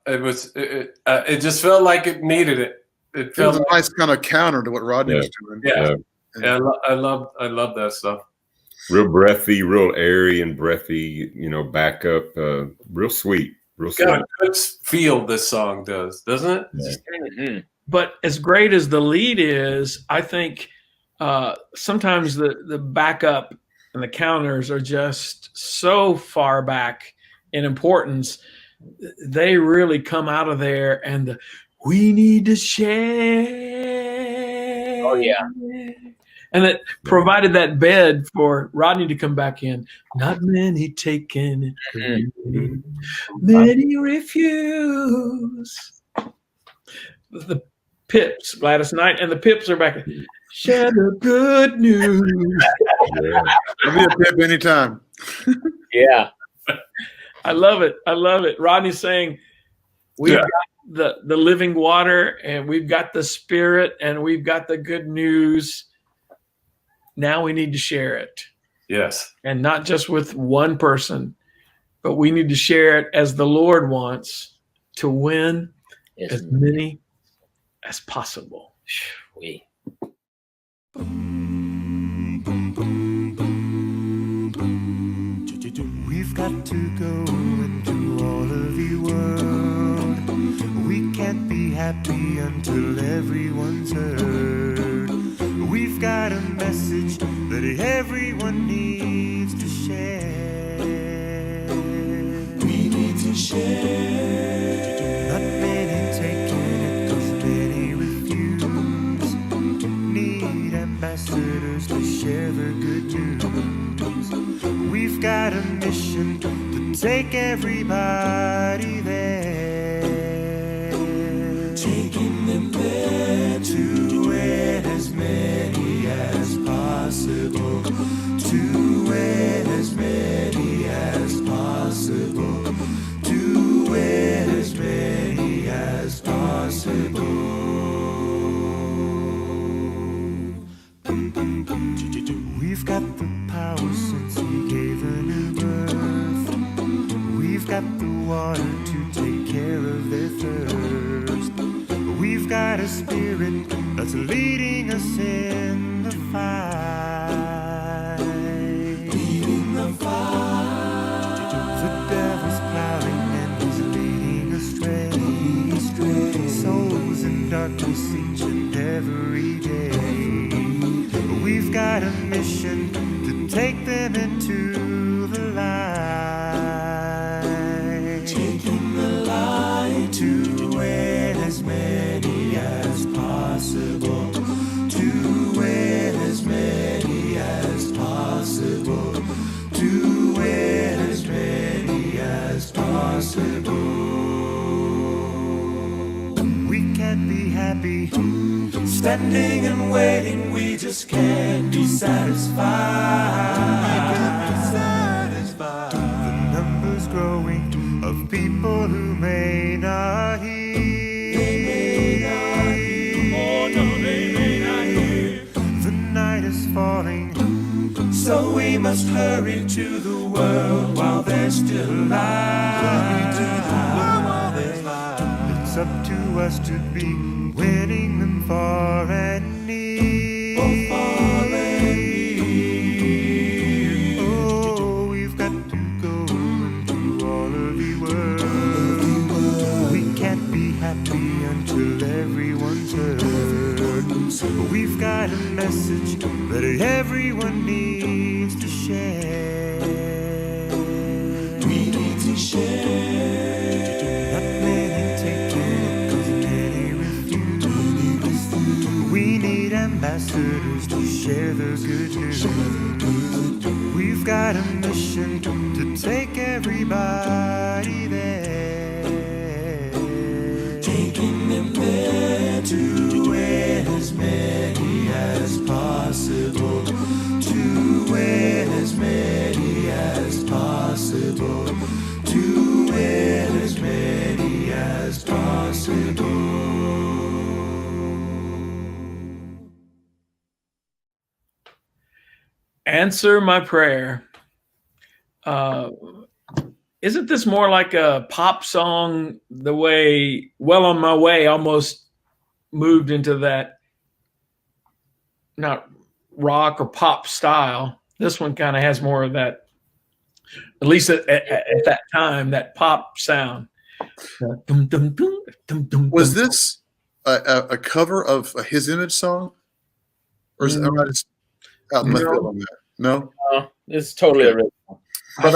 Speaker 4: It was. It just felt like it needed it. It
Speaker 3: was a
Speaker 4: like,
Speaker 3: nice kind of counter to what Rodney was doing.
Speaker 4: Yeah. I love that stuff.
Speaker 1: Real breathy, real airy and breathy. You know, backup. Real sweet. Real sweet.
Speaker 4: Got a good feel. This song does, doesn't it?
Speaker 1: Yeah.
Speaker 5: Mm-hmm.
Speaker 2: But as great as the lead is, I think sometimes the backup and the counters are just so far back in importance. They really come out of there, and we need to share.
Speaker 5: Oh yeah.
Speaker 2: And it provided that bed for Rodney to come back in. Not many taken it, many refuse. The Pips, Gladys Knight, and the Pips are back. Share the good news.
Speaker 3: I'll be a Pip anytime.
Speaker 5: Yeah.
Speaker 2: I love it. Rodney's saying we've got the living water, and we've got the spirit, and we've got the good news. Now we need to share it.
Speaker 4: Yes.
Speaker 2: And not just with one person, but we need to share it as the Lord wants to win as many as possible.
Speaker 5: We.
Speaker 6: We've got to go into all of the world. We can't be happy until everyone's heard. We've got a message that everyone needs to share. We need to share. Not many taking it, 'cause many refuse. Need ambassadors to share the good news. We've got a mission to take everybody there. Taking them there to win as many as possible. To win as many as possible. To win as many as possible. We've got the power since he gave a new birth. We've got the water to take care of their thirst. We've got a spirit that's leading us in the fight. Leading the fight. The devil's plowing and he's leading astray. Souls in darkness each and every day. We've got a mission to take them into the light. Taking the light to win as many as possible. To win as many as possible. To win as many as possible. We can't be happy standing and waiting, we just can't be satisfied. The numbers growing of people who may not hear. must hurry to the world while there's still life. It's up to us to be winning them far and near. Oh, we've got to go into all of the world. We can't be happy until everyone's heard. We've got a message that everyone needs to share. We need to share. Not many take it, 'cause many refuse. We need ambassadors to share the good news. We've got a mission to take everybody there. Taking them there to win as many as possible. To win as many as possible. To win as many as possible.
Speaker 2: Answer my prayer. Isn't this more like a pop song, the way Well on My Way almost moved into that, not rock or pop style? This one kind of has more of that, at least at that time, that pop sound.
Speaker 3: Was this a cover of a His Image song? Or is it am I just out in left field on that? No?
Speaker 5: It's totally original.
Speaker 4: But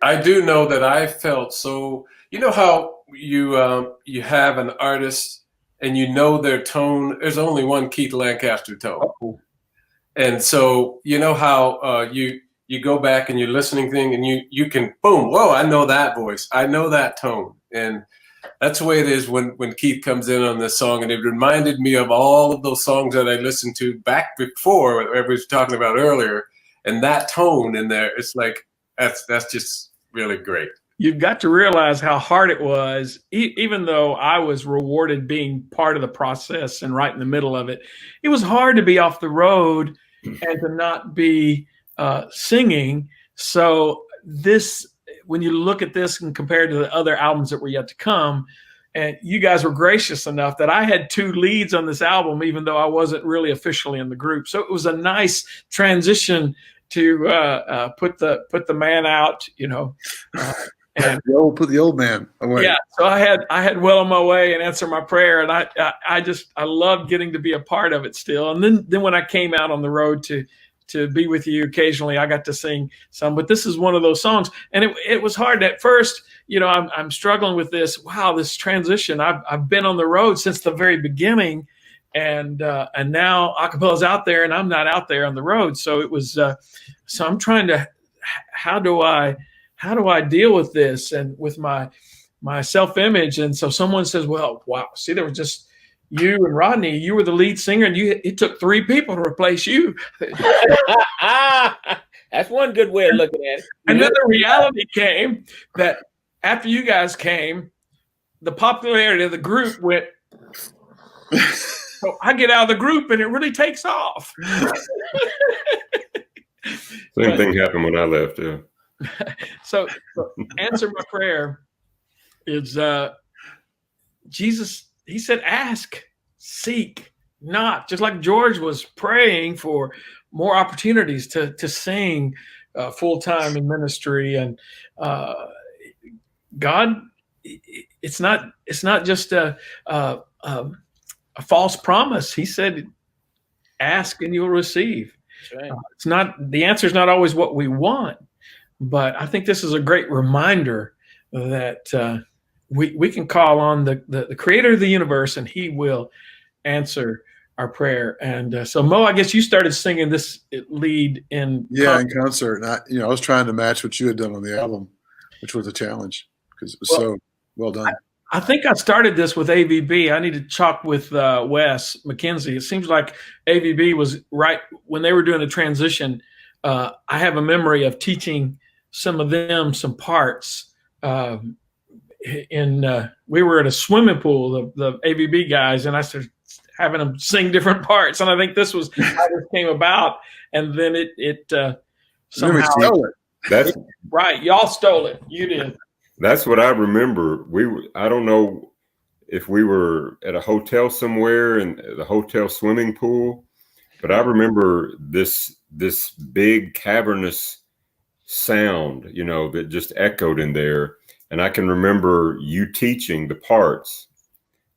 Speaker 4: I do know that I felt so. You know how you have an artist and you know their tone. There's only one Keith Lancaster tone, and so you know how you go back and you're listening thing and you can boom, whoa, I know that voice, I know that tone, and that's the way it is when Keith comes in on this song, and it reminded me of all of those songs that I listened to back before, what everybody was talking about earlier, and that tone in there, it's like. That's just really great.
Speaker 2: You've got to realize how hard it was, even though I was rewarded being part of the process and right in the middle of it. It was hard to be off the road and to not be singing. So this, when you look at this and compare to the other albums that were yet to come, and you guys were gracious enough that I had 2 leads on this album, even though I wasn't really officially in the group. So it was a nice transition to put the man out, you know, and
Speaker 3: Put the old man away.
Speaker 2: Yeah, so I had Well on My Way and Answer My Prayer, and I loved getting to be a part of it still. And then when I came out on the road to be with you occasionally, I got to sing some. But this is one of those songs, and it was hard at first. You know, I'm struggling with this. Wow, this transition. I've been on the road since the very beginning. And now Acapella's out there and I'm not out there on the road. So it was, so I'm trying to, how do I deal with this and with my self-image? And so someone says, well, wow, see, there was just you and Rodney, you were the lead singer and it took 3 people to replace you.
Speaker 5: That's one good way of looking at it.
Speaker 2: And then the reality came that after you guys came, the popularity of the group went, so I get out of the group and it really takes off.
Speaker 1: Same thing happened when I left. Yeah.
Speaker 2: So Answer My Prayer is Jesus. He said, ask, seek, knock. Just like George was praying for more opportunities to sing full time in ministry, and God, it's not just a false promise. He said, ask and you'll receive.
Speaker 5: That's right.
Speaker 2: It's not, the answer is not always what we want, but I think this is a great reminder that we can call on the creator of the universe and he will answer our prayer. And so Mo, I guess you started singing this lead in
Speaker 3: in concert. And I was trying to match what you had done on the album, which was a challenge because it was so well done.
Speaker 2: I think I started this with AVB. I need to talk with Wes McKenzie. It seems like AVB was right when they were doing the transition. I have a memory of teaching some of them some parts. We were at a swimming pool, the AVB guys, and I started having them sing different parts. And I think this was how this came about. And then it
Speaker 3: Then we
Speaker 2: somehow.
Speaker 3: stole it.
Speaker 1: That's
Speaker 2: Right. Y'all stole it. You did.
Speaker 1: that's what I remember. I don't know if we were at a hotel somewhere in the hotel swimming pool, but I remember this big cavernous sound, that just echoed in there. And I can remember you teaching the parts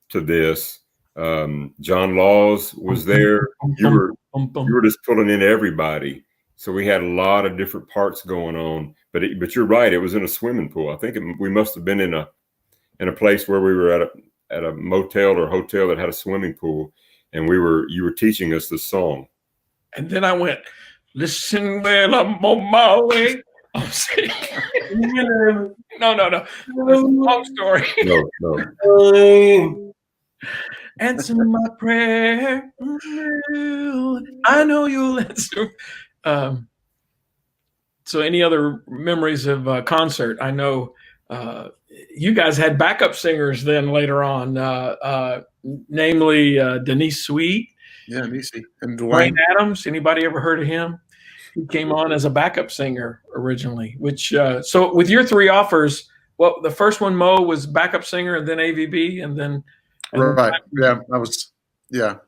Speaker 1: to this. John Laws was there. You were just pulling in everybody. So we had a lot of different parts going on. But you're right. It was in a swimming pool. I think we must have been in a place where we were at a motel or hotel that had a swimming pool, and you were teaching us this song.
Speaker 2: And then I went, listen, well, I'm on my way. I'm saying, no. That's a long story.
Speaker 1: No.
Speaker 2: Answer my prayer. I know you'll answer. So any other memories of concert? I know you guys had backup singers then later on, namely Denise Sweet.
Speaker 3: Yeah, Nisi and
Speaker 2: Dwayne
Speaker 3: Dwayne.
Speaker 2: Adams. Anybody ever heard of him? He came on as a backup singer originally, which so with your three offers, well, the first one, Mo, was backup singer, and then AVB, and then
Speaker 3: Right. Yeah,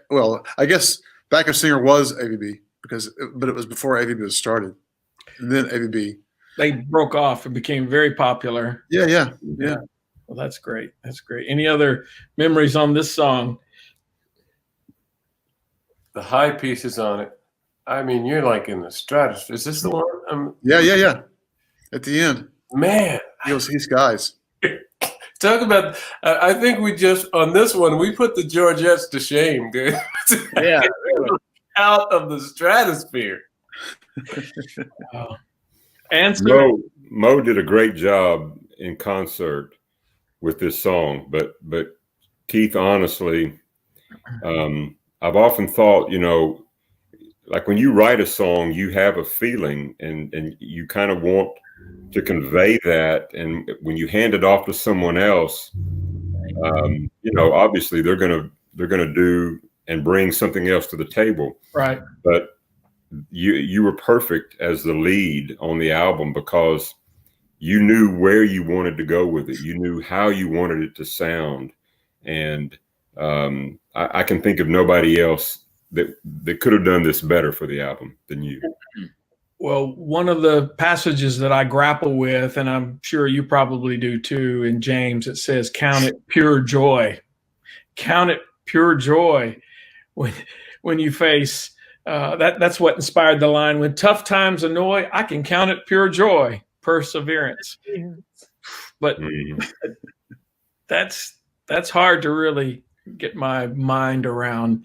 Speaker 3: well, I guess backup singer was AVB but it was before AVB was started. And then AVB.
Speaker 2: they broke off and became very popular.
Speaker 3: Yeah.
Speaker 2: Well, that's great. That's great. Any other memories on this song?
Speaker 4: The high pieces on it. I mean, you're like in the stratosphere. Is this the one?
Speaker 3: Yeah. At the end,
Speaker 4: Man,
Speaker 3: you'll see skies.
Speaker 4: talk about. I think we just on this one we put the Georgettes to shame, dude.
Speaker 5: Yeah, really.
Speaker 4: Out of the stratosphere.
Speaker 2: Answer.
Speaker 1: Mo did a great job in concert with this song, but Keith, honestly, I've often thought, like when you write a song, you have a feeling and you kind of want to convey that. And when you hand it off to someone else, obviously they're going to do and bring something else to the table.
Speaker 2: Right.
Speaker 1: But you were perfect as the lead on the album because you knew where you wanted to go with it. You knew how you wanted it to sound. And I can think of nobody else that could have done this better for the album than you.
Speaker 2: Well, one of the passages that I grapple with, and I'm sure you probably do too, in James, it says, count it pure joy. Count it pure joy when you face that's what inspired the line, when tough times annoy, I can count it pure joy, perseverance. But that's hard to really get my mind around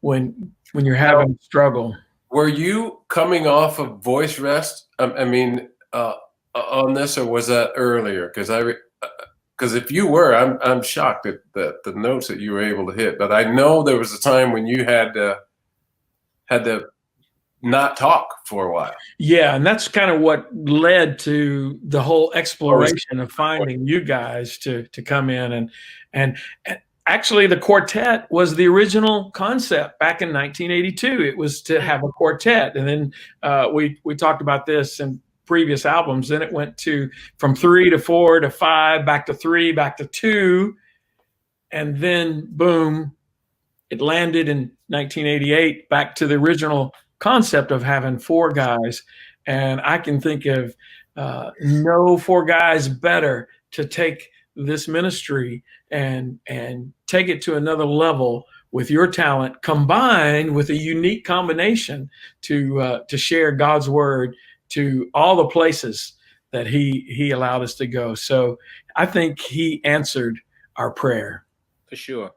Speaker 2: when you're having a struggle.
Speaker 4: Were you coming off of voice rest? I mean, on this, or was that earlier? Because if you were, I'm shocked at the notes that you were able to hit. But I know there was a time when you had to not talk for a while.
Speaker 2: Yeah, and that's kind of what led to the whole exploration of finding you guys to come in and actually the quartet was the original concept back in 1982. It was to have a quartet, and then we talked about this in previous albums. Then it went from 3 to 4 to 5, back to 3, back to 2, and then boom, it landed in 1988 back to the original concept of having 4 guys. And I can think of no 4 guys better to take this ministry and take it to another level with your talent, combined with a unique combination to share God's word to all the places that he allowed us to go. So I think he answered our prayer.
Speaker 5: For sure.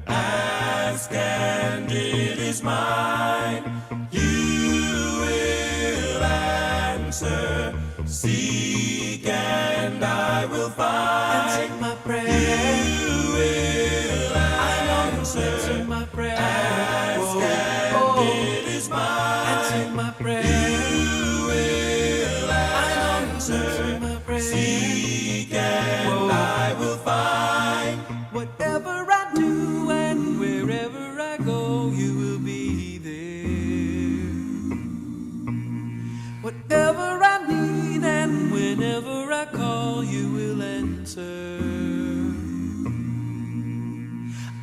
Speaker 6: Ask and it is mine. You will answer. Seek and I will find. Answer my prayer. You will answer.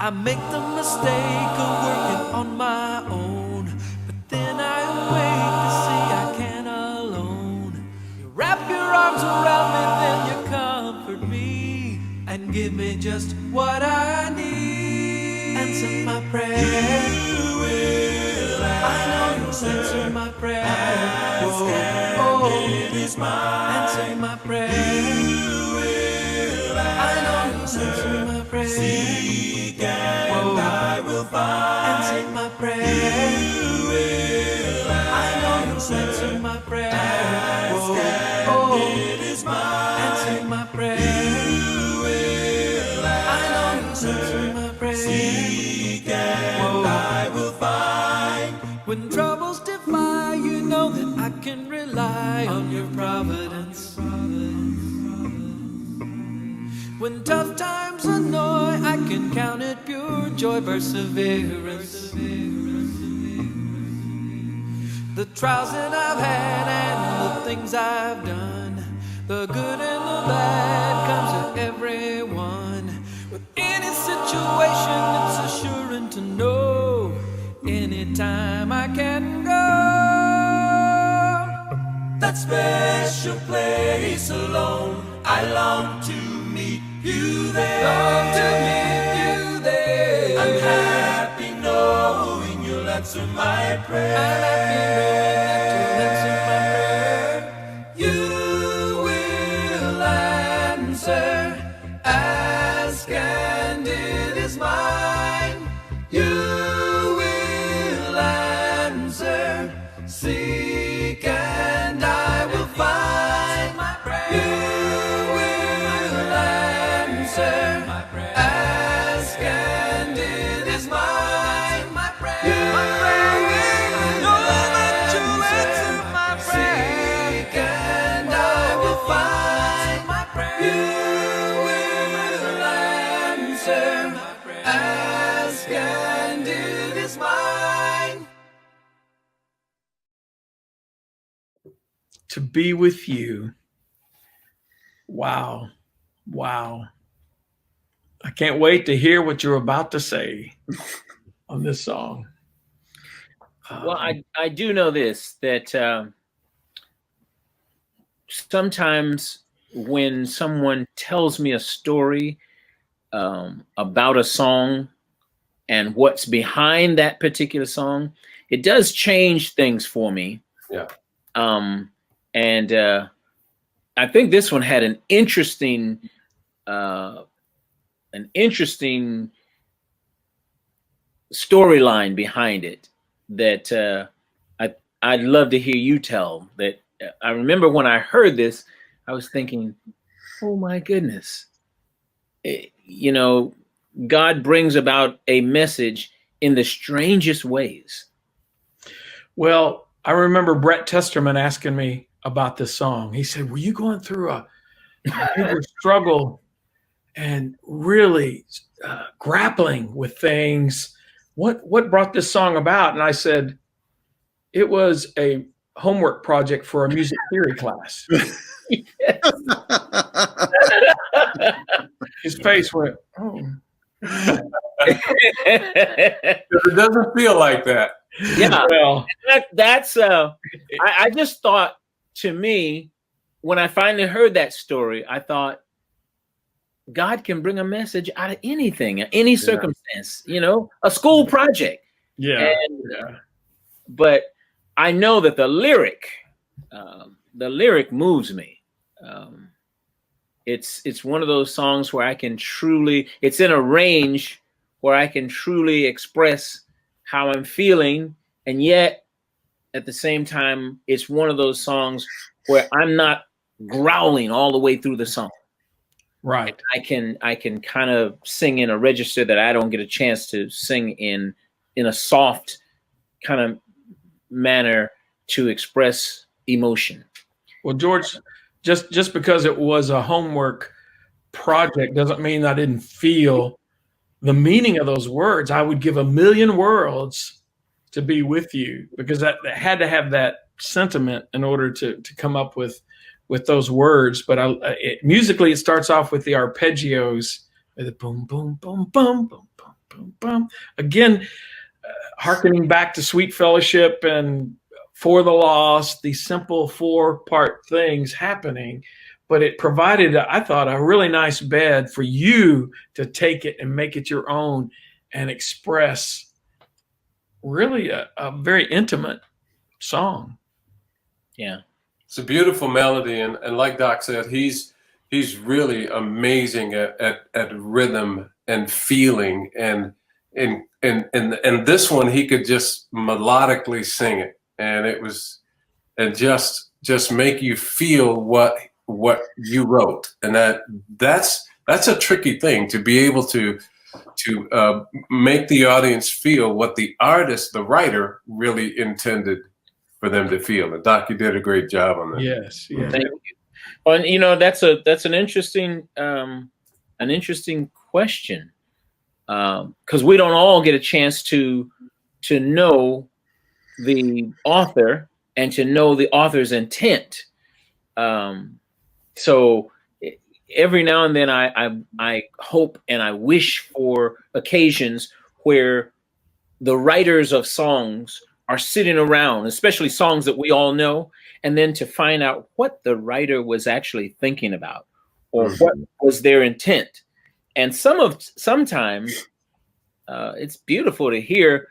Speaker 6: I make the mistake of working on my own, but then I awake to see I can't alone. You wrap your arms around me, then you comfort me and give me just what I need. Answer my prayer. You will answer. I know you'll answer my prayer. Ask and it is mine. Answer my prayer. You will answer. I know you'll answer my prayer. Seek and I will find. Answer my prayer. You will answer. I know you'll answer my prayer. Ask and it is mine. Answer my prayer. You will answer. I know you'll answer my prayer. Seek and I will find. When troubles defy, you know that I can rely on your providence. When tough times annoy, I can count it pure joy, perseverance. The trials that I've had and the things I've done, the good and the bad comes to everyone. With any situation, it's assuring to know anytime I can go. That special place alone, I long to meet you there. Long to meet you there. I'm happy knowing you'll answer my prayer. I'm happy knowing that you'll answer my prayer. You will answer. Ask and it is mine. You will answer. Seek and I will find. My prayer. You will answer. My prayer. Ask and it is mine. My prayer. My prayer. Know that you'll answer my prayer. Seek and I will find. My prayer. You will answer. Ask and it is mine.
Speaker 2: To be with you. Wow. Wow. I can't wait to hear what you're about to say on this song.
Speaker 5: Well, I do know this, that sometimes when someone tells me a story about a song and what's behind that particular song, it does change things for me.
Speaker 4: Yeah.
Speaker 5: And I think this one had an interesting storyline behind it that I'd love to hear you tell. That I remember when I heard this, I was thinking, oh my goodness, you know, God brings about a message in the strangest ways.
Speaker 2: Well, I remember Brett Testerman asking me about this song. He said, were you going through a major struggle and really grappling with things? What brought this song about? And I said, it was a homework project for a music theory class. His face went, oh.
Speaker 4: It doesn't feel like that.
Speaker 5: Yeah,
Speaker 2: Well,
Speaker 5: that's I just thought, to me, when I finally heard that story, I thought God can bring a message out of anything, any circumstance, you know, a school project.
Speaker 2: yeah.
Speaker 5: But I know that the lyric moves me. It's one of those songs where I can truly, it's in a range where I can truly express how I'm feeling, and yet at the same time, it's one of those songs where I'm not growling all the way through the song.
Speaker 2: Right.
Speaker 5: I can kind of sing in a register that I don't get a chance to sing in a soft kind of manner to express emotion.
Speaker 2: Well, George, just because it was a homework project doesn't mean I didn't feel the meaning of those words. I would give a million worlds to be with you, because that had to have that sentiment in order to come up with those words. But musically, it starts off with the arpeggios, the boom, boom, boom, boom, boom, boom, boom, boom. Again, hearkening back to Sweet Fellowship and For the Lost, these simple 4-part things happening, but it provided, I thought, a really nice bed for you to take it and make it your own and express really a very intimate song.
Speaker 5: Yeah.
Speaker 4: It's a beautiful melody, and like Doc said, he's really amazing at rhythm and feeling, and this one he could just melodically sing it, and it was, and just make you feel what you wrote, and that's a tricky thing, to be able to make the audience feel what the artist, the writer, really intended for them to feel. And Doc, you did a great job on that.
Speaker 2: Yes, yes.
Speaker 5: Thank you. Well, and, you know, that's an interesting question, because we don't all get a chance to know the author and to know the author's intent. So every now and then I hope and I wish for occasions where the writers of songs are sitting around, especially songs that we all know, and then to find out what the writer was actually thinking about, or what was their intent. And sometimes it's beautiful to hear,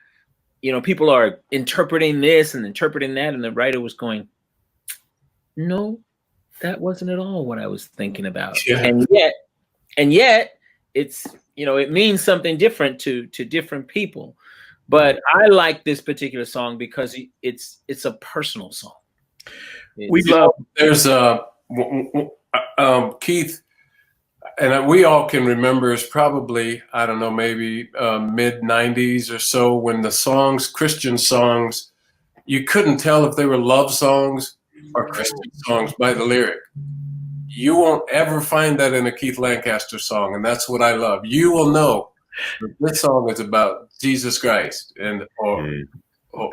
Speaker 5: you know, people are interpreting this and interpreting that, and the writer was going, no, that wasn't at all what I was thinking about.
Speaker 4: Yeah.
Speaker 5: And yet it's, you know, it means something different to different people. But I like this particular song because it's a personal song.
Speaker 4: There's Keith, and we all can remember, it's probably, I don't know, maybe mid 90s or so, when the songs, Christian songs, you couldn't tell if they were love songs or Christian songs by the lyric. You won't ever find that in a Keith Lancaster song, and that's what I love. You will know that this song is about Jesus Christ, and or how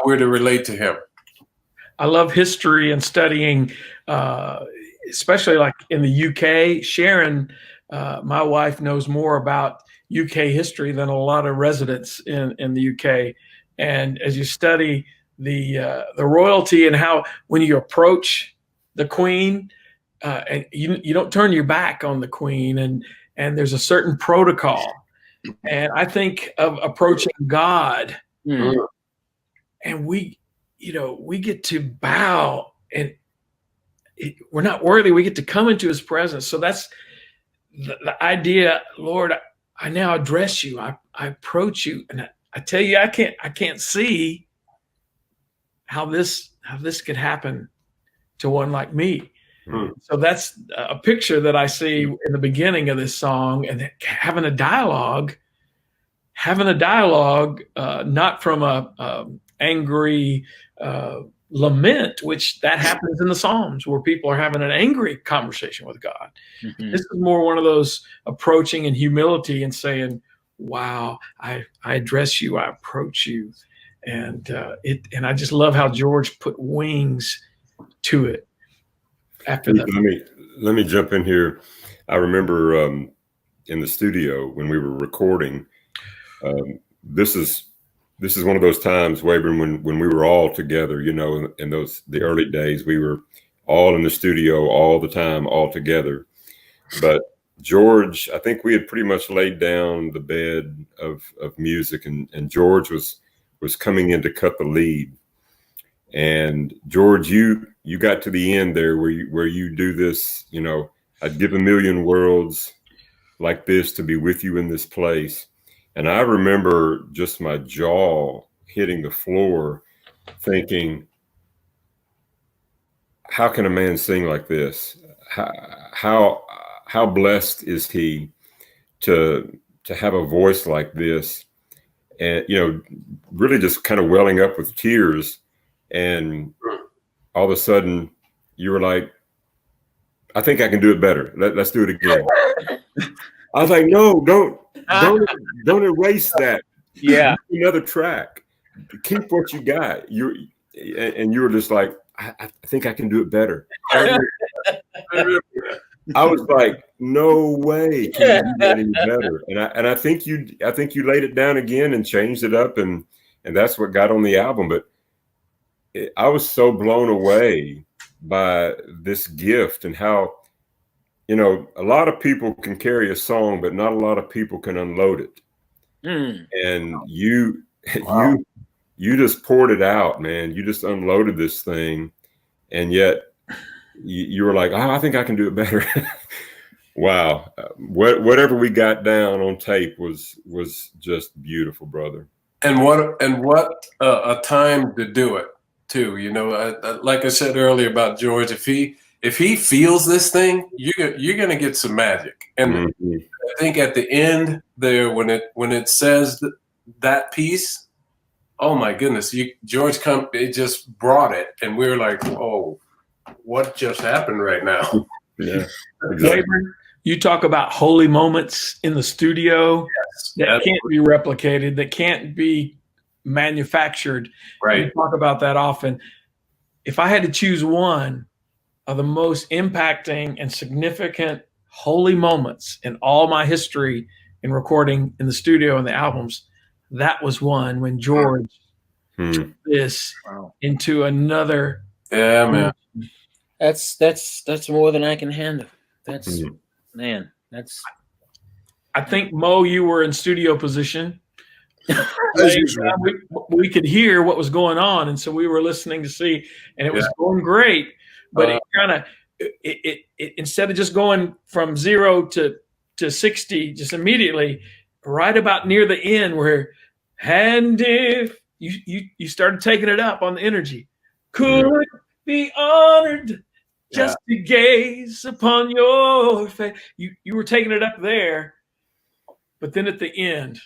Speaker 4: we're to relate to him.
Speaker 2: I love history and studying, especially like in the UK. Sharon, my wife, knows more about UK history than a lot of residents in the UK. And as you study the royalty and how when you approach the Queen, and you don't turn your back on the Queen, and there's a certain protocol. And I think of approaching God, and we get to bow, and we're not worthy. We get to come into his presence. So that's the idea. Lord, I now address you. I approach you, and I tell you, I can't see how this could happen to one like me. So that's a picture that I see in the beginning of this song, and having a dialogue, not from a angry lament, which that happens in the Psalms, where people are having an angry conversation with God. Mm-hmm. This is more one of those approaching in humility and saying, wow, I address you, I approach you. And I just love how George put wings to it. After that,
Speaker 1: let me jump in here. I remember in the studio when we were recording. This is one of those times, Wayburn, when we were all together. You know, in the early days, we were all in the studio all the time, all together. But George, I think we had pretty much laid down the bed of music, and George was coming in to cut the lead. And George, you got to the end there where you do this, you know, I'd give a million worlds like this to be with you in this place. And I remember just my jaw hitting the floor thinking, how can a man sing like this? How blessed is he to have a voice like this? And, you know, really just kind of welling up with tears. And all of a sudden you were like, I think I can do it better. Let's do it again. I was like, no, don't erase that.
Speaker 5: Yeah.
Speaker 1: Another track. Keep what you got. You were just like, I think I can do it better. I was like, no way can you do that any better. And I think you laid it down again and changed it up, and that's what got on the album. But I was so blown away by this gift and how, you know, a lot of people can carry a song, but not a lot of people can unload it. And you just poured it out, man. You just unloaded this thing, and yet you were like, oh, I think I can do it better. Wow. Whatever we got down on tape was just beautiful, brother. And
Speaker 4: what a time to do it too. You know, like I said earlier about George, if he feels this thing, you're gonna get some magic. And I think at the end there, when it says that piece, oh my goodness, George it just brought it, and we were like, oh, what just happened right now?
Speaker 1: Yeah, exactly.
Speaker 2: You talk about holy moments in the studio that can't be replicated, that can't be manufactured.
Speaker 4: Right.
Speaker 2: You talk about that often. If I had to choose one of the most impacting and significant holy moments in all my history in recording in the studio and the albums, that was one when George took this into another.
Speaker 4: Yeah, man.
Speaker 5: That's more than I can handle. That's man. That's.
Speaker 2: I think Mo, you were in studio position.
Speaker 3: As usual.
Speaker 2: We could hear what was going on, and so we were listening to see, and it was going great. But it kind of it instead of just going from 0 to 60 just immediately, right about near the end, where and if you started taking it up on the energy, could be honored just to gaze upon your face. You were taking it up there, but then at the end,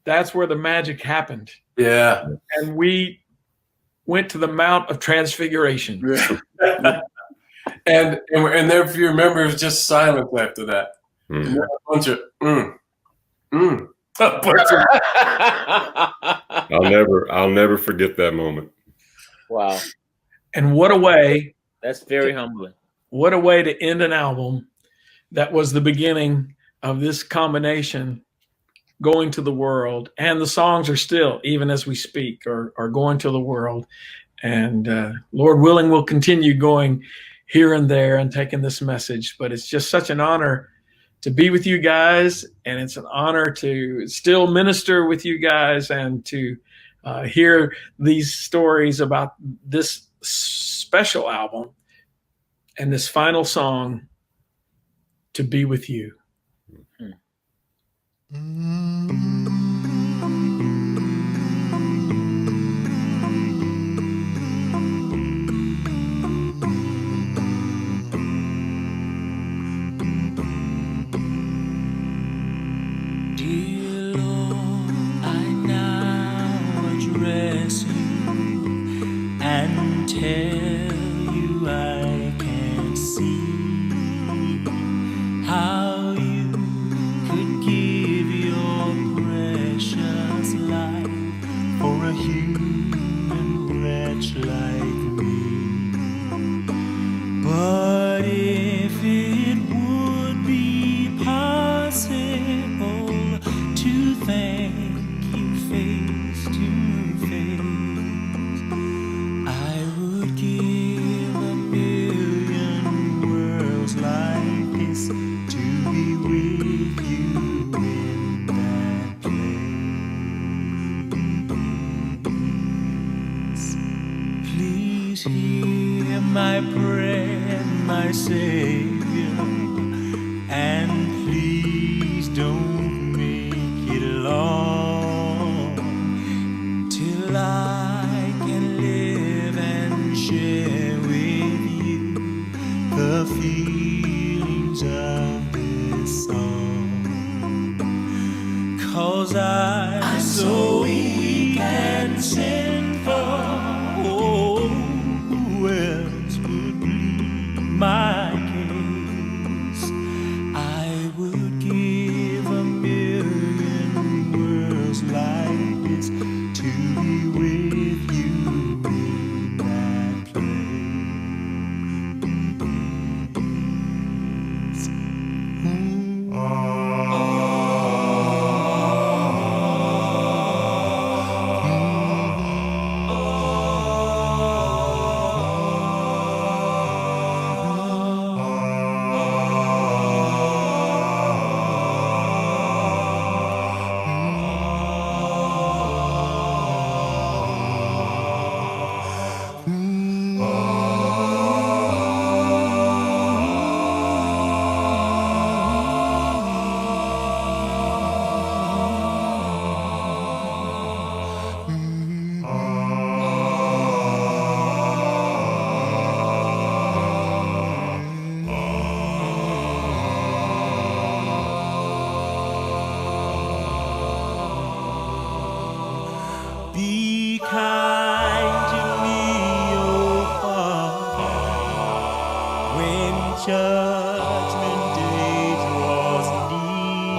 Speaker 2: that's where the magic happened.
Speaker 4: Yeah.
Speaker 2: And we went to the Mount of Transfiguration.
Speaker 4: and there, if you remember, it was just silence after that. And a bunch of
Speaker 1: I'll never forget that moment.
Speaker 5: Wow.
Speaker 2: And what a way.
Speaker 5: That's very humbling.
Speaker 2: What a way to end an album that was the beginning of this combination going to the world. And the songs are still, even as we speak, are going to the world. And Lord willing, we'll continue going here and there and taking this message. But it's just such an honor to be with you guys. And it's an honor to still minister with you guys and to hear these stories about this special album and this final song, To Be With You.
Speaker 6: Dear Lord, I now address you and tell you I can see how you could give your precious life for a human wretch like me. But if it would be possible to thank you face to face, I would give a million worlds like this to be with you in that place. Please hear my prayer, my Savior, and please don't make it long till I can live and share with you the feelings of this song. 'Cause I'm so weak and sinful, oh, who else would plead my case? I Be kind to me, oh Father, when judgment day draws near.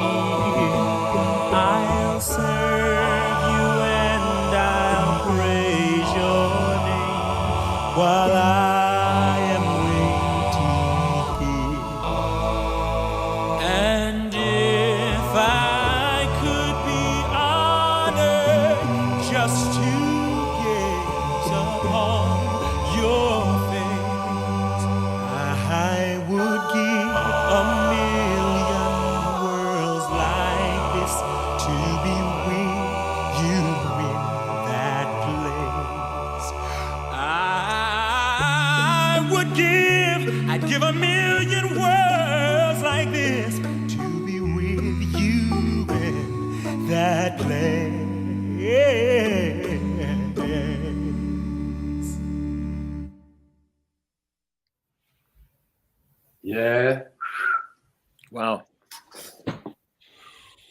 Speaker 6: I'll serve you and I'll praise your name while I am waiting here. And if I could be honored just to gaze upon your face, I would give a million worlds like this to be with you in that place. I'd give a million worlds like this to be with you in that place.
Speaker 4: Yeah.
Speaker 5: Wow.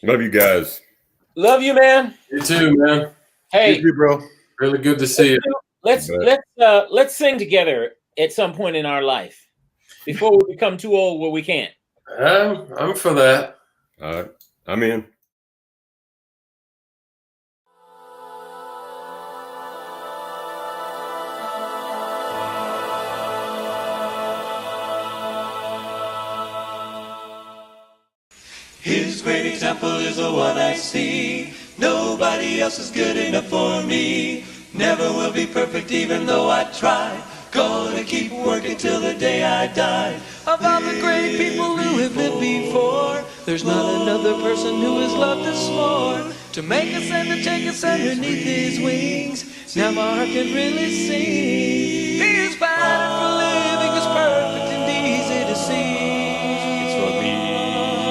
Speaker 1: Love you guys.
Speaker 5: Love you, man.
Speaker 4: You too, man.
Speaker 5: Hey,
Speaker 3: You too, bro.
Speaker 4: Really good to see you.
Speaker 5: let's sing together at some point in our life before we become too old where we can't.
Speaker 4: I'm for that.
Speaker 1: All right. I'm in.
Speaker 6: His great example is the one I see. Nobody else is good enough for me. Never will be perfect even though I try. Gonna keep working till the day I die. Of all the great people who have lived before, there's not another person who has loved us more. To make us and to take us underneath his wings. Now my heart can really sing. He is better for living, is perfect and easy to see. It's for me.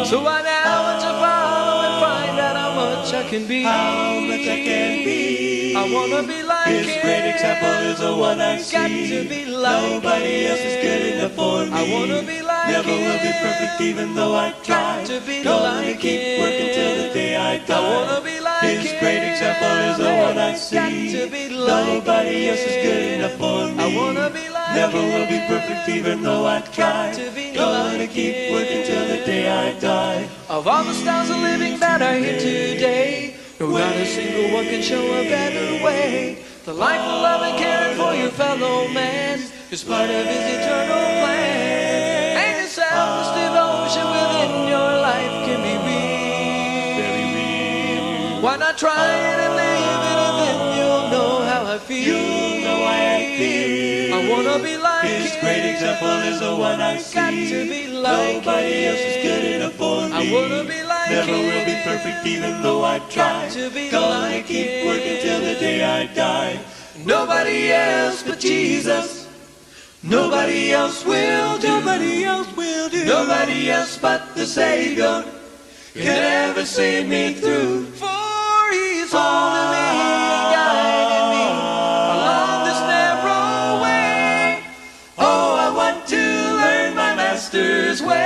Speaker 6: So I now want to follow and find out how much I can be. How much I can be. I wanna be like his him. Great example is the one I see. Got to be like nobody else is good enough for me. I wanna be like never him. Will be perfect even though I try. Got to be gonna like keep him. Working till the day I die. I wanna be like his him. Great example is the one I see. Got to be like nobody else is good enough for me. I wanna be like never him. Will be perfect even though I try. Got to be gonna like keep him. Working till the day I die. Of all the styles of living that are here today, no, not a single one can show a better way. The life of love and caring for your fellow man is part of his eternal plan. And his selfless devotion within your life can be real. Very real. Why not try it and live it, and then you'll know how I feel. You'll know how I feel. I wanna be like his him. Great example is the one I see. Got to be like nobody else is good enough for me. I wanna be like never him. Will be perfect even though I try. To be gonna like keep him. Working till the day I die. Nobody else but Jesus. Nobody else will do. Nobody else will do. Nobody else but the Savior can ever see me through. For he's holding me and guiding me along this narrow way. Oh, I want to learn my Master's ways.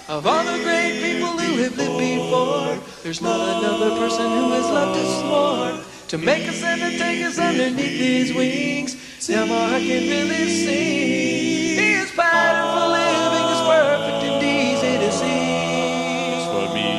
Speaker 6: Of all the great people who have lived before, there's not another person who has loved us more. To make us and to take us underneath his wings. Now my heart can really sing. He is better for living, is perfect and easy to see. It's for me.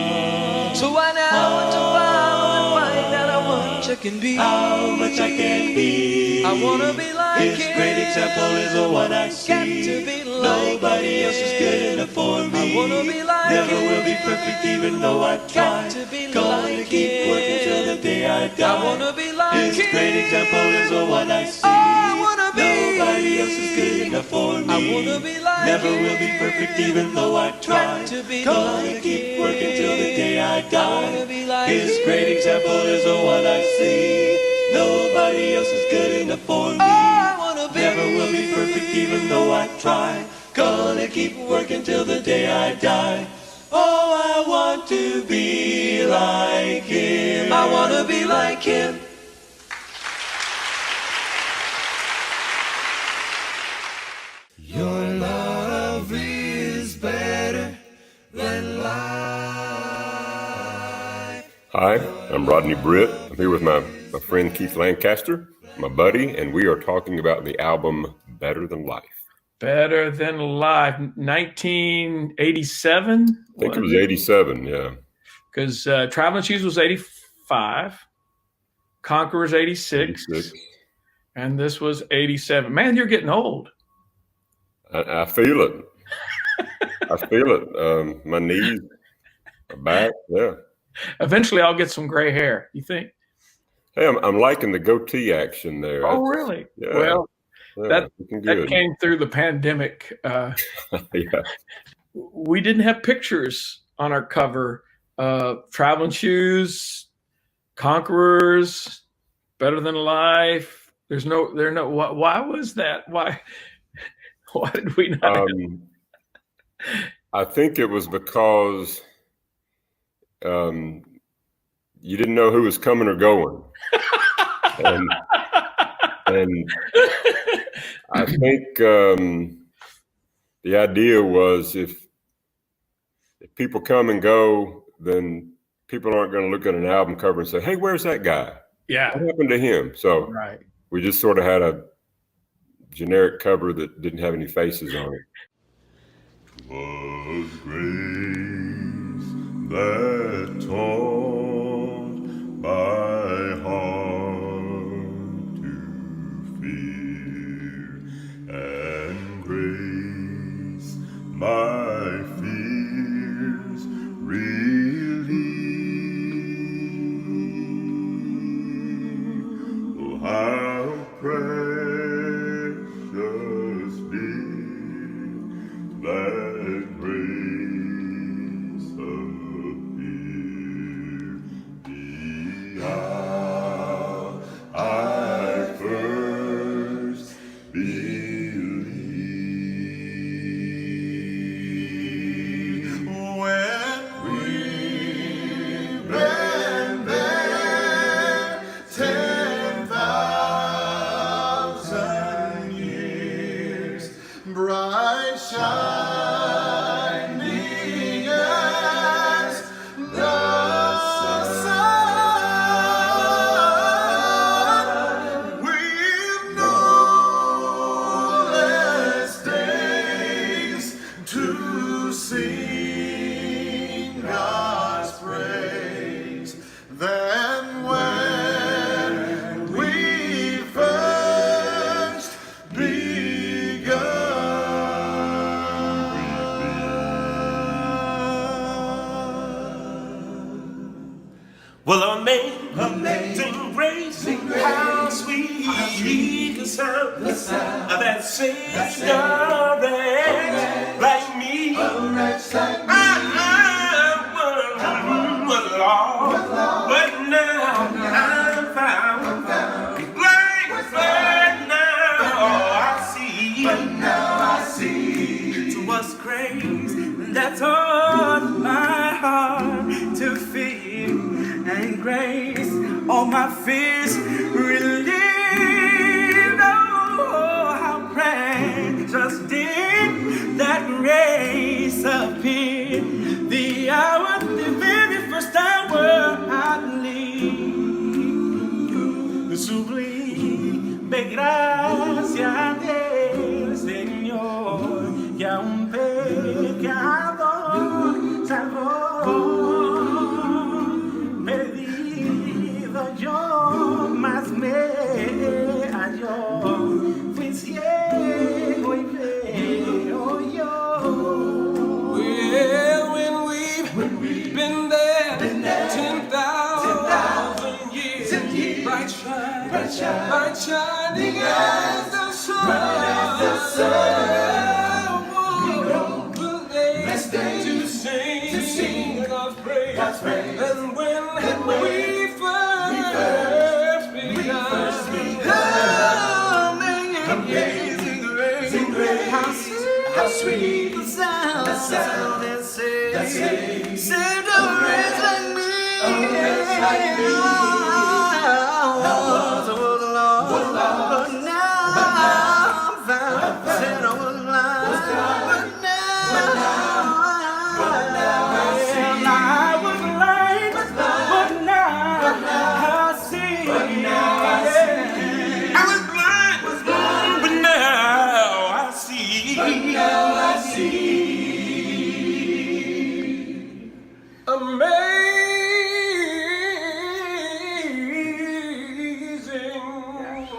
Speaker 6: So I now want to follow and find out how much I can be. How much I can be. I wanna be like his him. Great example is the one I see. Got to be like nobody else is good enough for me. I wanna be like never him. Will be perfect even though I try. Got to be gonna like keep him. Working till the day I die. I wanna be like his him. Great example is the one I see. Oh, I wanna be. Nobody else is good enough for me. I wanna be like never him. Will be perfect even though I try. Got to be gonna keep working till the day I die. I wanna be like his him. Great example is the one I see. Nobody else is good enough for me. Oh, I wanna be. Never will be perfect even though I try. Gonna keep working till the day I die. Oh, I want to be like him. I wanna be like him. Your love is better than life.
Speaker 1: Hi, I'm Rodney Britt. I'm here with my friend Keith Lancaster, my buddy, and we are talking about the album Better Than Life.
Speaker 2: Better Than Life, 1987?
Speaker 1: I think it was 87, yeah.
Speaker 2: Because Traveling Shoes was 85, Conqueror's 86,
Speaker 1: 86.
Speaker 2: and this was 87. Man, you're getting old.
Speaker 1: I feel it. I feel it. My knees, my back, yeah.
Speaker 2: Eventually, I'll get some gray hair. You think?
Speaker 1: Hey, I'm liking the goatee action there.
Speaker 2: Oh, really?
Speaker 1: Yeah.
Speaker 2: Well,
Speaker 1: Yeah,
Speaker 2: that came through the pandemic.
Speaker 1: Yeah.
Speaker 2: We didn't have pictures on our cover. Traveling Shoes, Conquerors, Better Than Life. Why was that? Why did we not?
Speaker 1: I think it was because you didn't know who was coming or going. And I think the idea was if people come and go, then people aren't going to look at an album cover and say, "Hey, where's that guy?
Speaker 2: Yeah.
Speaker 1: What happened to him?" So
Speaker 2: Right.
Speaker 1: we just sort of had a generic cover that didn't have any faces on it.
Speaker 6: 'Twas grace that taught my heart to fear, and grace my fears relieved. Oh, how precious did that grace appear the hour I first believed. When we've been there 10,000 years, bright shining as the sun, we've no less days to sing God's praise than when we first begun.
Speaker 7: Well, amazing grace, how sweet the sound that saved a wretch like me. I was lost, but now I'm found. Grace, but now I see. It was grace that taught my heart to fear, and grace all my fears relieved. Oh, how precious did that grace appear, the hour, the very first hour I believed. Sublime gracia del Señor, que a un pecador salvó. Perdido yo, mas me halló. Fui ciego y veo yo. Well, when we've been there 10,000 years, bright shining as the sun, blessed to sing God's praise. And when we first began, amazing grace, how sweet the sound that saved a wretch like me. I was lost, but now I'm found. Said I was blind, but now I was blind, but now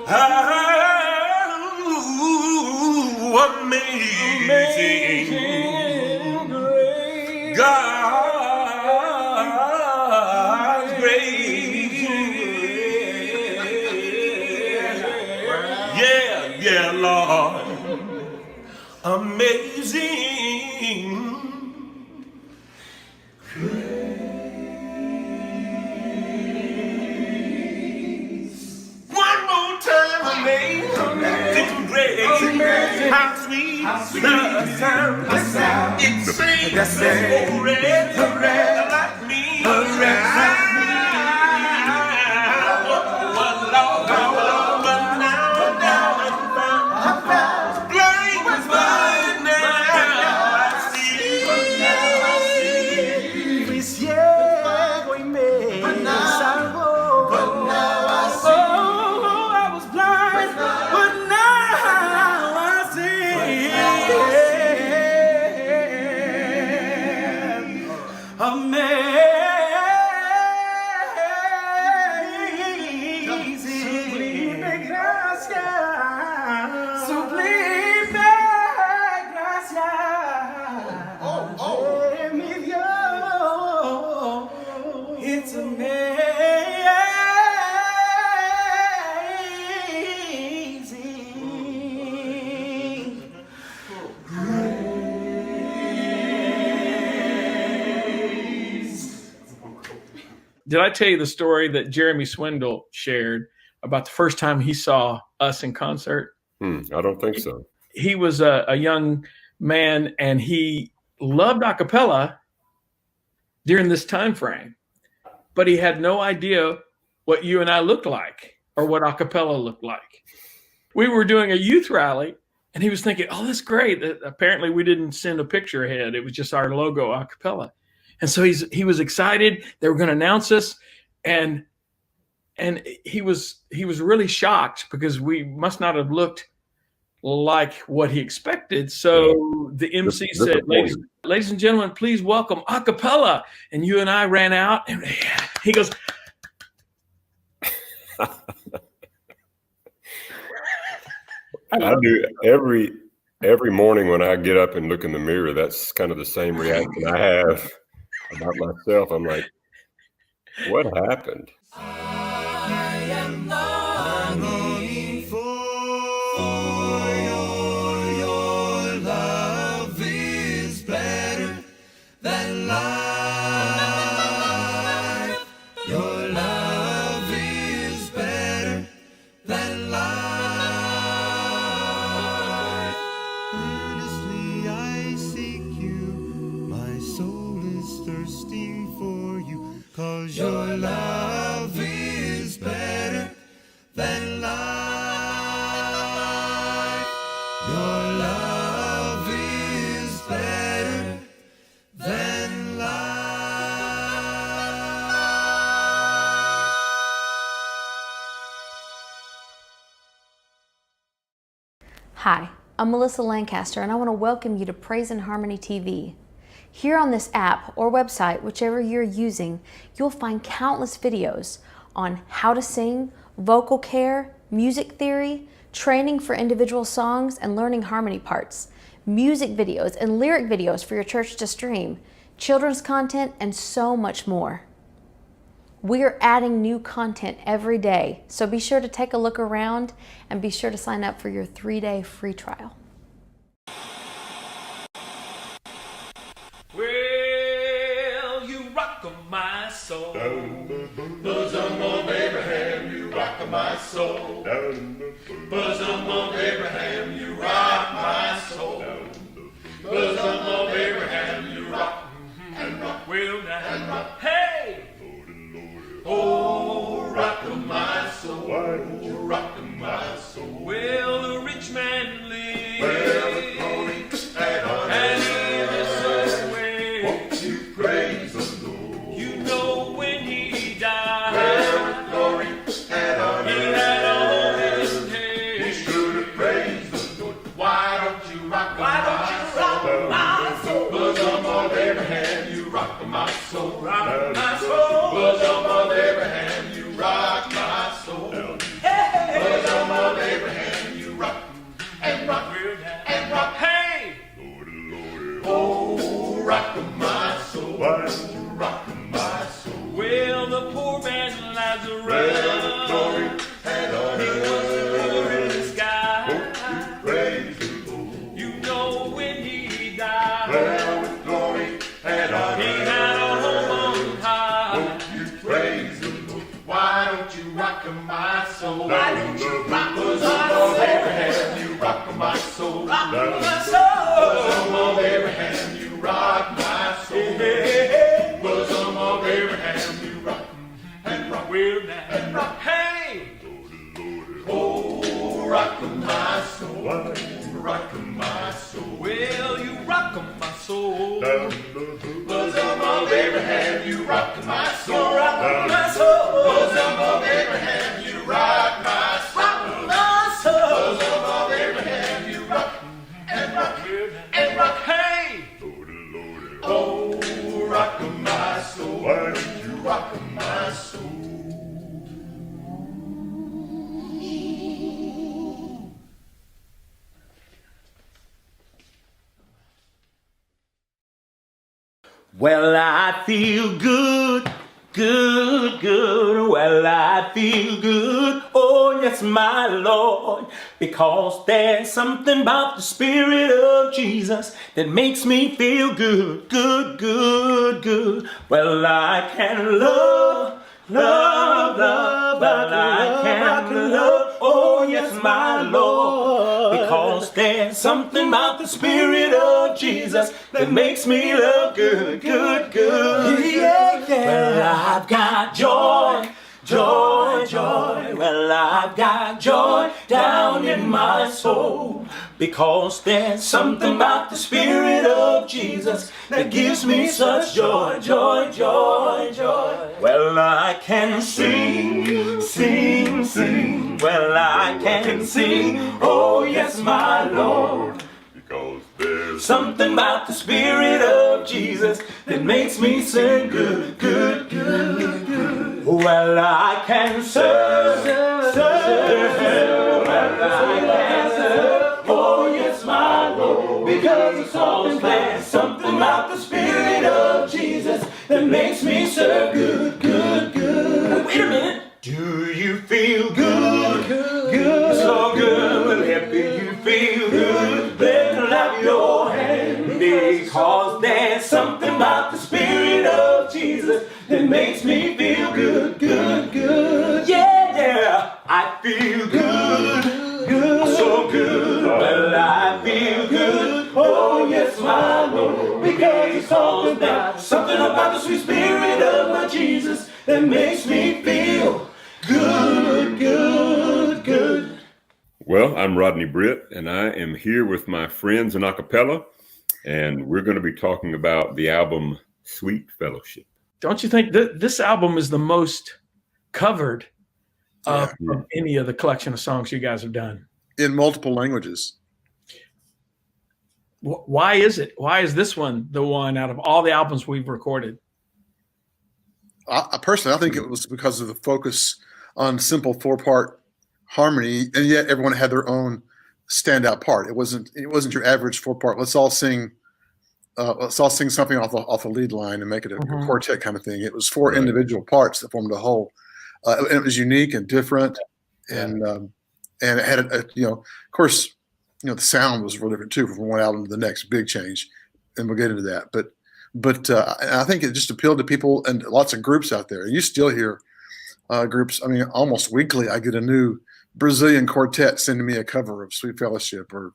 Speaker 6: How amazing God's grace. Yeah, Lord. Amazing. One more time, amazing grace. How sweet the sound. It sings forever like me. It's amazing.
Speaker 2: Did I tell you the story that Jeremy Swindle shared about the first time he saw us in concert?
Speaker 1: I don't think so.
Speaker 2: He was a young man and he loved Acappella during this time frame, but he had no idea what you and I looked like or what Acappella looked like. We were doing a youth rally and he was thinking, oh, that's great. Apparently we didn't send a picture ahead. It was just our logo, Acappella. And so he was excited. They were going to announce us. And he was really shocked because we must not have looked like what he expected. So the MC said, ladies and gentlemen, please welcome Acappella. And you and I ran out and he goes,
Speaker 1: I do every morning when I get up and look in the mirror, that's kind of the same reaction I have about myself. I'm like, what happened?
Speaker 6: I am longing for your love is better than life. Your love is better than life. Earnestly I seek you, my soul is thirsting for you, 'cause your love is better than life. Your love is better than life.
Speaker 8: Hi, I'm Melissa Lancaster and I want to welcome you to Praise and Harmony TV. Here on this app or website, whichever you're using, you'll find countless videos on how to sing, vocal care, music theory, training for individual songs, and learning harmony parts, music videos and lyric videos for your church to stream, children's content, and so much more. We are adding new content every day, so be sure to take a look around and be sure to sign up for your 3-day free trial.
Speaker 7: Well, you rock my soul. Bosom of Abraham, you rock my soul. Bosom of Abraham, you rock my soul. Bosom of Abraham, you rock and rock. Well, now, hey! Oh, rock my soul. Why don't you rock my soul? Well, the rich man lives. Well, the glory and in a certain way. Won't you praise the Lord? You know when he died. Well, the glory and he had all his days. Be sure to praise the Lord. Why don't you rock my soul? Bosom of Abraham, you rock my soul. poor man Lazarus.
Speaker 6: Well, the glory had on
Speaker 7: He was in the sky.
Speaker 6: you praise the Lord.
Speaker 7: You know when he died,
Speaker 6: Well, with glory had on
Speaker 7: he had a home on high.
Speaker 6: you praise the Lord.
Speaker 7: Why don't you rock my soul?
Speaker 6: Why don't you rock
Speaker 7: Bosom of Abraham, you rock my soul. Rock my soul. Bosom of Abraham, you rock my soul. Bosom of Abraham, you rock and rock. Well, now and rock. Hey! Oh, rock my soul. Rock my soul. Well, you rock my soul. Bosom of Abraham, you rock my soul. Rock my soul. Bosom of Abraham, you rock my soul. Rock my soul. Bosom of Abraham, you rock and rock and rock. Hey! Oh, rock my soul.
Speaker 6: Why don't you
Speaker 7: Rock my soul.
Speaker 9: Well, I feel good, good, good. Well, I feel good. Oh, yes, my Lord. Because there's something about the Spirit of Jesus that makes me feel good, good, good, good. Well, I can love, love, love. Well, I can love. Oh, yes, my Lord. Because there's something about the Spirit of Jesus that makes me love good, good, good. Yeah, yeah. Well, I've got joy, joy, joy. Well, I've got joy down in my soul. Because there's something about the Spirit of Jesus that gives me such joy, joy, joy, joy. Well, I can sing, sing, sing. Well, I can sing, oh yes, my Lord.
Speaker 6: because there's
Speaker 9: Something about the Spirit of Jesus that makes me sing good, good, good, good. Well, I can serve, serve. Well, I can serve, oh yes, my Lord. Because it's always there's something about the Spirit of Jesus that makes me serve good, good, good. Wait a minute. Do you feel good? Good, so good. Well, if you feel good, then clap your hand. Because there's something about the Spirit of Jesus that makes me feel good, good, good. Yeah, yeah. I feel good, good, so good. Well, I feel good. Oh, yes, my Lord. Because it's all about something about the sweet Spirit of my Jesus that makes me feel good, good, good.
Speaker 1: Well, I'm Rodney Britt, and I am here with my friends in Acappella, and we're going to be talking about the album Sweet Fellowship.
Speaker 2: Don't you think that this album is the most covered of any of the collection of songs you guys have done?
Speaker 3: in multiple languages.
Speaker 2: Why is it? Why is this one the one out of all the albums we've recorded?
Speaker 3: Personally, I think it was because of the focus on simple 4-part harmony, and yet everyone had their own standout part. It wasn't your average 4-part. Let's all sing something off the lead line and make it a quartet kind of thing. It was 4 individual parts that formed a whole. And it was unique and different, and it had of course, the sound was real different too from one album to the next. Big change, and we'll get into that. But I think it just appealed to people and lots of groups out there. You still hear groups. I mean, almost weekly, I get a new Brazilian quartet sending me a cover of Sweet Fellowship or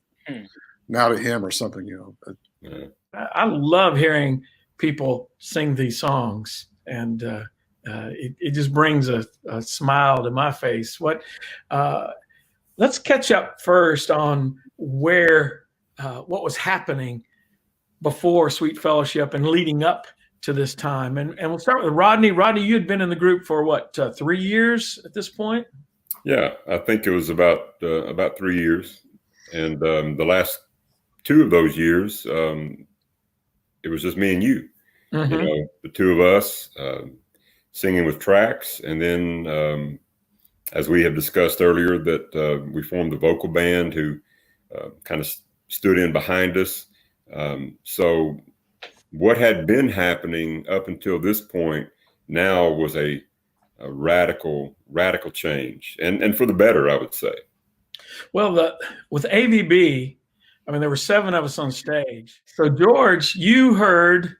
Speaker 3: Now to Him or something.
Speaker 2: I love hearing people sing these songs, and it just brings a smile to my face. Let's catch up first on what was happening before Sweet Fellowship and leading up to this time. And we'll start with Rodney. Rodney, you had been in the group for what, 3 years at this point?
Speaker 1: Yeah, I think it was about 3 years. And the last 2 of those years, it was just me and you.
Speaker 2: Mm-hmm.
Speaker 1: The 2 of us singing with tracks. And then, as we have discussed earlier, that we formed a vocal band who kind of stood in behind us. So what had been happening up until this point now was a a radical change, and for the better, I would say.
Speaker 2: Well, with AVB, I mean, there were 7 of us on stage. So George, the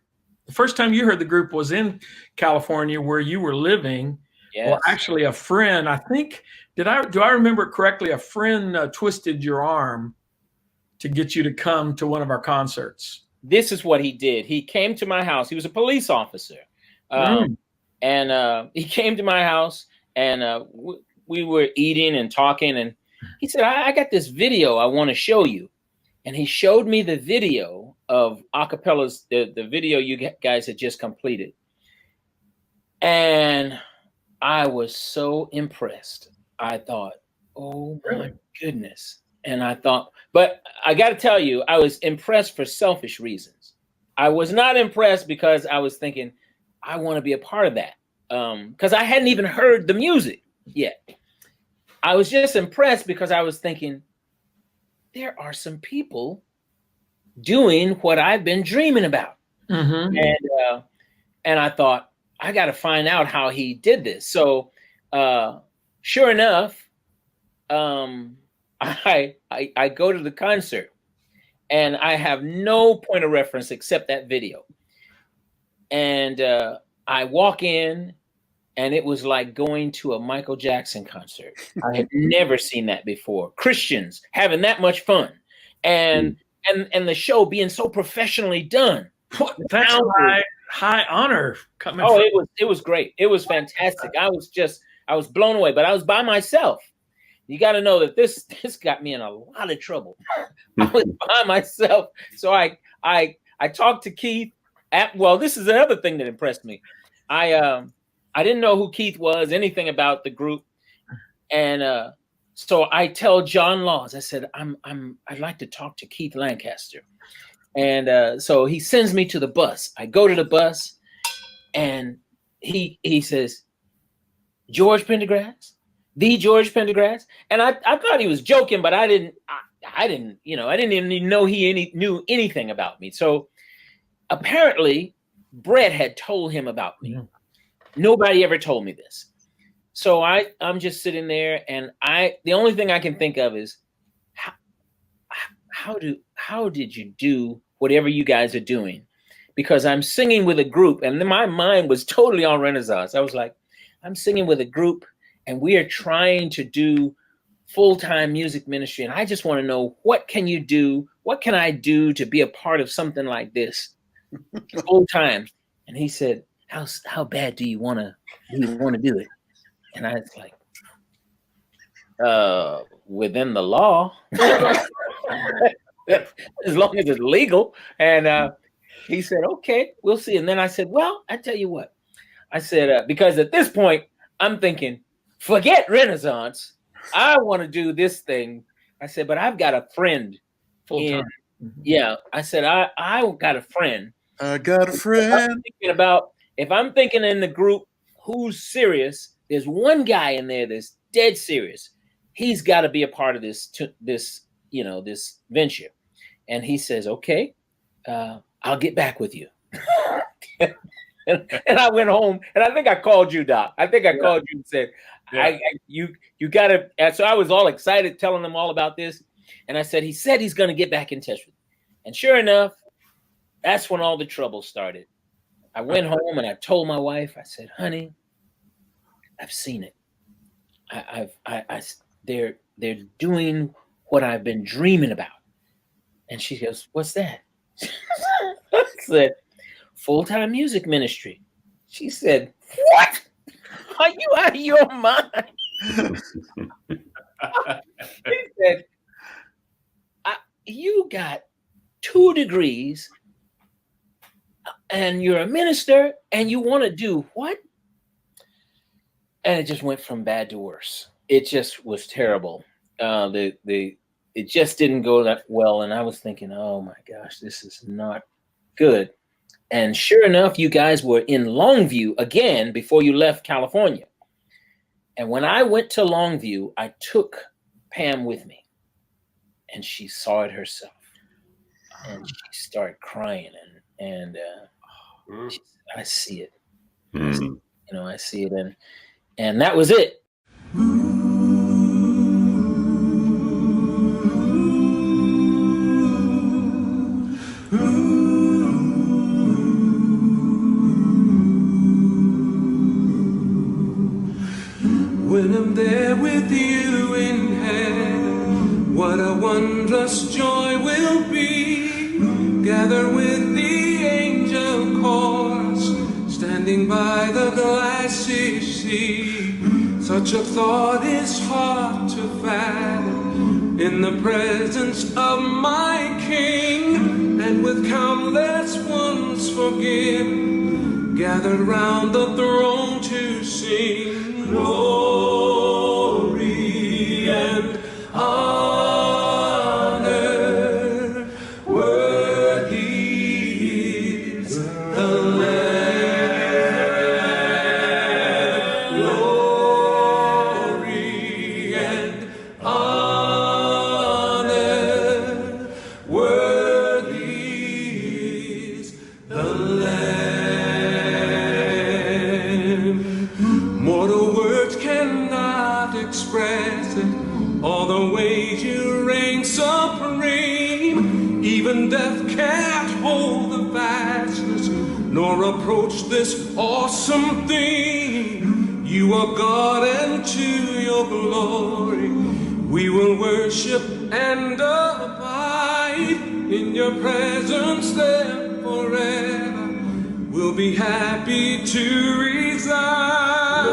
Speaker 2: first time you heard the group was in California where you were living.
Speaker 5: Yes.
Speaker 2: Well, actually a friend, I think, do I remember it correctly? A friend twisted your arm to get you to come to one of our concerts.
Speaker 5: This is what he did. He came to my house. He was a police officer. And he came to my house, and we were eating and talking, and he said, I got this video I want to show you. And he showed me the video of Acapella's, the video you guys had just completed. And I was so impressed. I thought, oh my goodness. And I thought, but I got to tell you, I was impressed for selfish reasons. I was not impressed because I was thinking, I want to be a part of that. Because I hadn't even heard the music yet. I was just impressed because I was thinking, there are some people doing what I've been dreaming about.
Speaker 2: Mm-hmm.
Speaker 5: And I thought, I got to find out how he did this. So sure enough, I go to the concert, and I have no point of reference except that video. And I walk in, and it was like going to a Michael Jackson concert. I had never seen that before. Christians having that much fun, and the show being so professionally done.
Speaker 2: That's high honor coming.
Speaker 5: Oh, it was great. It was fantastic. I was blown away. But I was by myself. You got to know that this got me in a lot of trouble. I was by myself, so I talked to Keith. Well, this is another thing that impressed me. I didn't know who Keith was, anything about the group, and so I tell John Laws. I said, I'd like to talk to Keith Lancaster, and so he sends me to the bus. I go to the bus, and he says, George Pendergrass, the George Pendergrass, and I thought he was joking, but I didn't even know he knew anything about me. So apparently, Brett had told him about me. Mm-hmm. Nobody ever told me this. So I'm just sitting there, and the only thing I can think of is how did you do whatever you guys are doing? Because I'm singing with a group, and then my mind was totally on Renaissance. I was like, I'm singing with a group, and we are trying to do full-time music ministry, and I just want to know, what can you do? What can I do to be a part of something like this full-time? And he said, how bad do you want to do it? And I was like, within the law, as long as it's legal. And he said, okay, we'll see. And then I said, well, I tell you what, I said, because at this point I'm thinking, forget Renaissance. I want to do this thing. I said, but I've got a friend.
Speaker 2: Full-time.
Speaker 5: Yeah. I said, I got a friend.
Speaker 3: I got a friend.
Speaker 5: If I'm thinking in the group who's serious, there's one guy in there that's dead serious. He's got to be a part of this venture. And he says, okay, I'll get back with you. and I went home, and I think I called you, Doc. I think I called you and said, you got to. So I was all excited telling them all about this. And I said, he said he's going to get back in touch with me. And sure enough, that's when all the trouble started. I went home and I told my wife, I said, honey, I've seen it. They're doing what I've been dreaming about. And she goes, what's that? I said, full-time music ministry. She said, what? Are you out of your mind? She said, you got 2 degrees and you're a minister and you want to do what? And it just went from bad to worse. It just was terrible. It just didn't go that well. And I was thinking, oh my gosh, this is not good. And sure enough, you guys were in Longview again before you left California. And when I went to Longview, I took Pam with me, and she saw it herself. And she started crying, and she said, I see it. I see it. And that was it.
Speaker 6: When I'm there with you in heaven, what a wondrous joy will be. Gather with the angel chorus, standing by the glassy sea. Such a thought is hard to fathom, in the presence of my King, and with countless ones forgiven, gathered round the throne to sing. Glory and honor, worthy is the Lamb. Glory and honor, worthy is the Lamb. Mortal words cannot express it, all the ways you reign supreme. Even death can't hold the vastness, nor approach this awesome theme. You are God, and to your glory we will worship and abide. In your presence then forever we'll be happy to reside.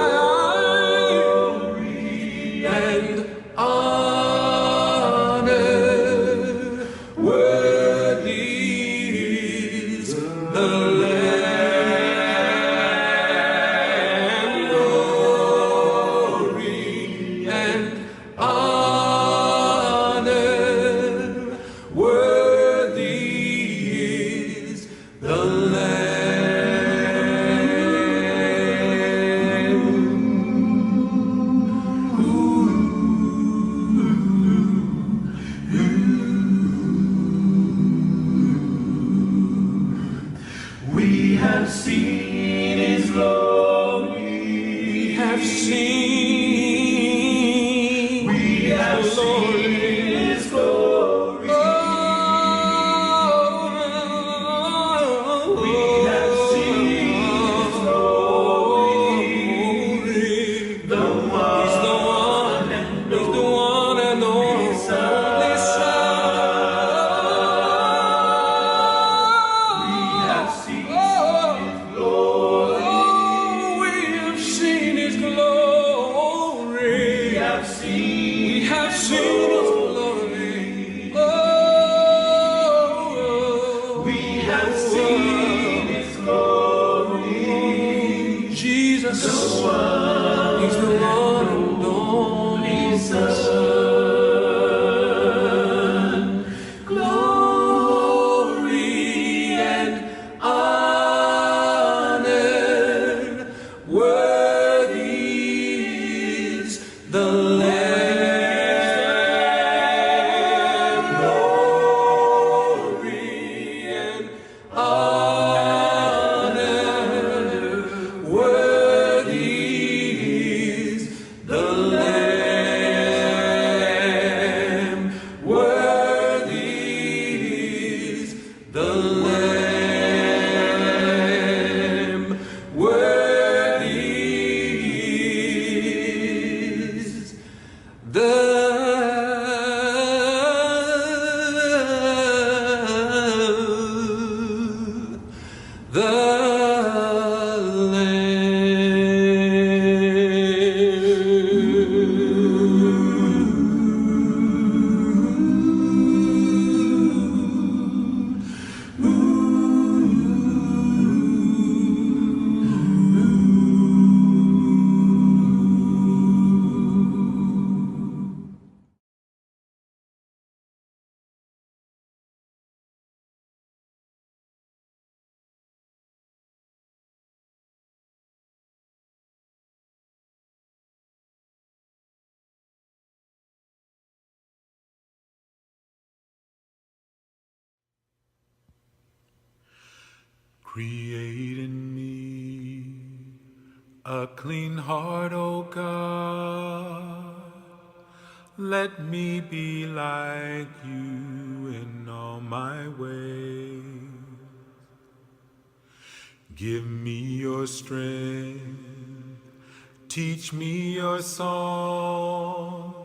Speaker 6: Glory and honor, worthy is the Lamb. Glory and honor, worthy is the Lamb. We have seen His glory. We have seen. We have seen His glory. Oh, we have seen His glory. The one. He's the one. He's the one and only Son. We have seen His glory. We have seen His glory. We have seen His glory. Oh, we have seen His glory. Jesus, He's the one and only Son. Glory and honor, worthy is the Lamb. Glory and honor, worthy is the Lamb. Worthy is the Lamb. Worthy is the
Speaker 7: Create in me
Speaker 6: a clean heart, O God. Let me be like you in all my ways. Give me your strength, teach me your song.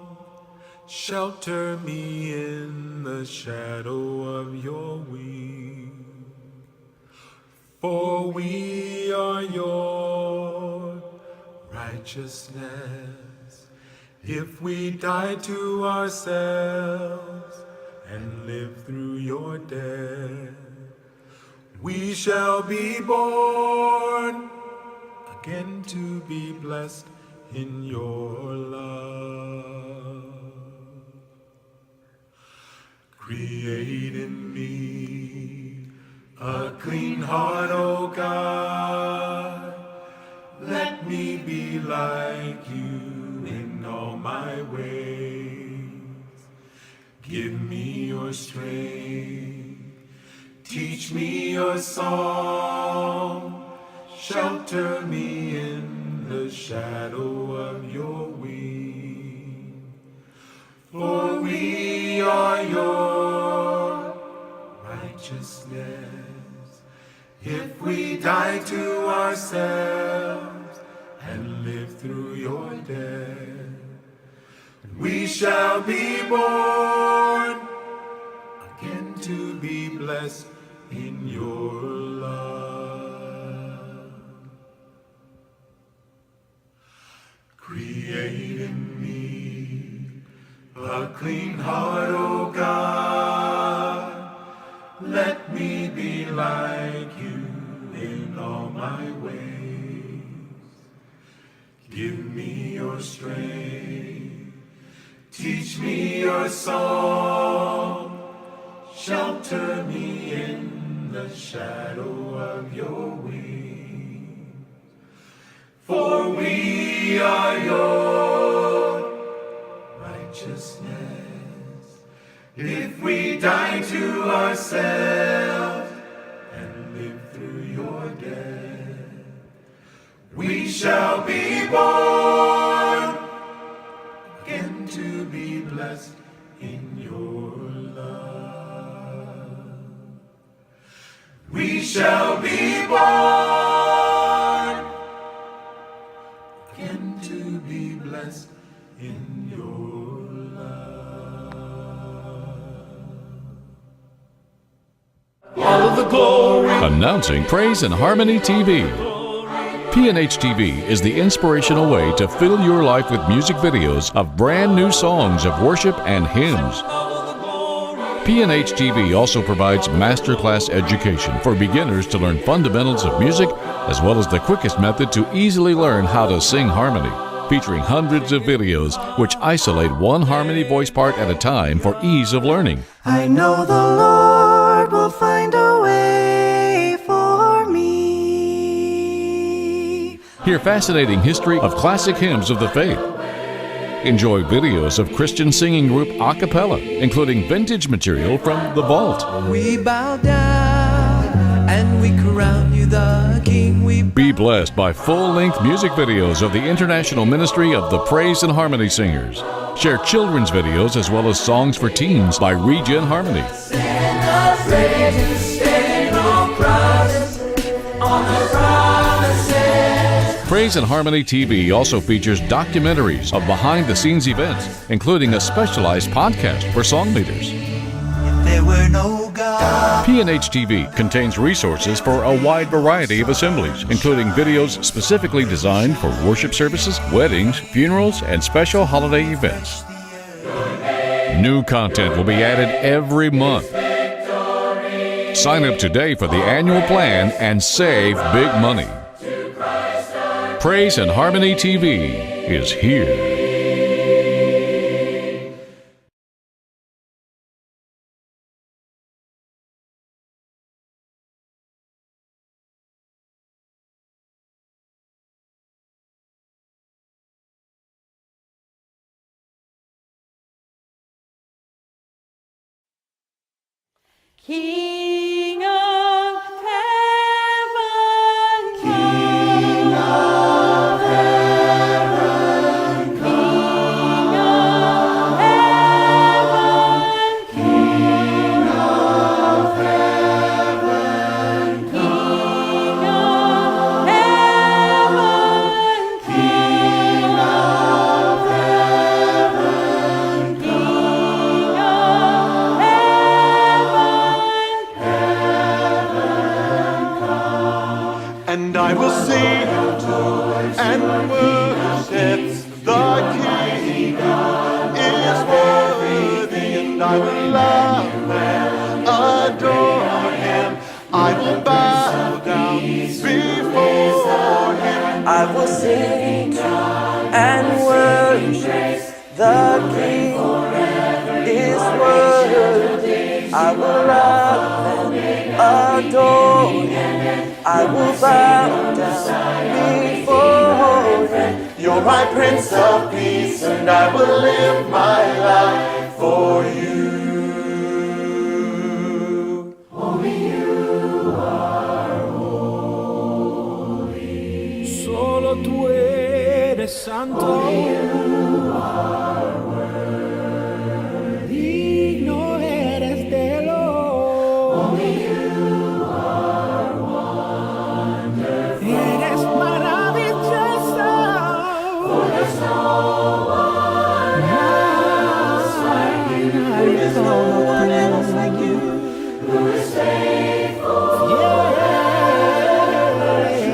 Speaker 6: Shelter me in the shadow of your wing. For we are your righteousness. If we die to ourselves and live through your death, we shall be born again to be blessed in your love. Create in me a clean heart, O God. Let me be like you in all my ways. Give me your strength, teach me your song. Shelter me in the shadow of your wing. For we are your righteousness. If we die to ourselves and live through your death, we shall be born again to be blessed in your love. Create in me a clean heart, O God. Let me be like you in all my ways. Give me your strength, teach me your song. Shelter me in the shadow of your wing. For we are your righteousness. If we die to ourselves and live through your death, we shall be born again to be blessed in your love. We shall be born again to be blessed in your love.
Speaker 7: All of the glory.
Speaker 10: Announcing Praise and Harmony TV. P&H TV is the inspirational way to fill your life with music videos of brand new songs of worship and hymns. P&H TV also provides masterclass education for beginners to learn fundamentals of music, as well as the quickest method to easily learn how to sing harmony, featuring hundreds of videos which isolate one harmony voice part at a time for ease of learning.
Speaker 11: I know the Lord will find a way for me.
Speaker 10: Hear fascinating history of classic hymns of the faith. Enjoy videos of Christian singing group Acappella, including vintage material from the vault.
Speaker 11: We bow down and we crown you the King.
Speaker 10: Be blessed by full-length music videos of the International Ministry of the Praise and Harmony Singers. Share children's videos as well as songs for teens by Regen Harmony. Praise and Harmony TV also features documentaries of behind-the-scenes events, including a specialized podcast for song leaders.
Speaker 11: There were no gods.
Speaker 10: P&H TV contains resources for a wide variety of assemblies, including videos specifically designed for worship services, weddings, funerals, and special holiday events. New content will be added every month. Sign up today for the annual plan and save big money. Praise and Harmony TV is here.
Speaker 12: King of heaven, King of
Speaker 6: I will sing and worship the King is worthy, and I will love and adore him. I will bow down before him.
Speaker 11: I will sing and worship the King is worthy. I will love and adore him. I will bow down before him.
Speaker 6: You're my Prince of Peace, and I will live my life for you.
Speaker 9: Solo tú eres santo. Digno eres de lo. Eres maravilloso. There's no one else like you. Who is faithful?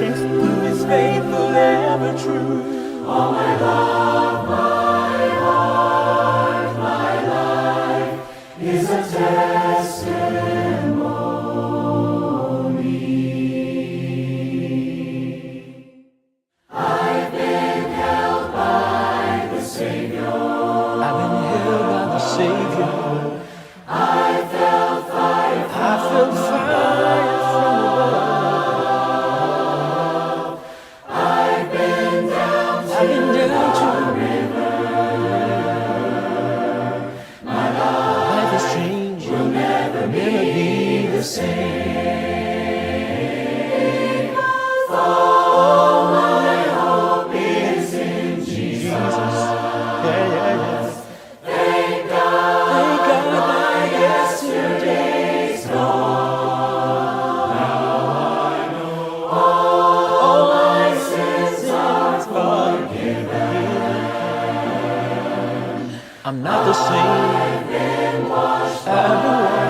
Speaker 9: Yes, who is faithful, ever true. All my love, my heart, my life is a testimony. I've been held by the Savior. I've been held by the Savior. I felt fire from above. I've been down to the river. My life is changed, will never be the same. For my hope is in Jesus. Yeah. Thank God my yesterday's gone. Now I know all my sins are forgiven. I'm not the same. I've been washed by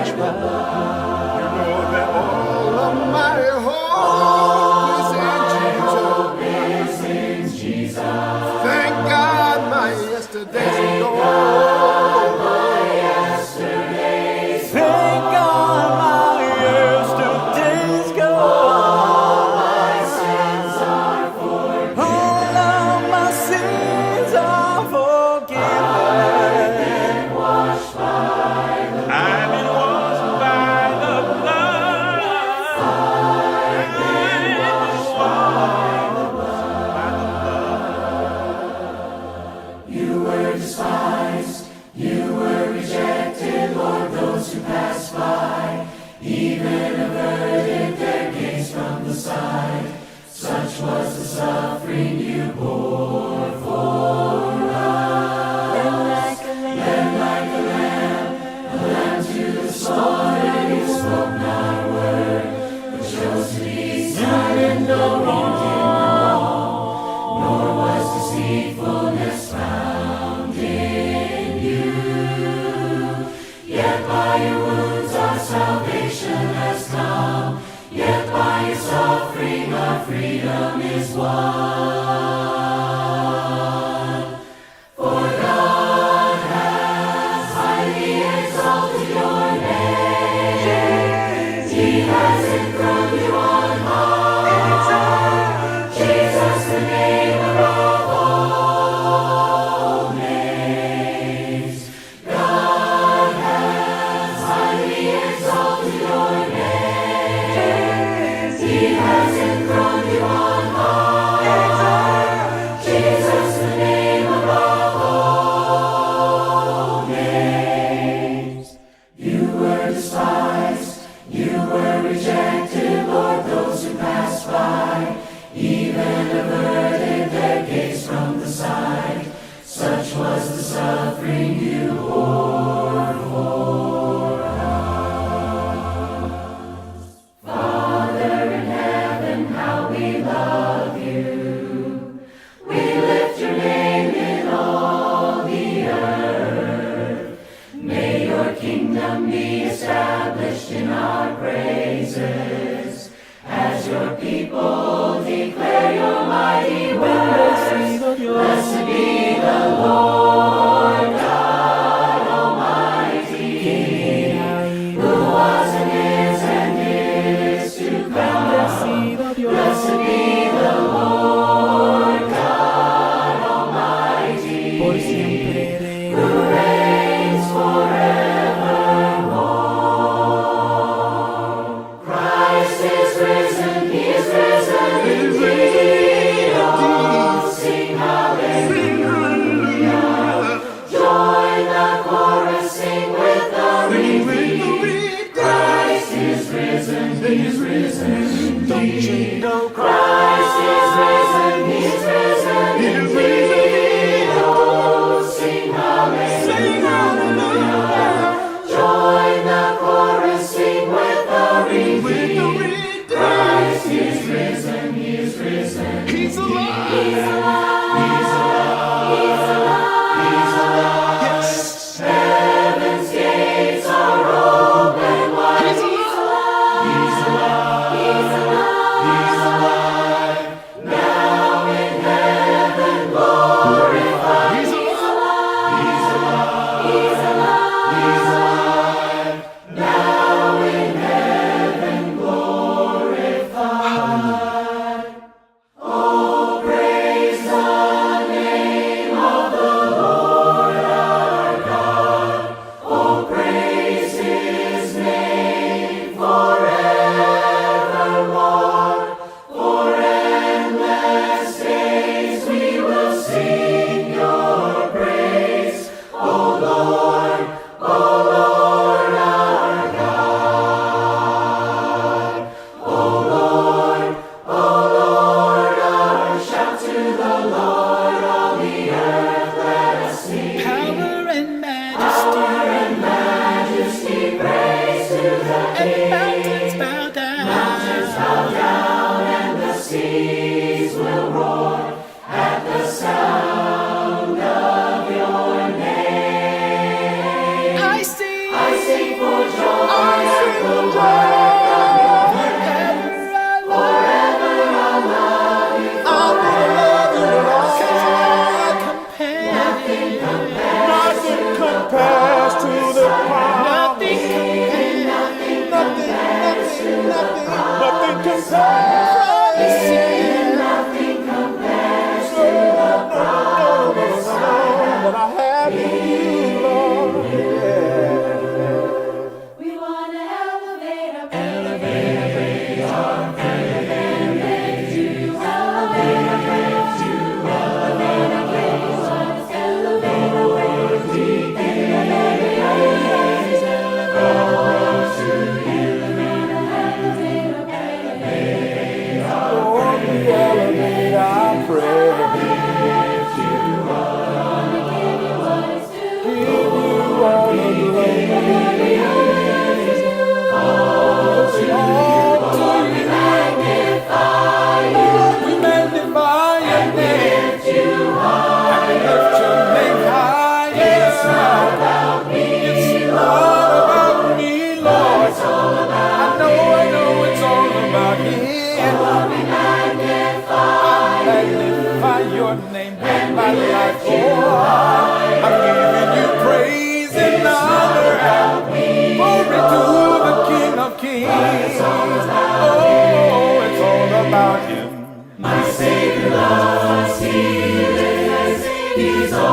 Speaker 9: the blood. You know that all of my hope is in Jesus. Thank God my yesterday's gone. Thank God my yesterday's gone. My sins are forgiven. All of my sins are forgiven. I've been washed by the blood. I've been washed by the blood. I've been washed by the blood. You were despised. You were rejected, Lord. Those who passed by even averted their gaze from the side. Such was the suffering you bore for us. Then like a lamb to the slaughter, you spoke not a word, but chose to be silent, no wrong, nor was deceitfulness found in you. Yet by your wounds our salvation has come. Yet by your suffering our freedom is won. For God has highly exalted your name. He has enthroned you on high. Jesus, the name above all names. God has highly exalted your name. He has enthroned you on high.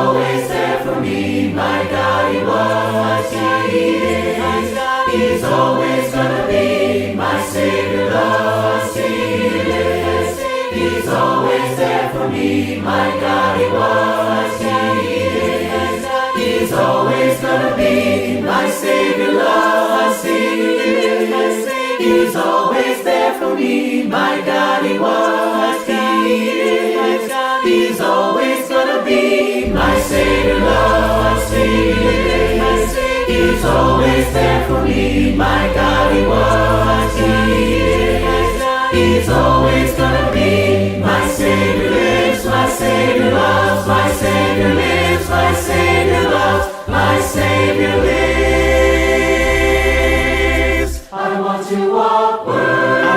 Speaker 11: always there for me. My God, He was, He is. He's always gonna be my Savior, love, He is. He's always there for me. My God, He was, He is. He's always gonna be my Savior, love, He is. He's always there for me. My God, He was, He is. He's always gonna be my Savior, love, He is. He's always there for me. My God, He was, He is. He's always gonna be my Savior lives, my Savior loves, my Savior lives, my Savior loves, my Savior lives. I want to walk worthy. I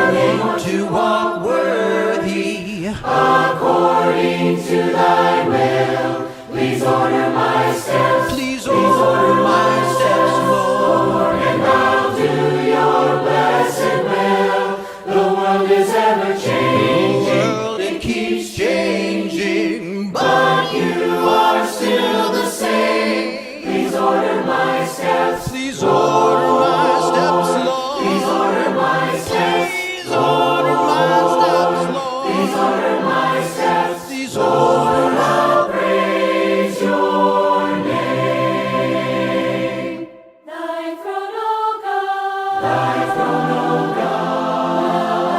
Speaker 11: want to walk worthy. According to Thy will, please order my steps. Please order my steps, Lord. And I'll do Your blessed will. The world is ever changing. The world, it keeps changing, but You are still the same. Please order my steps. Please order my steps, Lord. Please order my steps. Please order my steps, Lord. Please order my steps. Please order my I'll praise Your name. Thy throne, O God. Thy throne, O God,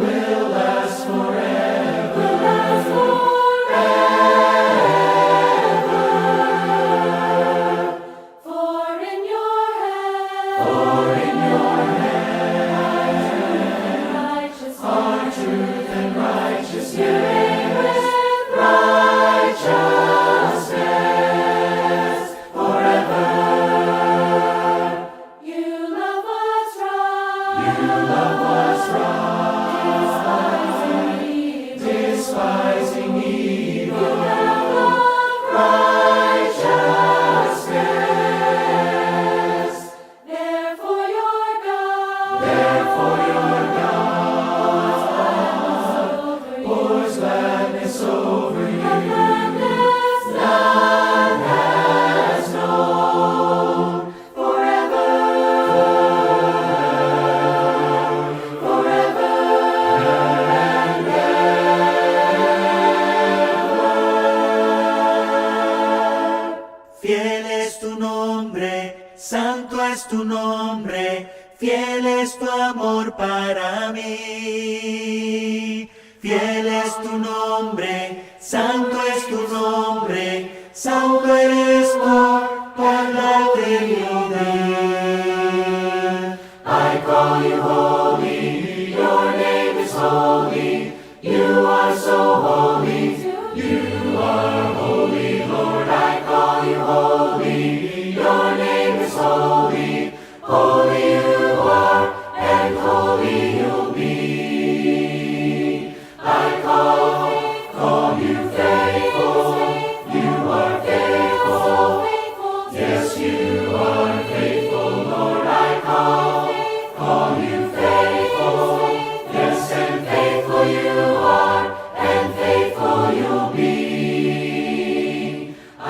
Speaker 11: will last forever. Will last forever. For in Your hand are truth and righteousness. You reign with righteousness forever. You love what's right. You love what's right. Despising evil. You have loved righteousness. Therefore Your God. Therefore Your God pours gladness over You. Gladness none has known. Forever, forever and ever. Fiel es Tu nombre, santo es Tu nombre, fiel es Tu amor para mí. Fiel es Tu nombre, santo es Tu nombre, santo eres por la eternidad. I call You holy, Your name is holy, You are so holy, You are holy, Lord. I call You holy, Your name is holy, holy You are, and holy You'll be. I call You faithful, You are faithful, yes You are faithful, Lord. I call You faithful, yes, and faithful You are, and faithful You'll be. I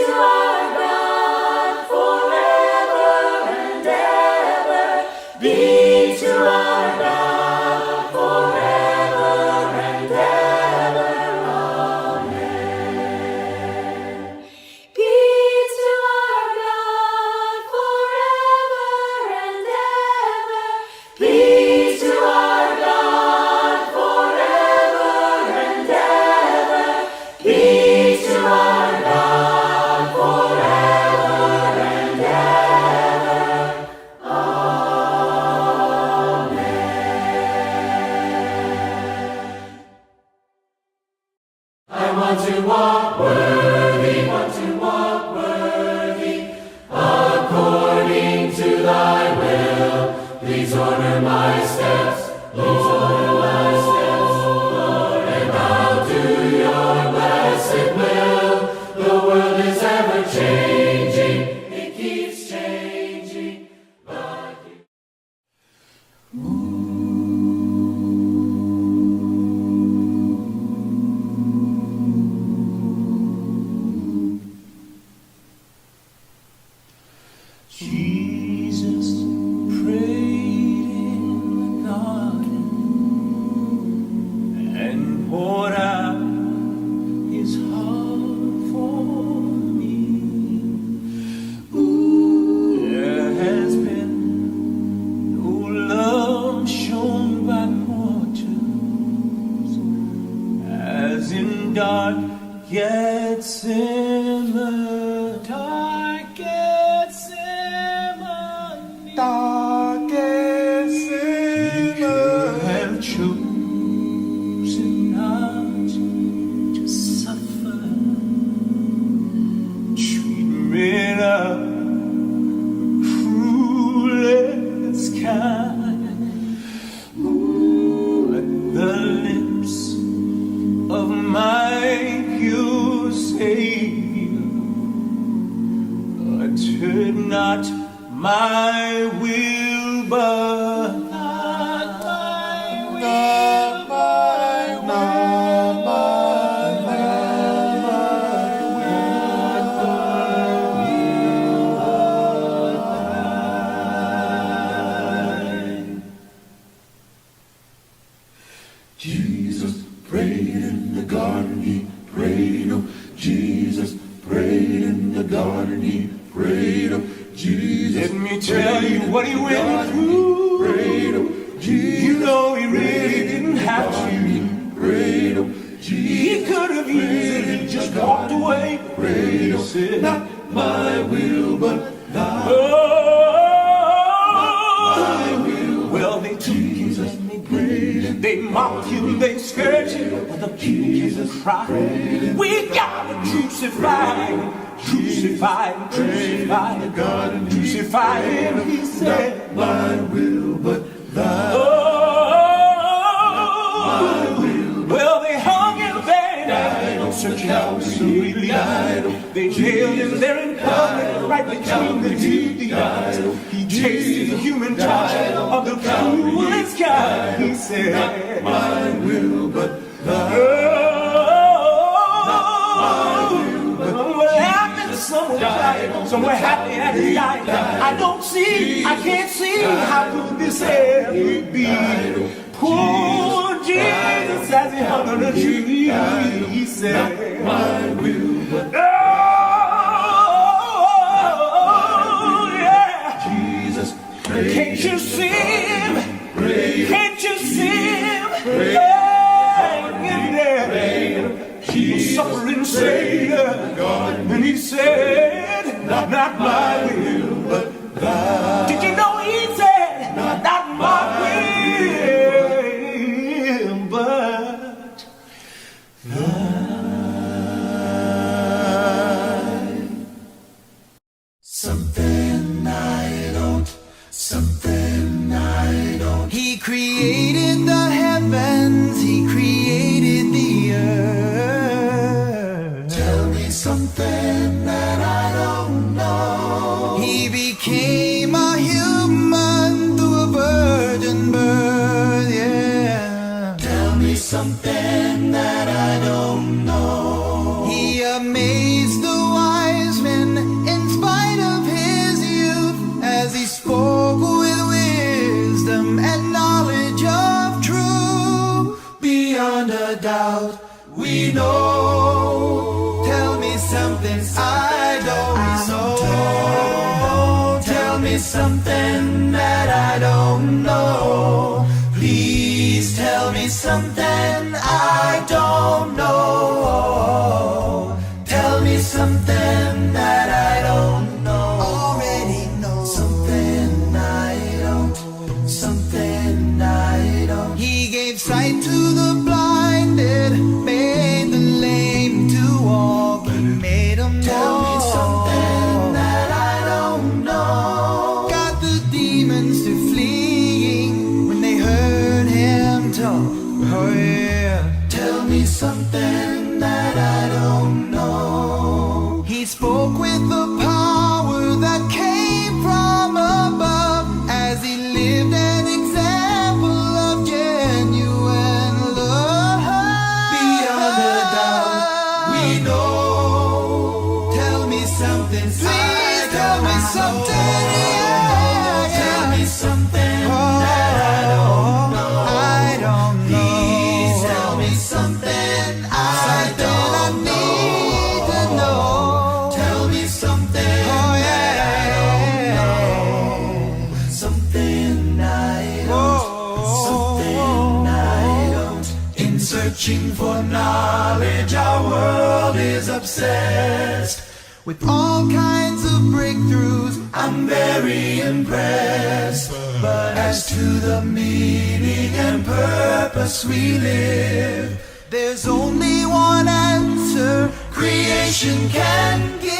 Speaker 11: to our God forever and ever. Be to our God forever and ever. Amen. Be to our God forever and ever. Be to our God forever and ever. Be to our God forever and ever. I want to walk worthy, want to walk worthy, according to thy will. Please order my steps, please order my steps, Lord, and I'll do your blessed will. The world is ever changing, it keeps changing, but you
Speaker 9: Jesus prayed in the garden and poured out his heart for me. There has been no love shown by mortals as in dark Gethsemane. Dark Gethsemane. You have chosen not to suffer treatment of cruelest kind. But the lips of my pure Savior uttered not my will, but not my will, not my
Speaker 6: Jesus prayed in the garden, he prayed, oh, Jesus prayed in the garden, he prayed, oh, Jesus.
Speaker 9: Let me tell you what he went through.
Speaker 6: Prayed, oh, Jesus.
Speaker 9: You know he really didn't have to.
Speaker 6: Prayed, oh, Jesus.
Speaker 9: He could have easily just walked away.
Speaker 6: Prayed, oh,
Speaker 9: said,
Speaker 6: not my will, but thy.
Speaker 9: Well, they took him and they beat him, they mocked him, they scourged him, but the people just cried, we gotta crucify him, crucify him, crucify him, crucify him, he said,
Speaker 6: not my will, but thy.
Speaker 9: Well, they hung him there, searching out the relief. They nailed him there in public, right between the two eyes. He tasted the human touch of the cruelest kind. He said,
Speaker 6: not my will, but thy.
Speaker 9: Some were happy and he died. I don't see, I can't see how could this ever be. Poor Jesus as he hung on a tree, he said,
Speaker 6: my will, but
Speaker 9: oh, yeah.
Speaker 6: Jesus prayed.
Speaker 9: Can't you see him?
Speaker 6: Prayed.
Speaker 9: Can't you see him?
Speaker 6: Prayed.
Speaker 9: Yeah. He was suffering Savior, and he said, not my will, but thy. Did you know he said, not my will, but thine.
Speaker 6: Something I don't, something I don't.
Speaker 12: He created the heavens, he created the earth.
Speaker 6: Tell me something that I don't know.
Speaker 12: He became a human through a virgin birth, yeah.
Speaker 6: Tell me something that I don't know.
Speaker 12: He amazed the wise something I don't know. Tell me something that I don't know. Please tell me something I don't know. Tell me something that I don't know. Already know something I don't. Something I don't. He gave sight to the blinded, made the lame to walk. He made them tell me something that I don't know. Got the demons to fleeing when they heard him talk. Oh yeah. Tell me something that I don't know. He spoke with the power that came from above as he lived an example of genuine love. Beyond a doubt, we know. Tell me something, please tell me something. Yeah, tell me something that I don't know. I don't know. Please tell me something I don't need to know. Tell me something that I don't know. Something I don't. Something I don't. In searching for knowledge, our world is obsessed with all kinds of breakthroughs. I'm very impressed. But as to the meaning and purpose we live, there's only one answer creation can give.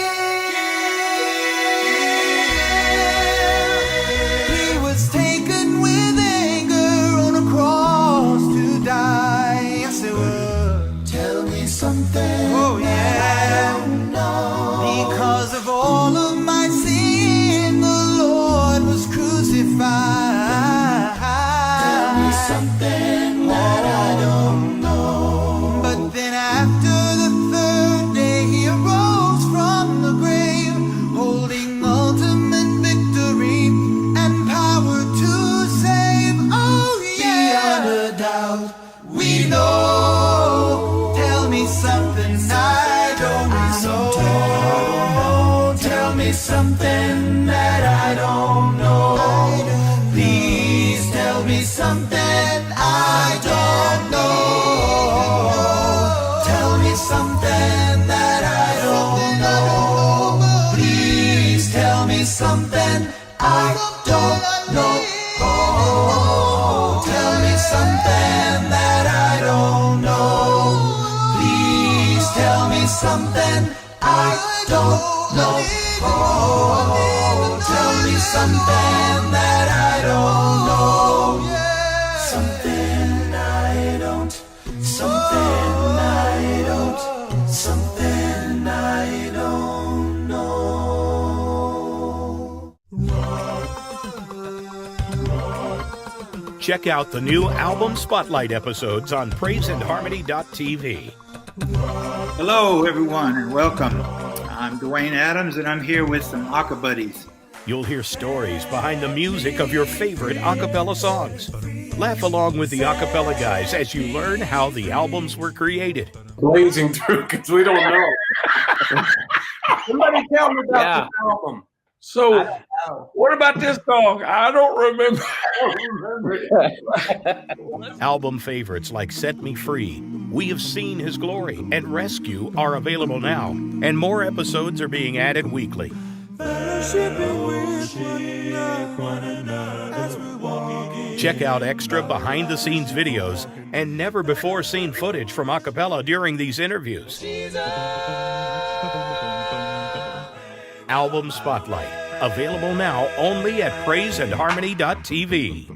Speaker 12: He was taken with anger on a cross to die. Yes, it was. Tell me something. Oh, yeah. I don't know. Because of all of my sin, the Lord was crucified. Tell me something that I don't know. But then after the third day, he arose from the grave, holding ultimate victory and power to save. Oh, yeah. Beyond a doubt, we know. Tell me something I don't know. Tell me something that I don't know. Please tell me something I don't know. Tell me something that I don't know. Please tell me something I don't know. Tell me something that I don't know. Please tell me something I don't know. Tell me something that I don't know. Something I don't. Something I don't. Something I don't know.
Speaker 13: Check out the new album spotlight episodes on praiseandharmony.tv.
Speaker 14: Hello, everyone, and welcome. I'm Dwayne Adams, and I'm here with some Aca buddies.
Speaker 13: You'll hear stories behind the music of your favorite Acappella songs. Laugh along with the Acappella guys as you learn how the albums were created.
Speaker 4: Blazing through because we don't know. Somebody tell me about this album.
Speaker 2: So, what about this song? I don't remember.
Speaker 13: Album favorites like Set Me Free, We Have Seen His Glory, and Rescue are available now, and more episodes are being added weekly. Check out extra behind-the-scenes videos and never-before-seen footage from Acappella during these interviews. Album Spotlight, available now only at praiseandharmony.tv.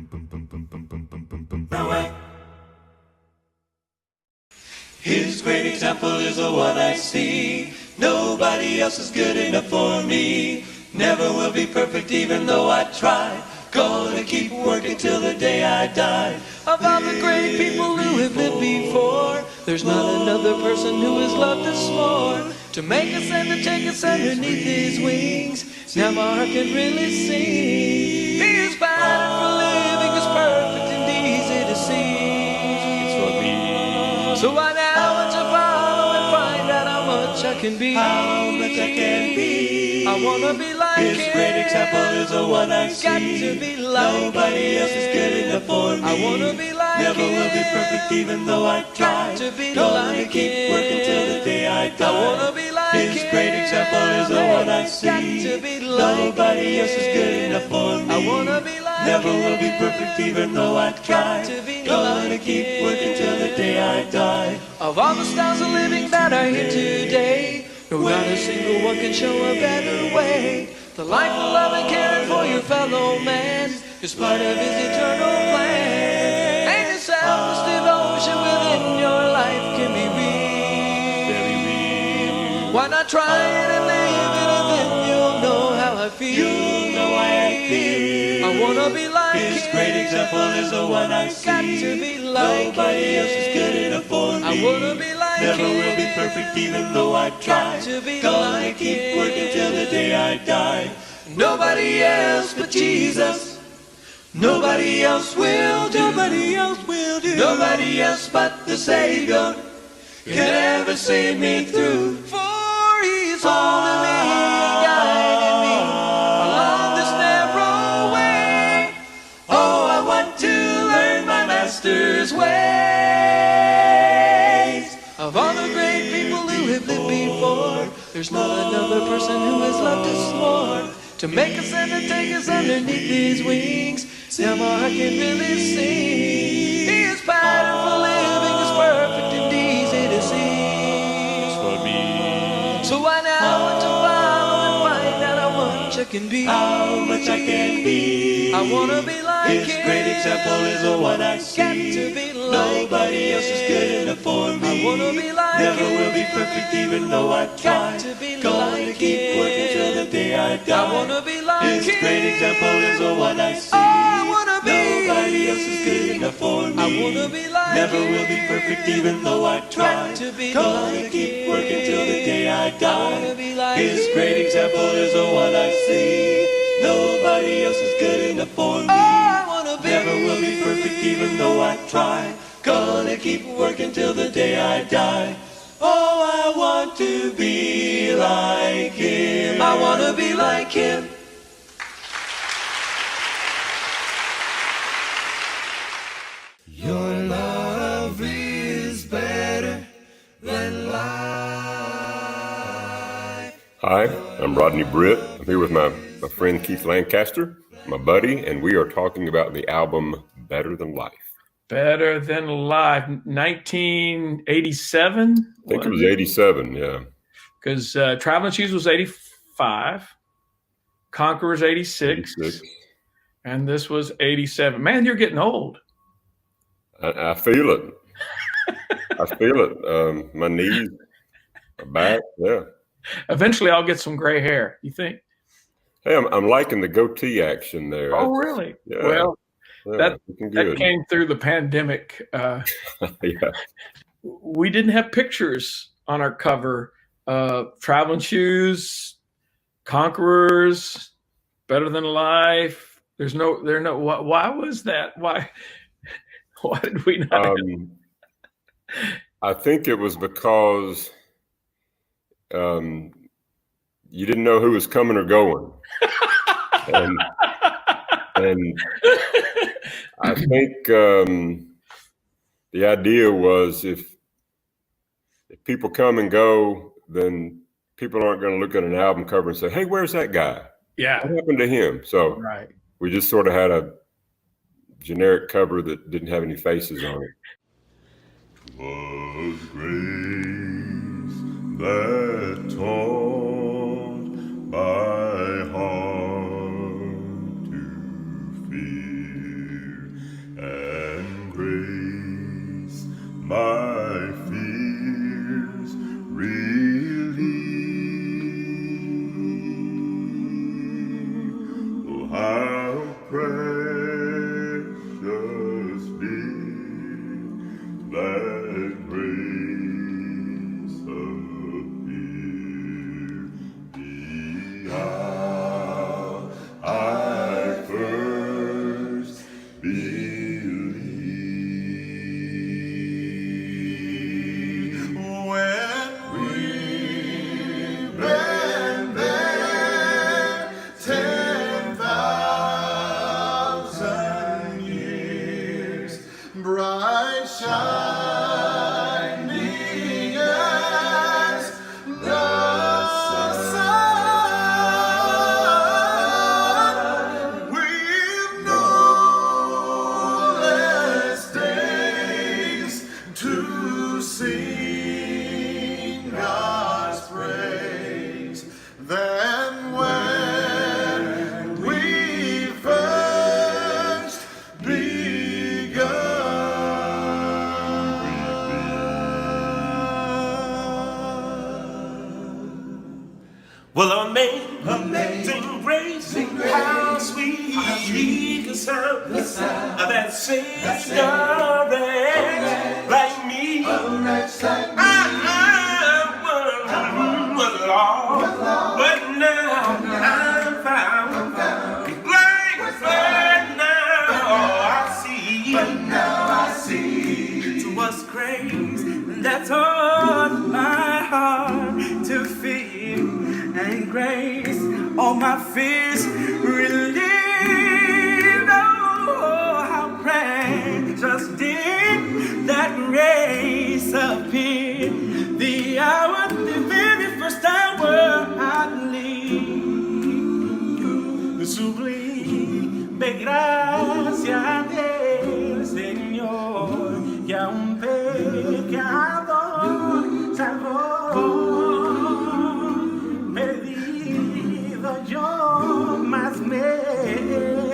Speaker 11: His great example is the one I see. Nobody else is good enough for me. Never will be perfect even though I try. Gonna keep working till the day I die. Of all the great people who have lived before, there's not another person who has loved us more. To make us and to take us underneath his wings. Now my heart can really sing. He is fine for living, is perfect and easy to see. It's for me. So I now want to follow and find out how much I can can be.
Speaker 12: How much I can be.
Speaker 11: I wanna be like
Speaker 12: His
Speaker 11: him.
Speaker 12: great example is the one I see.
Speaker 11: Got to be like
Speaker 12: Nobody
Speaker 11: him.
Speaker 12: else is good enough for me.
Speaker 11: I wanna be like
Speaker 12: Never
Speaker 11: him.
Speaker 12: will be perfect even though I try.
Speaker 11: Got to be
Speaker 12: Gonna
Speaker 11: like
Speaker 12: keep
Speaker 11: him.
Speaker 12: working till the day I die.
Speaker 11: I wanna be like
Speaker 12: His
Speaker 11: him.
Speaker 12: great example is the one I see.
Speaker 11: Got to be like
Speaker 12: Nobody else is good
Speaker 11: him.
Speaker 12: enough for me.
Speaker 11: I wanna be like
Speaker 12: Never
Speaker 11: him.
Speaker 12: will be perfect even though I try.
Speaker 11: Got to be
Speaker 12: Gonna
Speaker 11: like
Speaker 12: keep
Speaker 11: him.
Speaker 12: working till the day I die.
Speaker 11: Of all the styles of living that are here today, no, not a single one can show a better way. The life of love and caring for your fellow man is part of his eternal plan. And the selfless devotion within your life can be real. Why not try it and live it, and then you'll know how I feel.
Speaker 12: You'll know how I feel.
Speaker 11: I wanna be like
Speaker 12: His
Speaker 11: him.
Speaker 12: great example is the one I see.
Speaker 11: Got to be like
Speaker 12: Nobody
Speaker 11: him.
Speaker 12: else is good enough for me.
Speaker 11: I wanna be like
Speaker 12: Never
Speaker 11: him.
Speaker 12: will be perfect even though I try.
Speaker 11: Got to be
Speaker 12: Gonna
Speaker 11: like
Speaker 12: keep
Speaker 11: him.
Speaker 12: working till the day I die.
Speaker 11: Nobody else but Jesus. Nobody else will do.
Speaker 12: Nobody else will do.
Speaker 11: Nobody else but the Savior can ever see me through. For He's holding me and guiding me along this narrow way. Oh, I want to learn my Master's ways. Of all the great people who have lived before, there's not another person who has loved us more. To make us and to take us underneath His wings. Now my heart can really sing. His pattern for living is perfect and easy to see.
Speaker 12: For me.
Speaker 11: So I now want to follow and find out how much I can be.
Speaker 12: How much I can be.
Speaker 11: I wanna be like
Speaker 12: His
Speaker 11: him.
Speaker 12: great example is the one I see.
Speaker 11: Got to be like
Speaker 12: Nobody
Speaker 11: him.
Speaker 12: else is good enough for me.
Speaker 11: I wanna be like
Speaker 12: Never
Speaker 11: him.
Speaker 12: will be perfect even though I try.
Speaker 11: Got to be
Speaker 12: Gonna
Speaker 11: like
Speaker 12: keep
Speaker 11: him.
Speaker 12: working till the day I die.
Speaker 11: I wanna be like
Speaker 12: His
Speaker 11: him.
Speaker 12: great example is the one I see.
Speaker 11: Oh, I wanna be.
Speaker 12: Nobody else is good enough for me.
Speaker 11: I wanna be like
Speaker 12: Never
Speaker 11: him.
Speaker 12: will be perfect even though I try.
Speaker 11: Got to be
Speaker 12: Gonna
Speaker 11: like
Speaker 12: keep
Speaker 11: him.
Speaker 12: working till the day I
Speaker 11: I wanna
Speaker 12: die.
Speaker 11: be like
Speaker 12: His
Speaker 11: him.
Speaker 12: great example is the one I see. Nobody else is good enough for me.
Speaker 11: Oh, I wanna be.
Speaker 12: Never will be perfect even though I try. Gonna keep working till the day I die. Oh, I want to be like him.
Speaker 11: I wanna be like him.
Speaker 12: Your love is better than life.
Speaker 1: Hi, I'm Rodney Britt. I'm here with my friend Keith Lancaster, my buddy, and we are talking about the album Better Than Life.
Speaker 2: Better Than Life, 1987.
Speaker 1: I think it was 87, yeah.
Speaker 2: Because Traveling Shoes was 85, Conqueror's 86,
Speaker 1: 86.
Speaker 2: and this was 87. Man, you're getting old.
Speaker 1: I feel it. I feel it. My knees, my back, yeah.
Speaker 2: Eventually, I'll get some gray hair. You think?
Speaker 1: Hey, I'm liking the goatee action there.
Speaker 2: Oh, really?
Speaker 1: Yeah.
Speaker 2: Well,
Speaker 1: Yeah,
Speaker 2: that
Speaker 1: looking good.
Speaker 2: came through the pandemic.
Speaker 1: Yeah.
Speaker 2: We didn't have pictures on our cover. Traveling Shoes, Conquerors, Better Than Life. Why was that? Why did we not?
Speaker 1: I think it was because you didn't know who was coming or going. and I think the idea was if people come and go, then people aren't going to look at an album cover and say, "Hey, where's that guy?
Speaker 2: Yeah.
Speaker 1: What happened to him?" So
Speaker 2: Right.
Speaker 1: we just sort of had a generic cover that didn't have any faces on it.
Speaker 6: Was grace that taught my heart to fear, and grace my fears relieved. Oh, how precious did that grace appear.
Speaker 9: Well, amazing grace, how sweet the sound that saved a wretch like me. I was lost, but now I'm found. Blind, but now I see. It was grace that taught my heart to feel, and grace all my fears relieved. Oh, how precious did that grace appear, the hour, the very first hour I believe. Sublime gracia del Señor, que a un pecador salvó. Perdido yo, mas me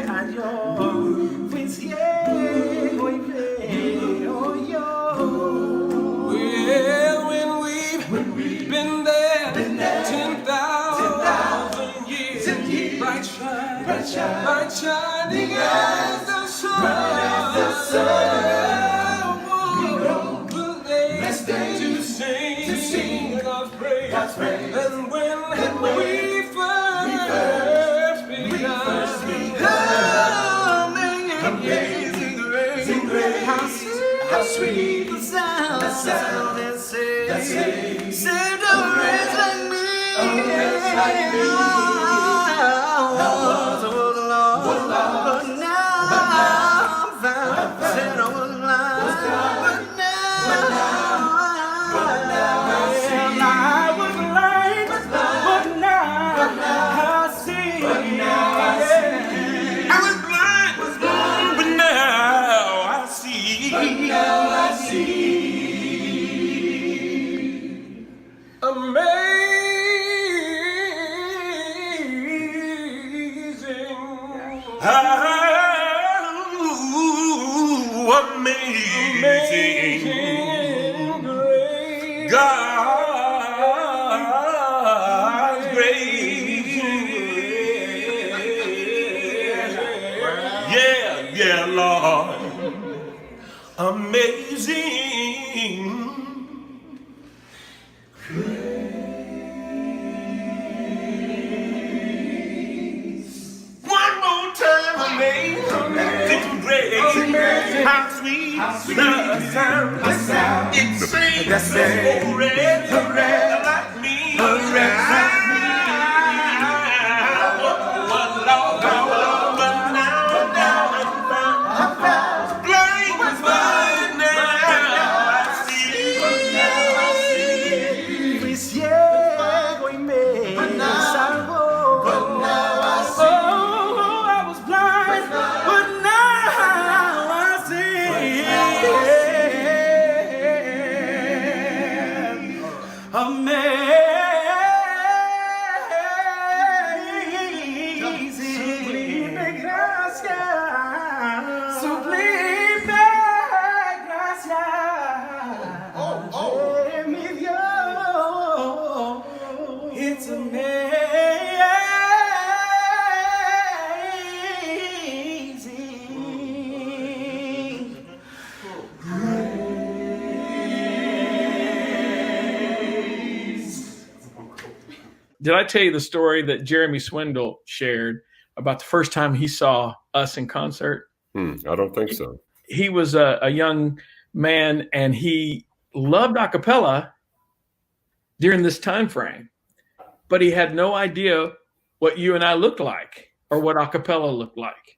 Speaker 9: halló. Fui ciego y veo yo. Well, when we've been there 10,000 years, bright shining as the sun. Blessed day to sing God's praise. And when we first began, amazing grace, how sweet the sound that saved a wretch like me. Amazing God's grace. Yeah, Lord. Amazing. One more time, amazing grace. How sweet the sound. It sings a wretch like me. A wretch like me. But now I'm found. Blind, but now I see. Fui ciego y me salvó. It's amazing.
Speaker 2: Did I tell you the story that Jeremy Swindle shared about the first time he saw us in concert?
Speaker 1: I don't think so.
Speaker 2: He was a young man and he loved a cappella during this time frame, but he had no idea what you and I looked like or what a cappella looked like.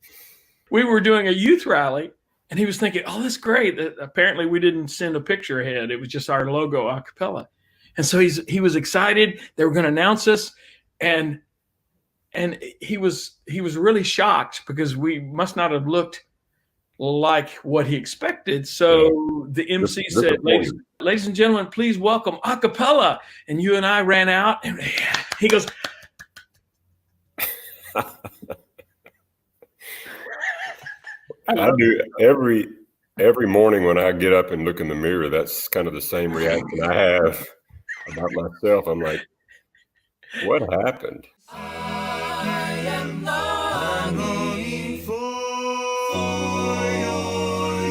Speaker 2: We were doing a youth rally and he was thinking, oh, that's great. Apparently we didn't send a picture ahead. It was just our logo, a cappella. And so he was excited. They were going to announce us. And he was really shocked because we must not have looked like what he expected. So the MC said, ladies and gentlemen, please welcome a cappella. And you and I ran out and he goes,
Speaker 1: I do every morning when I get up and look in the mirror, that's kind of the same reaction I have about myself. I'm like, What happened?
Speaker 12: I am longing for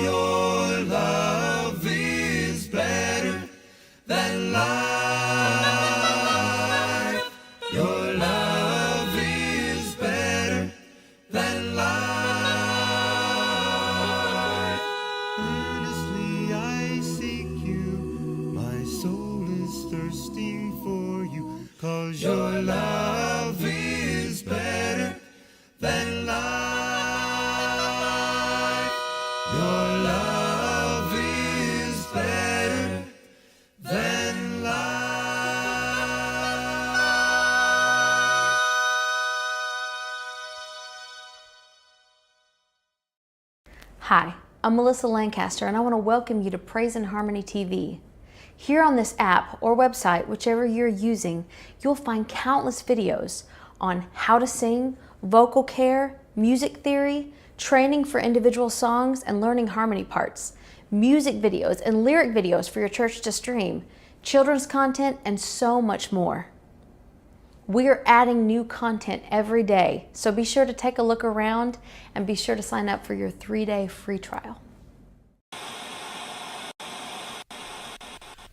Speaker 12: your love is better than life. Your love is better than life. Earnestly I seek you, my soul is thirsting for you, 'cause your love is better than life. Your love is better than life.
Speaker 8: Hi, I'm Melissa Lancaster, and I want to welcome you to Praise and Harmony TV. Here on this app or website, whichever you're using, you'll find countless videos on how to sing, vocal care, music theory, training for individual songs, and learning harmony parts, music videos and lyric videos for your church to stream, children's content, and so much more. We are adding new content every day, so be sure to take a look around and be sure to sign up for your 3-day free trial.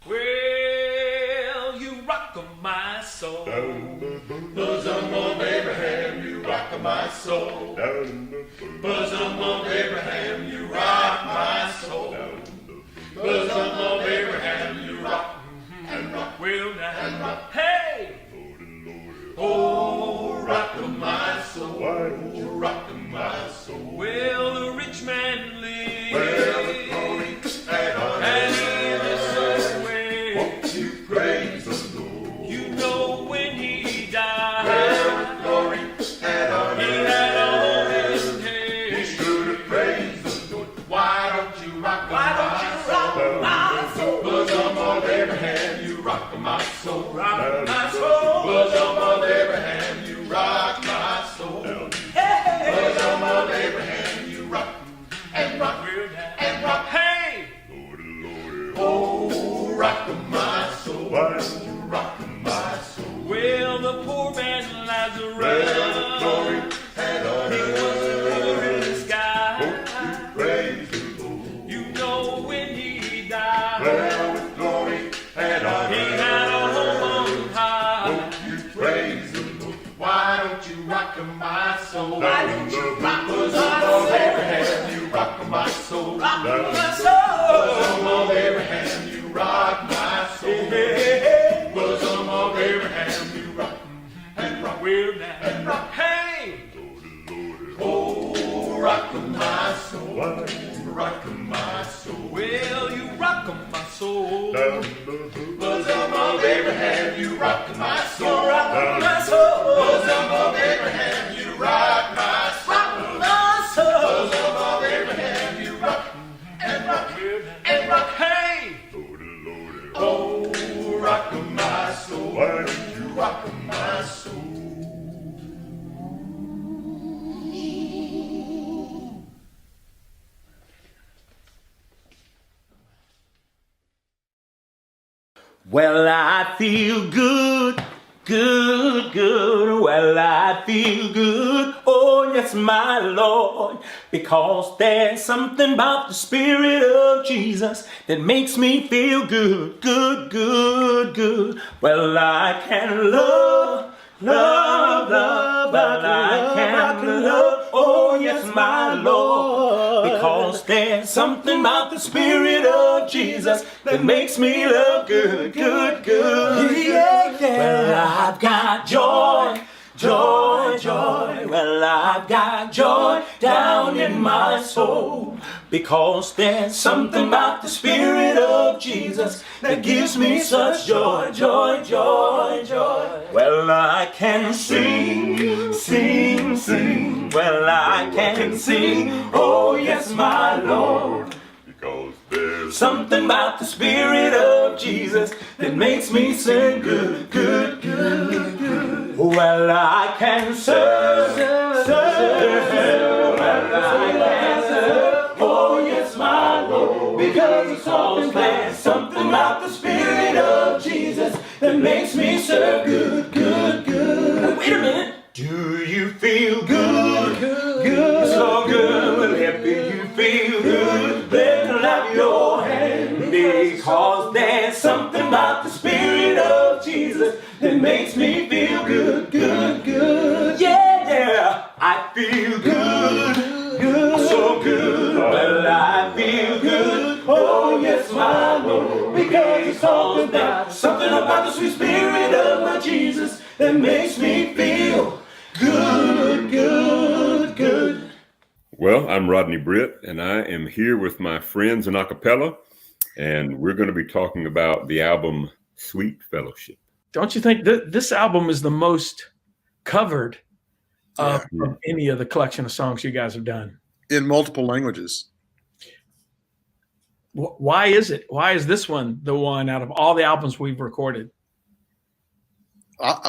Speaker 7: Well, you rock my soul. Bosom of Abraham, you rock my soul. Bosom of Abraham, you rock my soul. Bosom of Abraham, you rock and rock. Well, now, and rock. Hey! Oh, rock my soul. Why don't you rock my soul? Well, the rich man lives. Well, the glory and in a certain way. Won't you praise the Lord? You know when he died. Well, the glory and honor. He had all his days. Be sure to praise the Lord. Why don't you rock my soul? Bosom of Abraham, you rock my soul. Rock my soul. Bosom of Abraham, you rock my soul. Bosom of Abraham, you rock and rock and rock. Hey! Oh, rock my soul. Why don't you rock my soul? Well, the poor man Lazarus. Well, the glory and honor. He was the poorest guy. Won't you praise the Lord? You know when he died. Well, with glory and honor. He had a home on high. Won't you praise the Lord? Why don't you rock my soul? Why don't you rock Bosom of Abraham, you rock my soul. Rock my soul. Bosom of Abraham, you rock my soul. Bosom of Abraham, you rock and rock. Well, now, and rock. Hey! Oh, rock my soul. Why don't you rock my soul? Well, you rock my soul. Bosom of Abraham, you rock my soul. Rock my soul. Bosom of Abraham, you rock my soul. Rock my soul. Bosom of Abraham, you rock and rock and rock. Hey! Oh, rock my soul. Why don't you rock my soul?
Speaker 9: Well, I feel good, good, good. Well, I feel good. Oh, yes, my Lord. Because there's something about the Spirit of Jesus that makes me feel good, good, good, good. Well, I can love, love, love. Well, I can love. Oh, yes, my Lord. Because there's something about the Spirit of Jesus that makes me love good, good, good. Yeah, yeah. Well, I've got joy, joy, joy. Well, I've got joy down in my soul. Because there's something about the Spirit of Jesus that gives me such joy, joy, joy, joy. Well, I can sing, sing, sing. Well, I can sing, oh yes, my Lord. Because there's something about the Spirit of Jesus that makes me sing good, good, good, good. Well, I can serve, serve. Well, I can serve, oh yes, my Lord. Because there's something about the Spirit of Jesus that makes me serve good, good, Do you feel good? Good, so good. Well, if you feel good, then clap your hands, because there's something about the Spirit of Jesus that makes me feel good, good, good. Yeah, yeah. I feel good, good, so good. Well, I feel good. Oh, yes, my Lord, because it's all about something about the sweet Spirit of my Jesus that makes me feel good, good, good.
Speaker 1: Well, I'm Rodney Britt, and I am here with my friends in Acappella, and we're going to be talking about the album Sweet Fellowship.
Speaker 2: Don't you think that this album is the most covered of any of the collection of songs you guys have done?
Speaker 3: In multiple languages.
Speaker 2: Why is it? Why is this one the one out of all the albums we've recorded?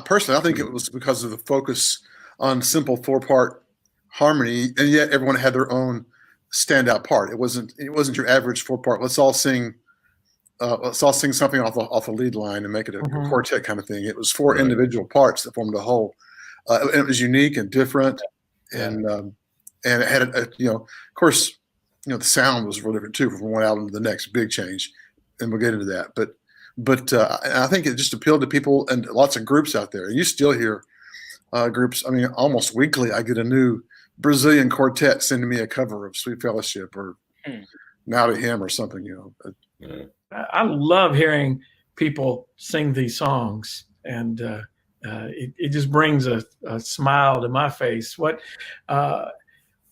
Speaker 3: Personally, I think it was because of the focus on simple 4-part harmony, and yet everyone had their own standout part. It wasn't your average 4-part. Let's all sing something off the lead line and make it a quartet kind of thing. It was 4 individual parts that formed a whole. And it was unique and different, and it had of course, the sound was real different too from one album to the next. Big change, and we'll get into that. But I think it just appealed to people and lots of groups out there. And you still hear groups. I mean, almost weekly, I get a new Brazilian quartet sending me a cover of Sweet Fellowship or Now to Him or something.
Speaker 2: I love hearing people sing these songs, and it just brings a smile to my face.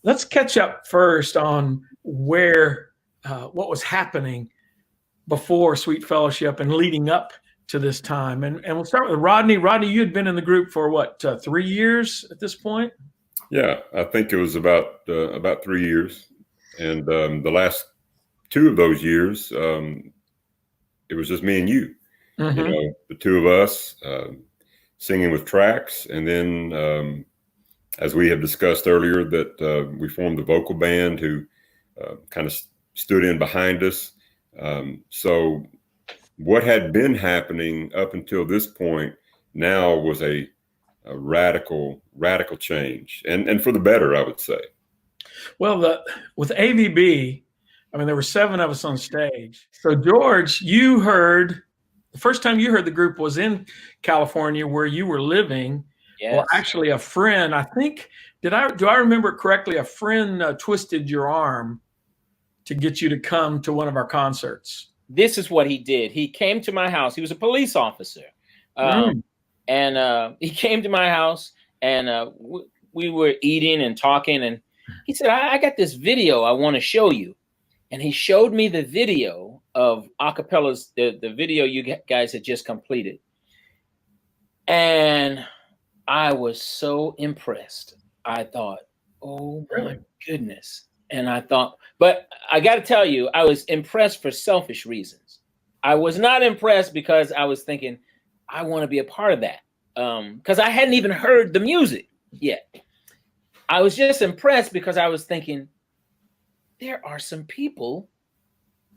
Speaker 2: Let's catch up first on what was happening before Sweet Fellowship and leading up to this time. And we'll start with Rodney. Rodney, you had been in the group for what, 3 years at this point?
Speaker 1: Yeah, I think it was about 3 years. And the last 2 of those years, it was just me and you. The 2 of us singing with tracks. And then, as we have discussed earlier, that we formed a vocal band who kind of stood in behind us. So what had been happening up until this point now was a radical change, and for the better, I would say.
Speaker 2: Well, with AVB, I mean, there were 7 of us on stage. So George, the first time you heard the group was in California where you were living.
Speaker 5: Yes.
Speaker 2: Well, actually a friend, I think, do I remember correctly? A friend twisted your arm to get you to come to one of our concerts.
Speaker 5: This is what he did. He came to my house. He was a police officer. And he came to my house, and we were eating and talking. And he said, I got this video I want to show you. And he showed me the video of Acapella's, the video you guys had just completed. And I was so impressed. I thought, oh my goodness. And I thought, but I got to tell you, I was impressed for selfish reasons. I was not impressed because I was thinking, I want to be a part of that. Because I hadn't even heard the music yet. I was just impressed because I was thinking, there are some people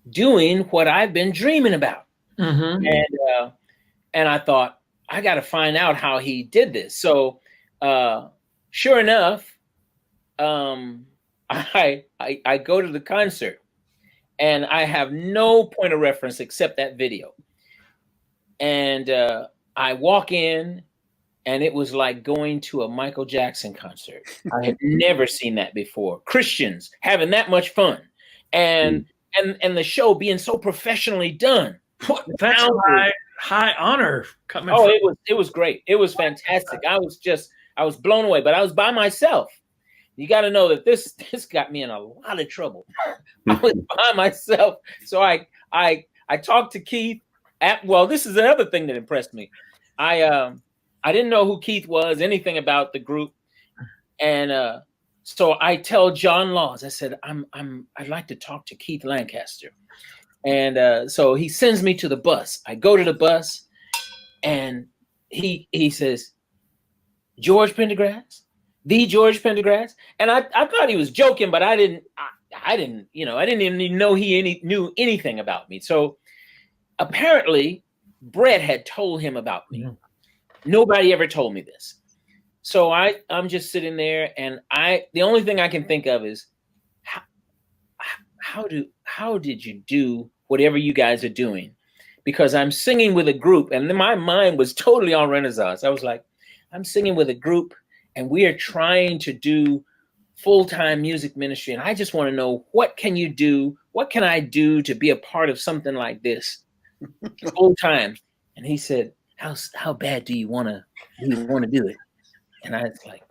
Speaker 5: doing what I've been dreaming about. And I thought, I got to find out how he did this. So sure enough, I go to the concert, and I have no point of reference except that video. And I walk in, and it was like going to a Michael Jackson concert. I had never seen that before. Christians having that much fun, and the show being so professionally done.
Speaker 2: That's high honor coming.
Speaker 5: Oh, it was great. It was fantastic. I was blown away. But I was by myself. You got to know that this got me in a lot of trouble. I was by myself, so I talked to Keith. Well, this is another thing that impressed me. I didn't know who Keith was, anything about the group, and so I tell John Laws. I said, I'd like to talk to Keith Lancaster, and so he sends me to the bus. I go to the bus, and he says, George Pendergrass. The George Pendergrass, and I thought he was joking, but I didn't even know he knew anything about me. So apparently, Brett had told him about me. Nobody ever told me this. So I'm just sitting there, and the only thing I can think of is how did you do whatever you guys are doing? Because I'm singing with a group, and then my mind was totally on Renaissance. I was like, I'm singing with a group, and we are trying to do full-time music ministry, and I just want to know, what can you do? What can I do to be a part of something like this full-time? And he said, how bad do you want to do it? And I was like,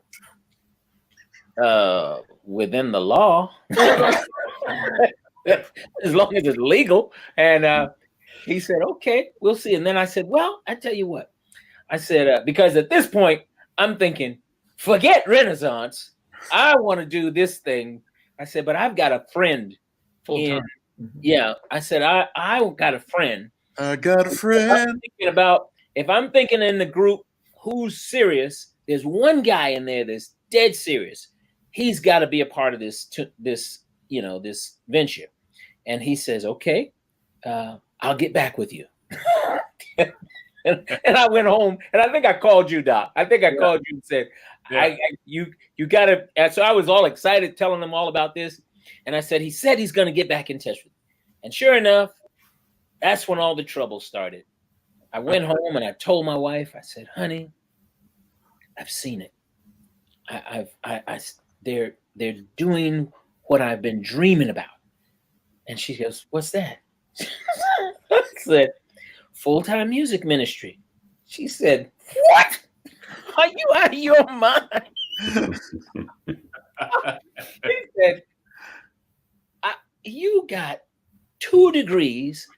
Speaker 5: within the law, as long as it's legal. And he said, okay, we'll see. And then I said, well, I tell you what, I said, because at this point I'm thinking, forget Renaissance. I want to do this thing. I said, but I've got a friend.
Speaker 2: Full-time.
Speaker 5: Yeah. I said, I got a friend.
Speaker 3: I got a friend.
Speaker 5: If I'm thinking in the group who's serious, there's one guy in there that's dead serious. He's got to be a part of this venture. And he says, okay, I'll get back with you. and I went home, and I think I called you, Doc. I think I called you and said, you got to. So I was all excited, telling them all about this. And I said, he said he's going to get back in touch with me. And sure enough, that's when all the trouble started. I went home and I told my wife, I said, honey, I've seen it. They're doing what I've been dreaming about. And she goes, what's that? I said, full-time music ministry. She said, what? Are you out of your mind? She said, you got 2 degrees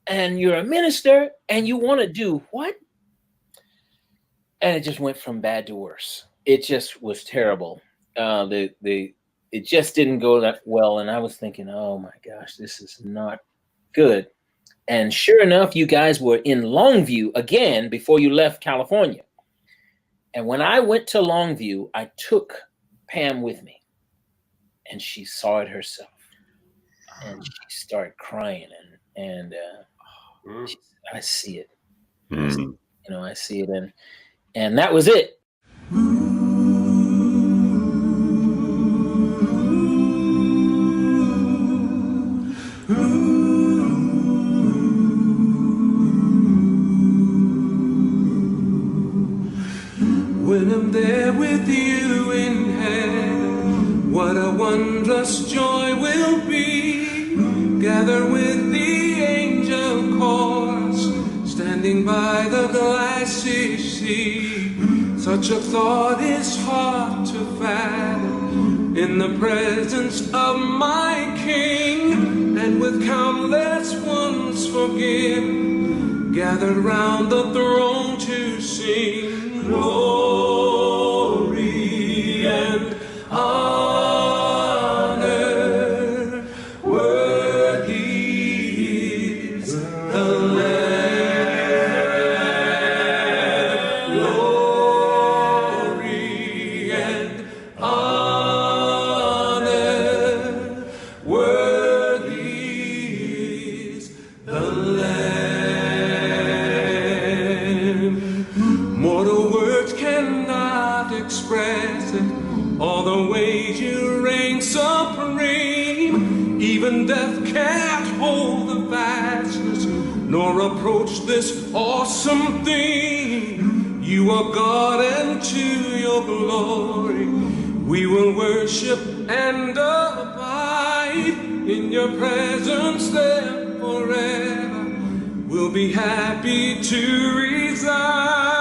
Speaker 5: and you're a minister and you want to do what? And it just went from bad to worse. It just was terrible. It just didn't go that well. And I was thinking, oh my gosh, this is not good. And sure enough, you guys were in Longview again before you left California. And when I went to Longview, I took Pam with me, and she saw it herself, and she started crying, and she said, I see it. I see it, and that was it.
Speaker 6: When I'm there with you in heaven, what a wondrous joy will be. Gather with the angel chorus, standing by the glassy sea. Such a thought is hard to fathom, in the presence of my King, and with countless ones forgiven, gathered round the throne to sing. Glory and honor, worthy is the Lamb. Glory and honor, worthy is the Lamb. Mortal words cannot express it, all the ways you reign supreme. Even death can't hold the vastness, nor approach this awesome thing. You are God, and to your glory we will worship and abide. In your presence then forever we'll be happy to reside.